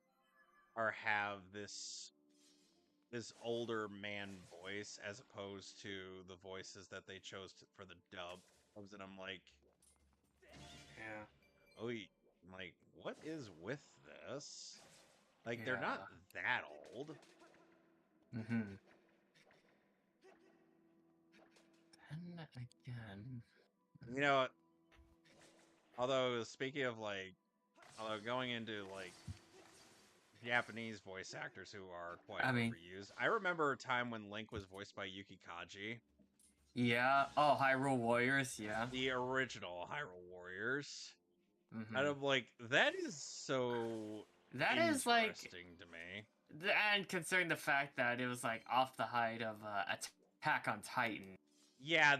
have this older man voice as opposed to the voices that they chose for the dubs, and I'm like, oh, like, what is with this? Like, they're not that old. And again, You know, although speaking of going into like Japanese voice actors who are quite overused, I remember a time when Link was voiced by Yuki Kaji. Yeah. Oh, Hyrule Warriors. Yeah. The original Hyrule Warriors. And I'm like, that is so interesting to me. And considering the fact that it was like off the height of Attack on Titan. Yeah,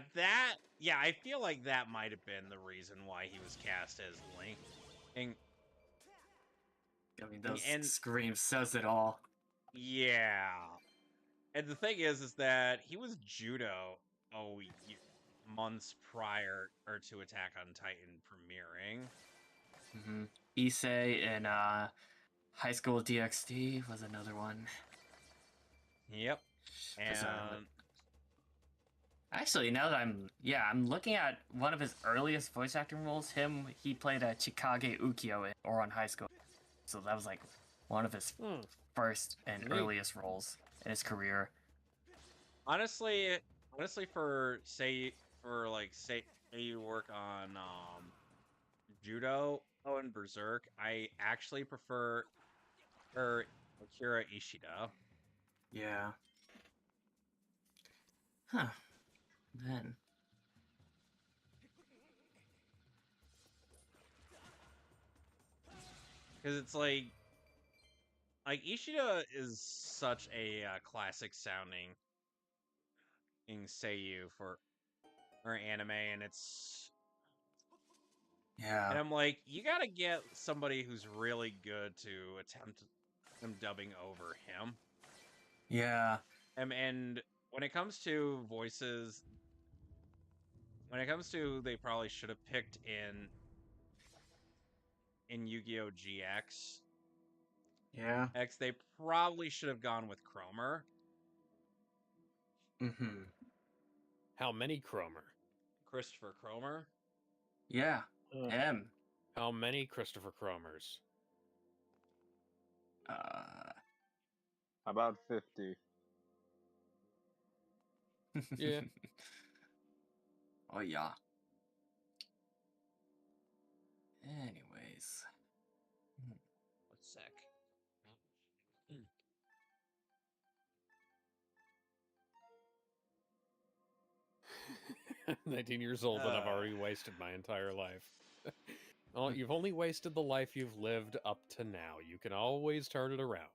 I feel like that might have been the reason why he was cast as Link. And I mean, those screams says it all. Yeah. And the thing is that he was judo months prior to Attack on Titan premiering. Issei in High School DxD was another one. Yep. And actually, now that I'm looking at one of his earliest voice acting roles. He played a Chikage Ukyo in Ouran High School, so that was like one of his first and earliest roles in his career. Honestly, for you work on judo and Berserk, I actually prefer Akira Ishida. Yeah. Huh. Then. Because it's like Ishida is such a classic sounding seiyuu for anime, and it's and I'm like, you gotta get somebody who's really good to attempt them dubbing over him. Yeah. And when it comes to voices, they probably should have picked in Yu-Gi-Oh! GX. Yeah. They probably should have gone with Cromer. How many Cromer? Christopher Cromer? Yeah. Him. How many Christopher Cromers? About 50. Yeah. Oh yeah. Anyways. One sec. 19 years old and I've already wasted my entire life. Well, you've only wasted the life you've lived up to now. You can always turn it around.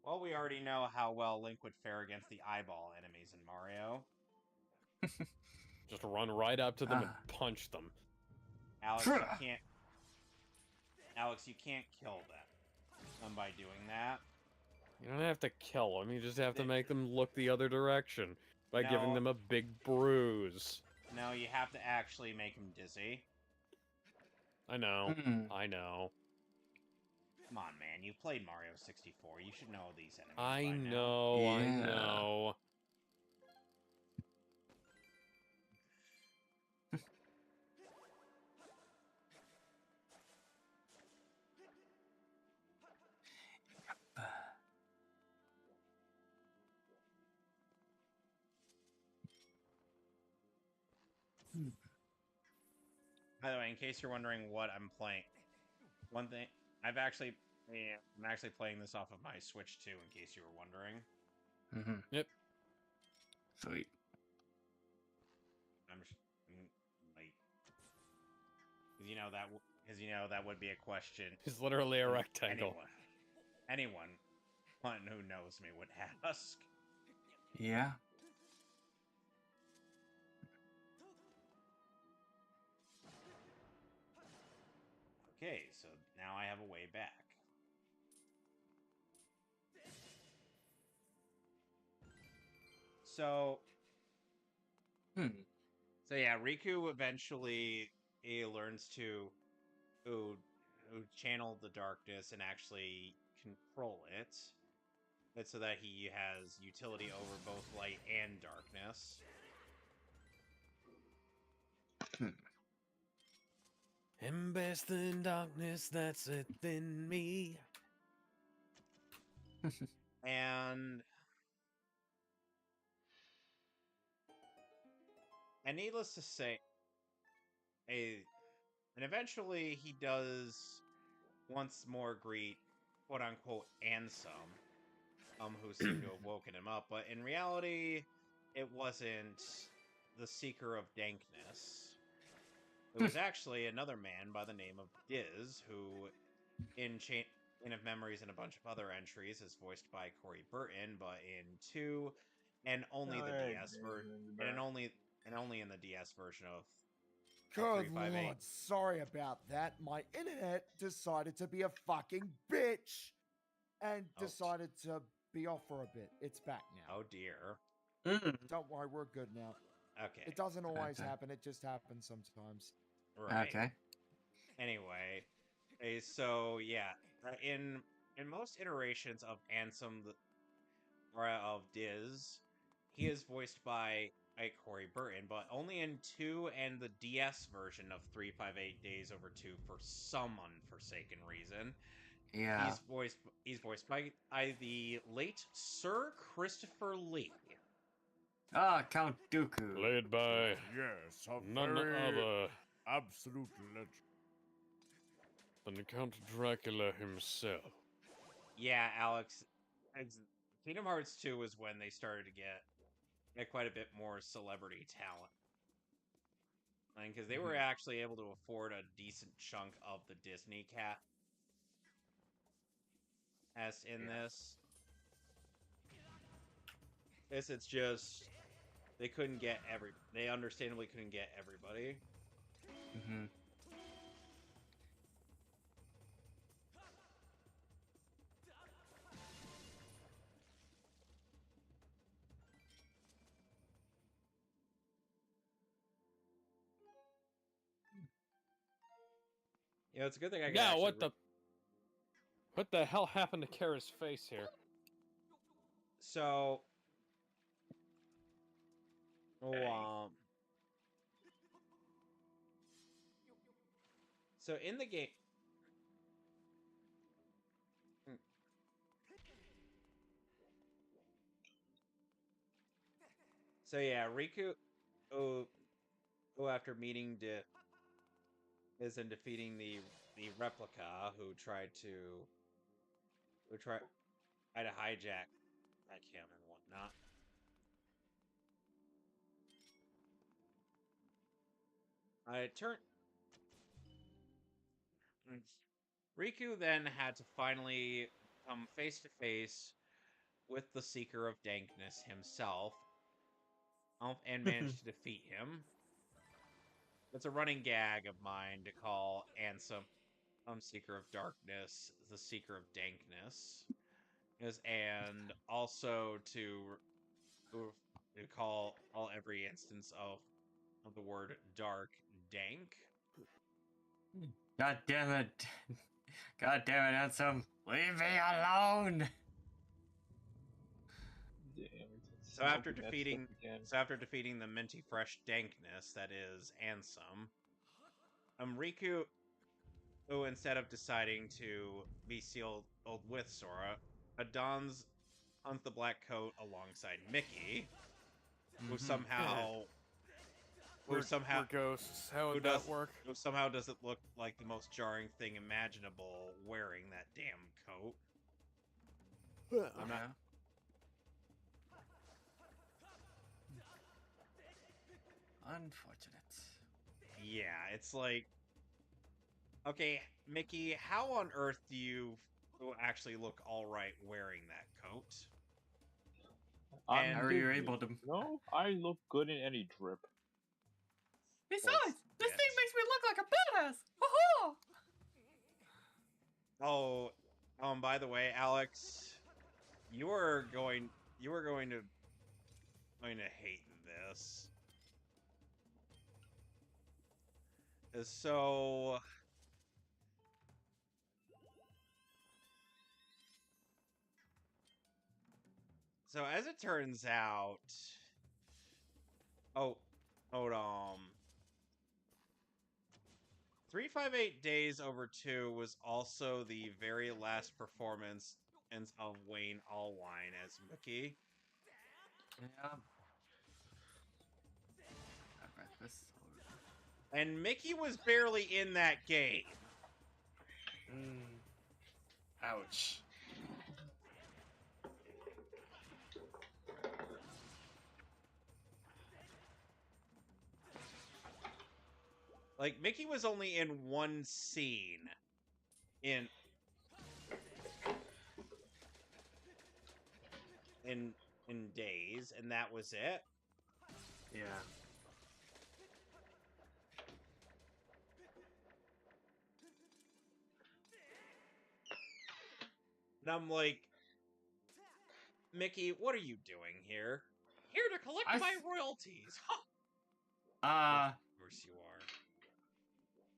Well, we already know how well Link would fare against the eyeball enemies in Mario. Just run right up to them and punch them. Alex, you can't. Alex, you can't kill them by doing that. You don't have to kill them. You just have to make them look the other direction by giving No. them a big bruise. No, you have to actually make them dizzy. I know. I know. Come on, man. You played Mario 64. You should know these enemies I by now. know. I know. By the way, in case you're wondering what I'm playing, one thing I'm actually playing this off of my Switch too. In case you were wondering. Yep. Sweet. I'm like, because that would be a question. It's literally a rectangle. Anyone who knows me would ask. Yeah. Okay, so now I have a way back. So yeah, Riku eventually learns to channel the darkness and actually control it. It's so that he has utility over both light and darkness. Invest in darkness that's within me. And needless to say, and eventually he does once more greet quote-unquote Ansem, who seemed to have woken him up, but in reality, it wasn't the Seeker of Dankness. It was actually another man by the name of Diz, who in Chain of Memories and a bunch of other entries is voiced by Corey Burton, but in 2 and only the DS version, and only in the DS version of Good 358. lord, sorry about that. My internet decided to be a fucking bitch and decided to be off for a bit. It's back now. Oh dear. Don't worry, we're good now. Okay. It doesn't always happen, it just happens sometimes. Right. Okay. Anyway, so yeah, in most iterations of Ansem or of Diz, he is voiced by Corey Burton, but only in 2 and the DS version of 358 Days Over 2 for some unforsaken reason. Yeah. He's voiced by the late Sir Christopher Lee. Ah, Count Dooku. Played by Yes, a none very other absolute legend. than Count Dracula himself. Yeah, Alex. Kingdom Hearts 2 is when they started to get quite a bit more celebrity talent. Because they were actually able to afford a decent chunk of the Disney cast in this. It's just they couldn't get they understandably couldn't get everybody. It's a good thing I got. Yeah, what the hell happened to Kara's face here? So, so in the game, So yeah, Riku, oh, after meeting is in defeating the replica who tried to hijack that him and whatnot. Riku then had to finally come face to face with the Seeker of Dankness himself, and managed to defeat him. It's a running gag of mine to call Ansem Seeker of Darkness the Seeker of Dankness, and also to call all every instance of the word dark dank. God damn it. God damn it, Ansem. Leave me alone. So after defeating the minty fresh dankness that is Ansem, Riku, who instead of deciding to be sealed with Sora, dons the black coat alongside Mickey, who somehow We're ghosts. How would that work? who somehow doesn't look like the most jarring thing imaginable wearing that damn coat. I'm not. Unfortunate. Yeah, it's like, okay, Mickey, how on earth do you actually look all right wearing that coat? How are you able to? No, I look good in any drip. Besides, this thing makes me look like a badass. Oh, by the way, Alex, you are going to hate this. So as it turns out, 358 Days Over 2 was also the very last performance of Wayne Allwine as Mickey. Yeah. And Mickey was barely in that game. Ouch. Like, Mickey was only in one scene in Days, and that was it. Yeah. And I'm like, Mickey, what are you doing here? Here to collect my royalties. Of course you are.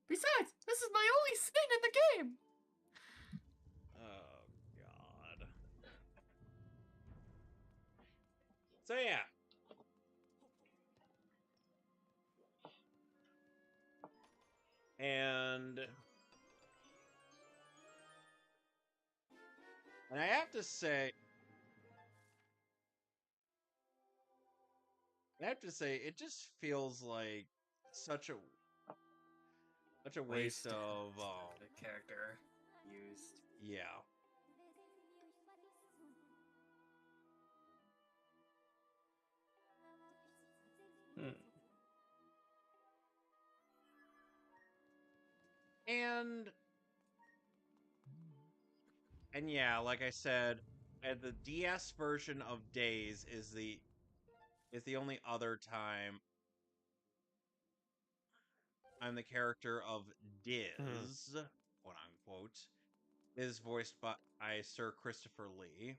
Besides, this is my only scene in the game. Oh, God. So, yeah. And I have to say, it just feels like such a waste of the character used. Yeah. And yeah, like I said, the DS version of Days is the only other time I'm the character of Diz, quote unquote, is voiced by Sir Christopher Lee.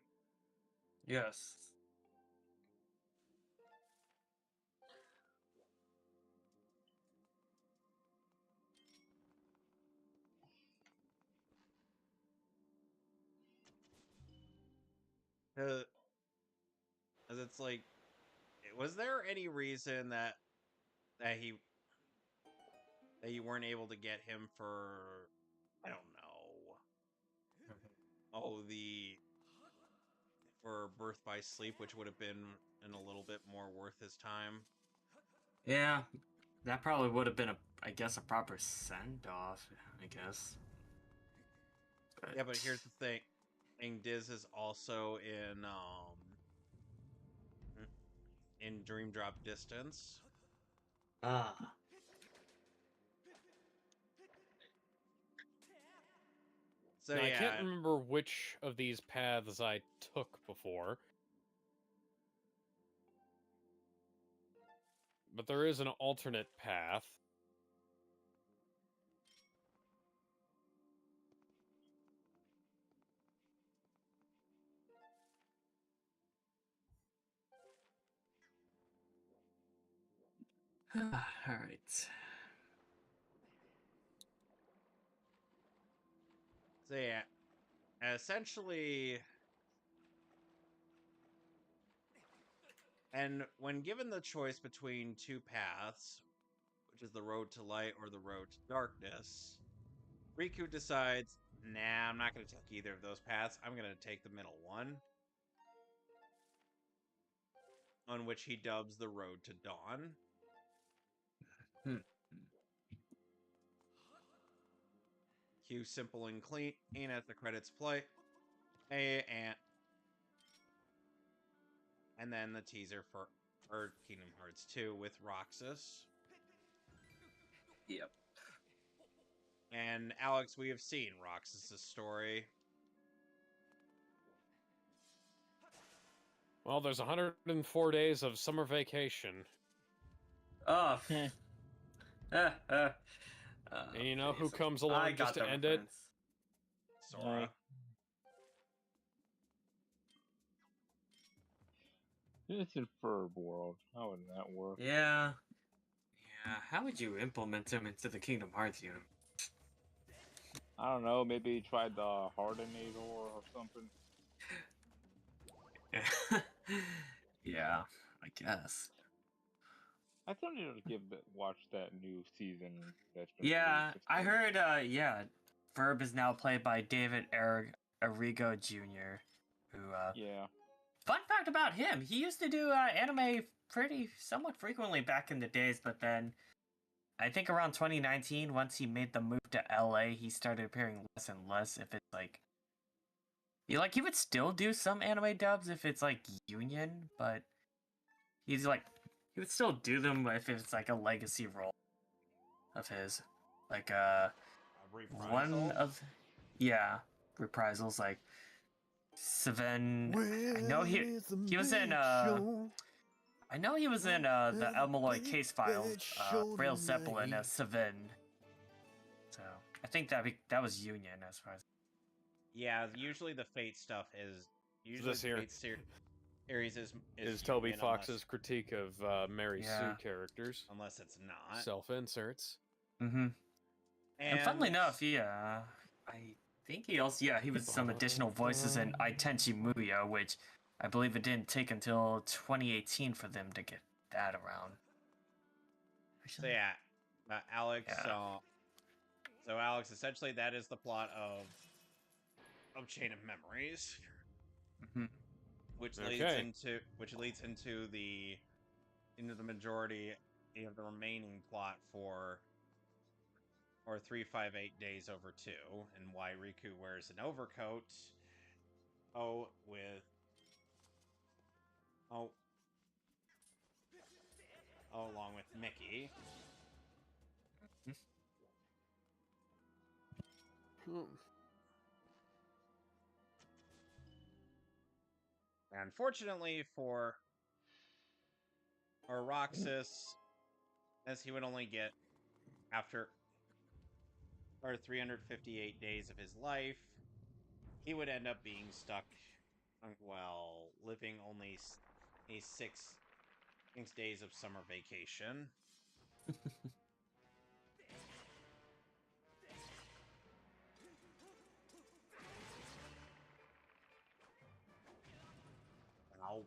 Yes. As it's like, was there any reason that you weren't able to get him for, I don't know, the or Birth by Sleep, which would have been a little bit more worth his time. Yeah, that probably would have been I guess, a proper send-off, I guess. Yeah, but here's the thing. Diz is also in Dream Drop Distance. Ah. So Now, yeah, I can't remember which of these paths I took before. But there is an alternate path. Alright. so yeah, essentially, and when given the choice between two paths, which is the road to light or the road to darkness, Riku decides, nah, I'm not going to take either of those paths. I'm going to take the middle one, on which he dubs the road to dawn. Cue simple and clean, and as the credits play, and then the teaser for Kingdom Hearts 2 with Roxas. Yep. And Alex, we have seen Roxas' story. Well, there's 104 days of summer vacation. Oh. And you know who jeez. comes I along got just to the end it? reference. Sora. It's in Furb World. How would that work? Yeah. Yeah, how would you implement him into the Kingdom Hearts universe? I don't know. Maybe he tried the Hardenator or something. Yeah, I guess. I still need to watch that new season that's been Yeah, released. I heard, Verb is now played by David Arrigo Jr., who, Yeah. fun fact about him, he used to do, anime somewhat frequently back in the days, but then, I think around 2019, once he made the move to LA, he started appearing less and less if it's, like, he would still do some anime dubs if it's, like, Union, but he's, like, he would still do them if it's, like, a legacy role of his. Like, one of, reprisals, like, Seven, I know he was in, I know he was in, the Elmaloy case file, Rail Zeppelin as Seven. So, I think that was Union as far as. Yeah, usually the Fate stuff is usually This the here Fate series is Toby Union Fox's critique of Mary Sue Yeah. characters. unless it's not. Self-inserts. Mm-hmm. And funnily enough, I think he also, he was some additional voices in Aitenchi Muyo, which I believe it didn't take until 2018 for them to get that around. So yeah, Alex. Yeah. So Alex, essentially, that is the plot of Chain of Memories, Mm-hmm. which Okay. leads into the majority of the remaining plot for 358 Days Over 2, and why Riku wears an overcoat. Along with Mickey. Unfortunately for Roxas, as he would only get after 358 days of his life, he would end up being stuck, living only 6 days of summer vacation. Ow.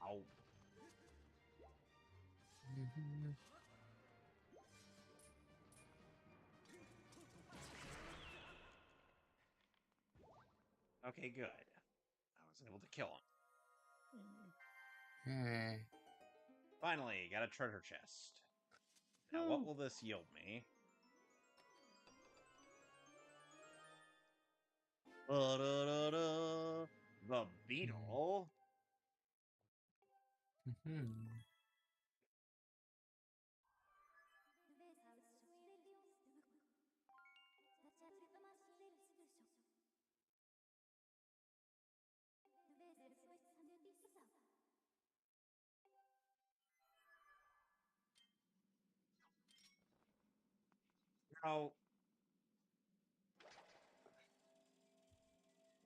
Ow. Okay, good. I was able to kill him. Hey. Finally, got a treasure chest. Now, what will this yield me? Da-da-da-da. The beetle?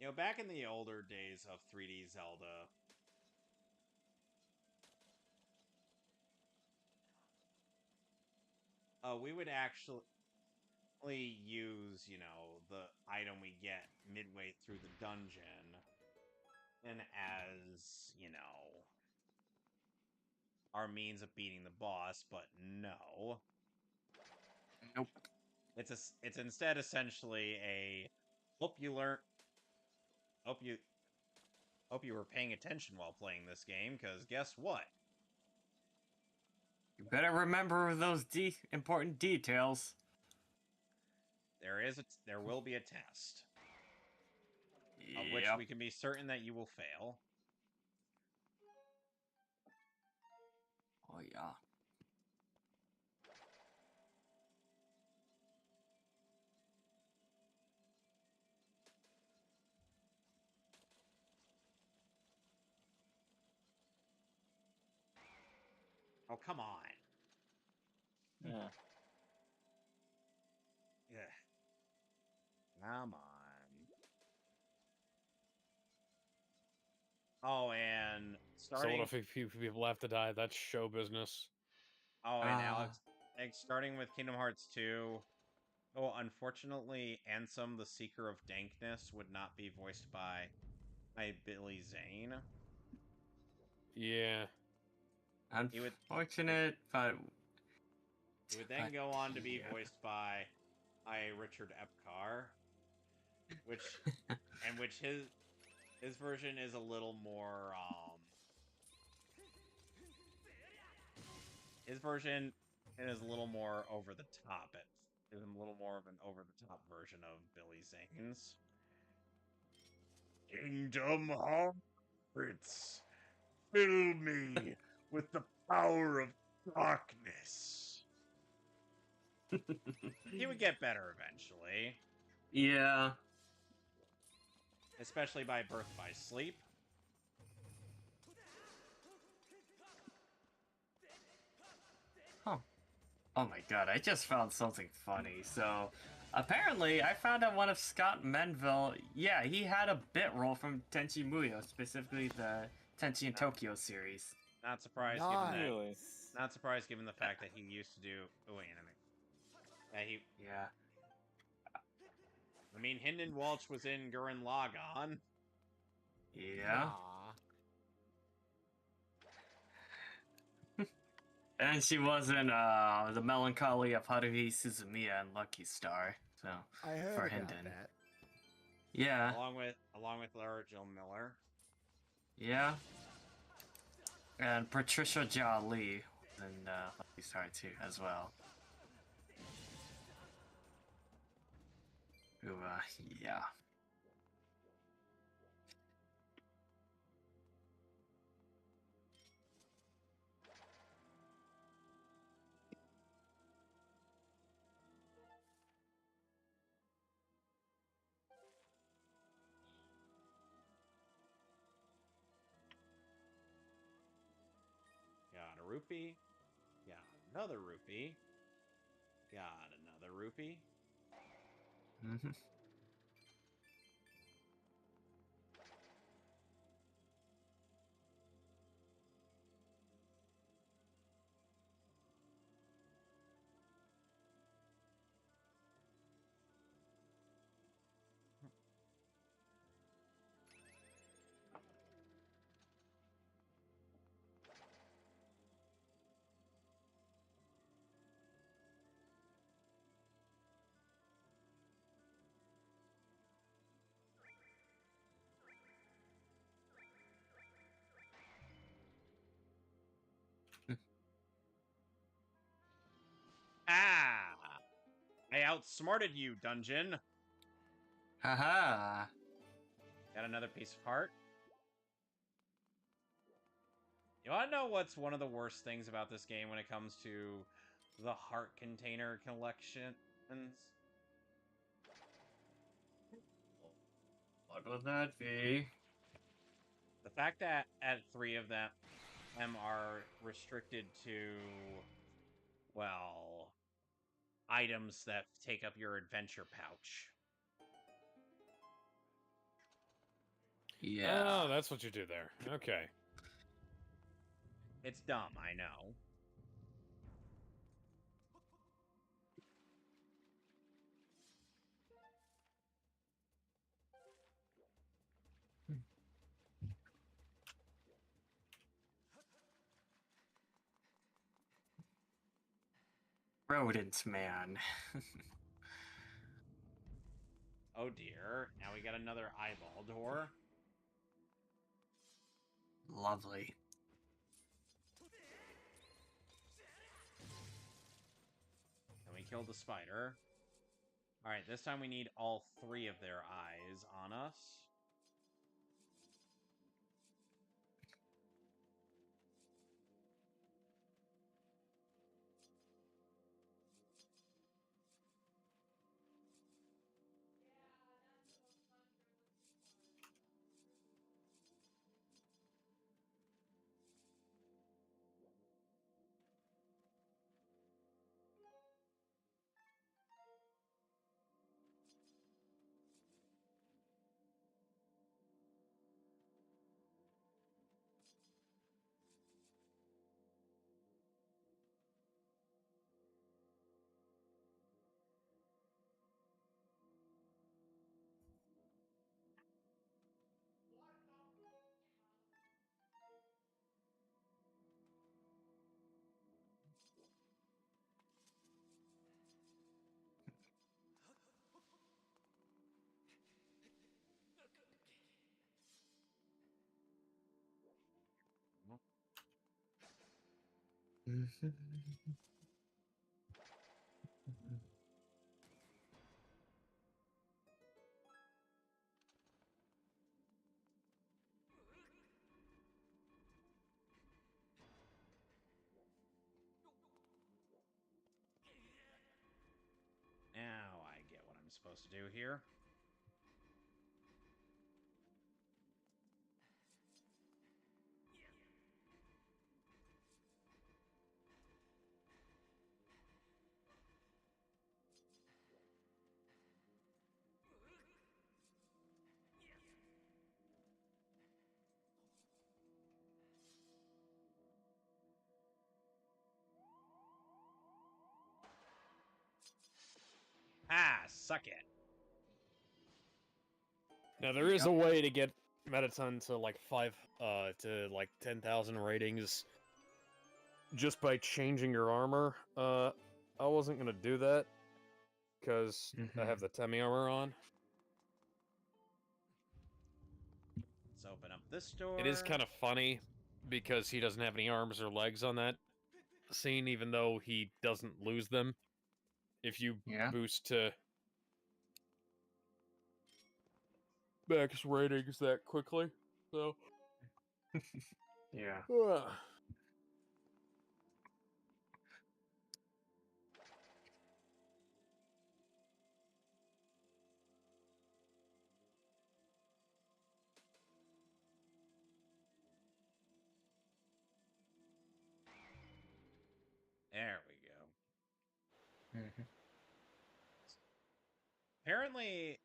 Now, back in the older days of 3D Zelda, we would actually use, the item we get midway through the dungeon, and as, our means of beating the boss, but no. Nope. It's instead essentially a hope you were paying attention while playing this game, because guess what? You better remember those important details. There will be a test, of which Yep. we can be certain that you will fail. Oh yeah. Oh, come on. Yeah. Yeah. Come on. Oh, and So what starting. if a few people have to die? That's show business. Oh, and Alex, starting with Kingdom Hearts 2. Oh, unfortunately, Ansem, the Seeker of Dankness, would not be voiced by Billy Zane. Yeah. Unfortunate, but He would then go on to be voiced by Richard Epcar, which his version is a little more his version is a little more over the top. It is a little more of an over the top version of Billy Zane's. Kingdom Hearts, fill me with the power of darkness. He would get better eventually. Yeah. Especially by Birth by Sleep. Huh. Oh my god, I just found something funny. So, apparently, I found out one of Scott Menville, yeah, he had a bit role from Tenchi Muyo, specifically the Tenchi in Tokyo series. Not surprised not surprised given the fact that he used to do anime. Yeah. I mean, Hinden Walsh was in Gurren Lagann. Yeah. And she was in The Melancholy of Haruhi Suzumiya and Lucky Star. So I heard for about Hinden. that. Yeah. Along with Laura Jill Miller. Yeah. And Patricia Jia Lee was in Lucky Star too as well. Who yeah. Got a rupee. Got another rupee. Got another rupee. Mm-hmm. outsmarted you, dungeon. Haha. Got another piece of heart. You wanna know what's one of the worst things about this game when it comes to the heart container collections? What would that be? The fact that at 3 of them are restricted to, well, items that take up your adventure pouch. Oh, that's what you do there. Okay. It's dumb, I know. Rodent man. Oh dear, now we got another eyeball door. Lovely. And we killed the spider. Alright, this time we need all 3 of their eyes on us. Now I get what I'm supposed to do here. Ah, suck it. Now there is a way to get Mettaton to like 10,000 ratings just by changing your armor. I wasn't gonna do that because I have the Temi armor on. Let's open up this door. It is kind of funny because he doesn't have any arms or legs on that scene, even though he doesn't lose them if you boost to max ratings that quickly. So Yeah. There we go. Apparently,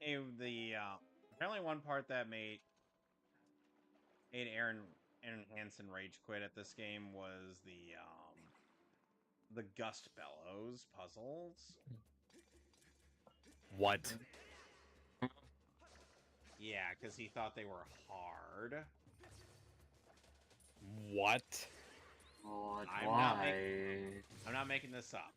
apparently one part that made Aaron Hansen rage quit at this game was the Gust Bellows puzzles. What? Yeah, because he thought they were hard. What? I'm not making this up.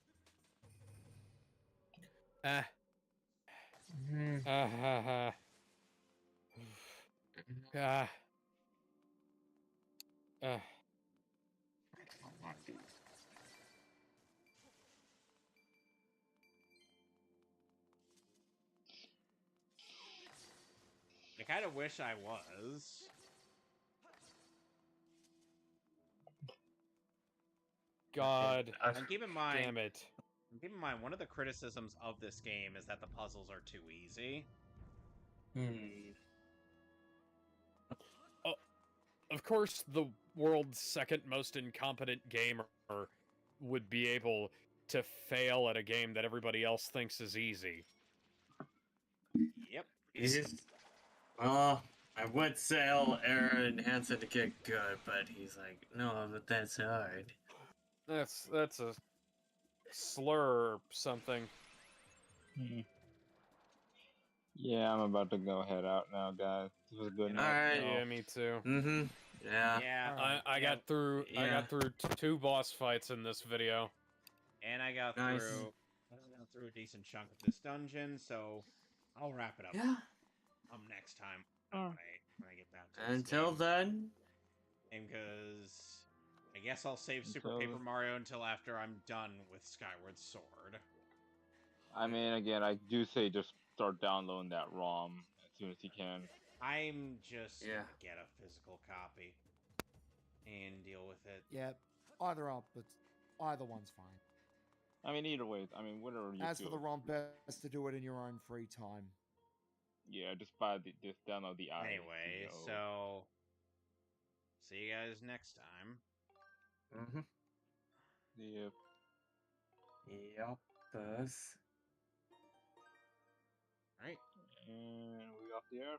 I kind of wish I was. God And keep in mind, damn it. keep in mind, one of the criticisms of this game is that the puzzles are too easy. Of course, the world's second most incompetent gamer would be able to fail at a game that everybody else thinks is easy. Yep. Well, I would say Aaron Hansen to get good, but he's like, no, but that's hard. That's a slur or something. Yeah, I'm about to go head out now, guys. This was a good night. Alright. Yeah, me too. Mm-hmm. Yeah. Yeah. I got through I Yeah. got through 2 boss fights in this video. And I got Nice. through a decent chunk of this dungeon, so I'll wrap it up. Yeah. Next time Oh. when I get back to this Until game. then, And because I guess I'll save Super Until- Paper Mario until after I'm done with Skyward Sword. I mean, again, I do say just start downloading that ROM as soon as you can. I'm just Yeah. gonna get a physical copy and deal with it. Yeah, either up, but either one's fine. I mean, either way, I mean, whatever you As feel. for the ROM, best to do it in your own free time. Yeah, just download the Anyway, ISO. so see you guys next time. mm-hmm. Yeah. Yep. This. All right. And we off the air.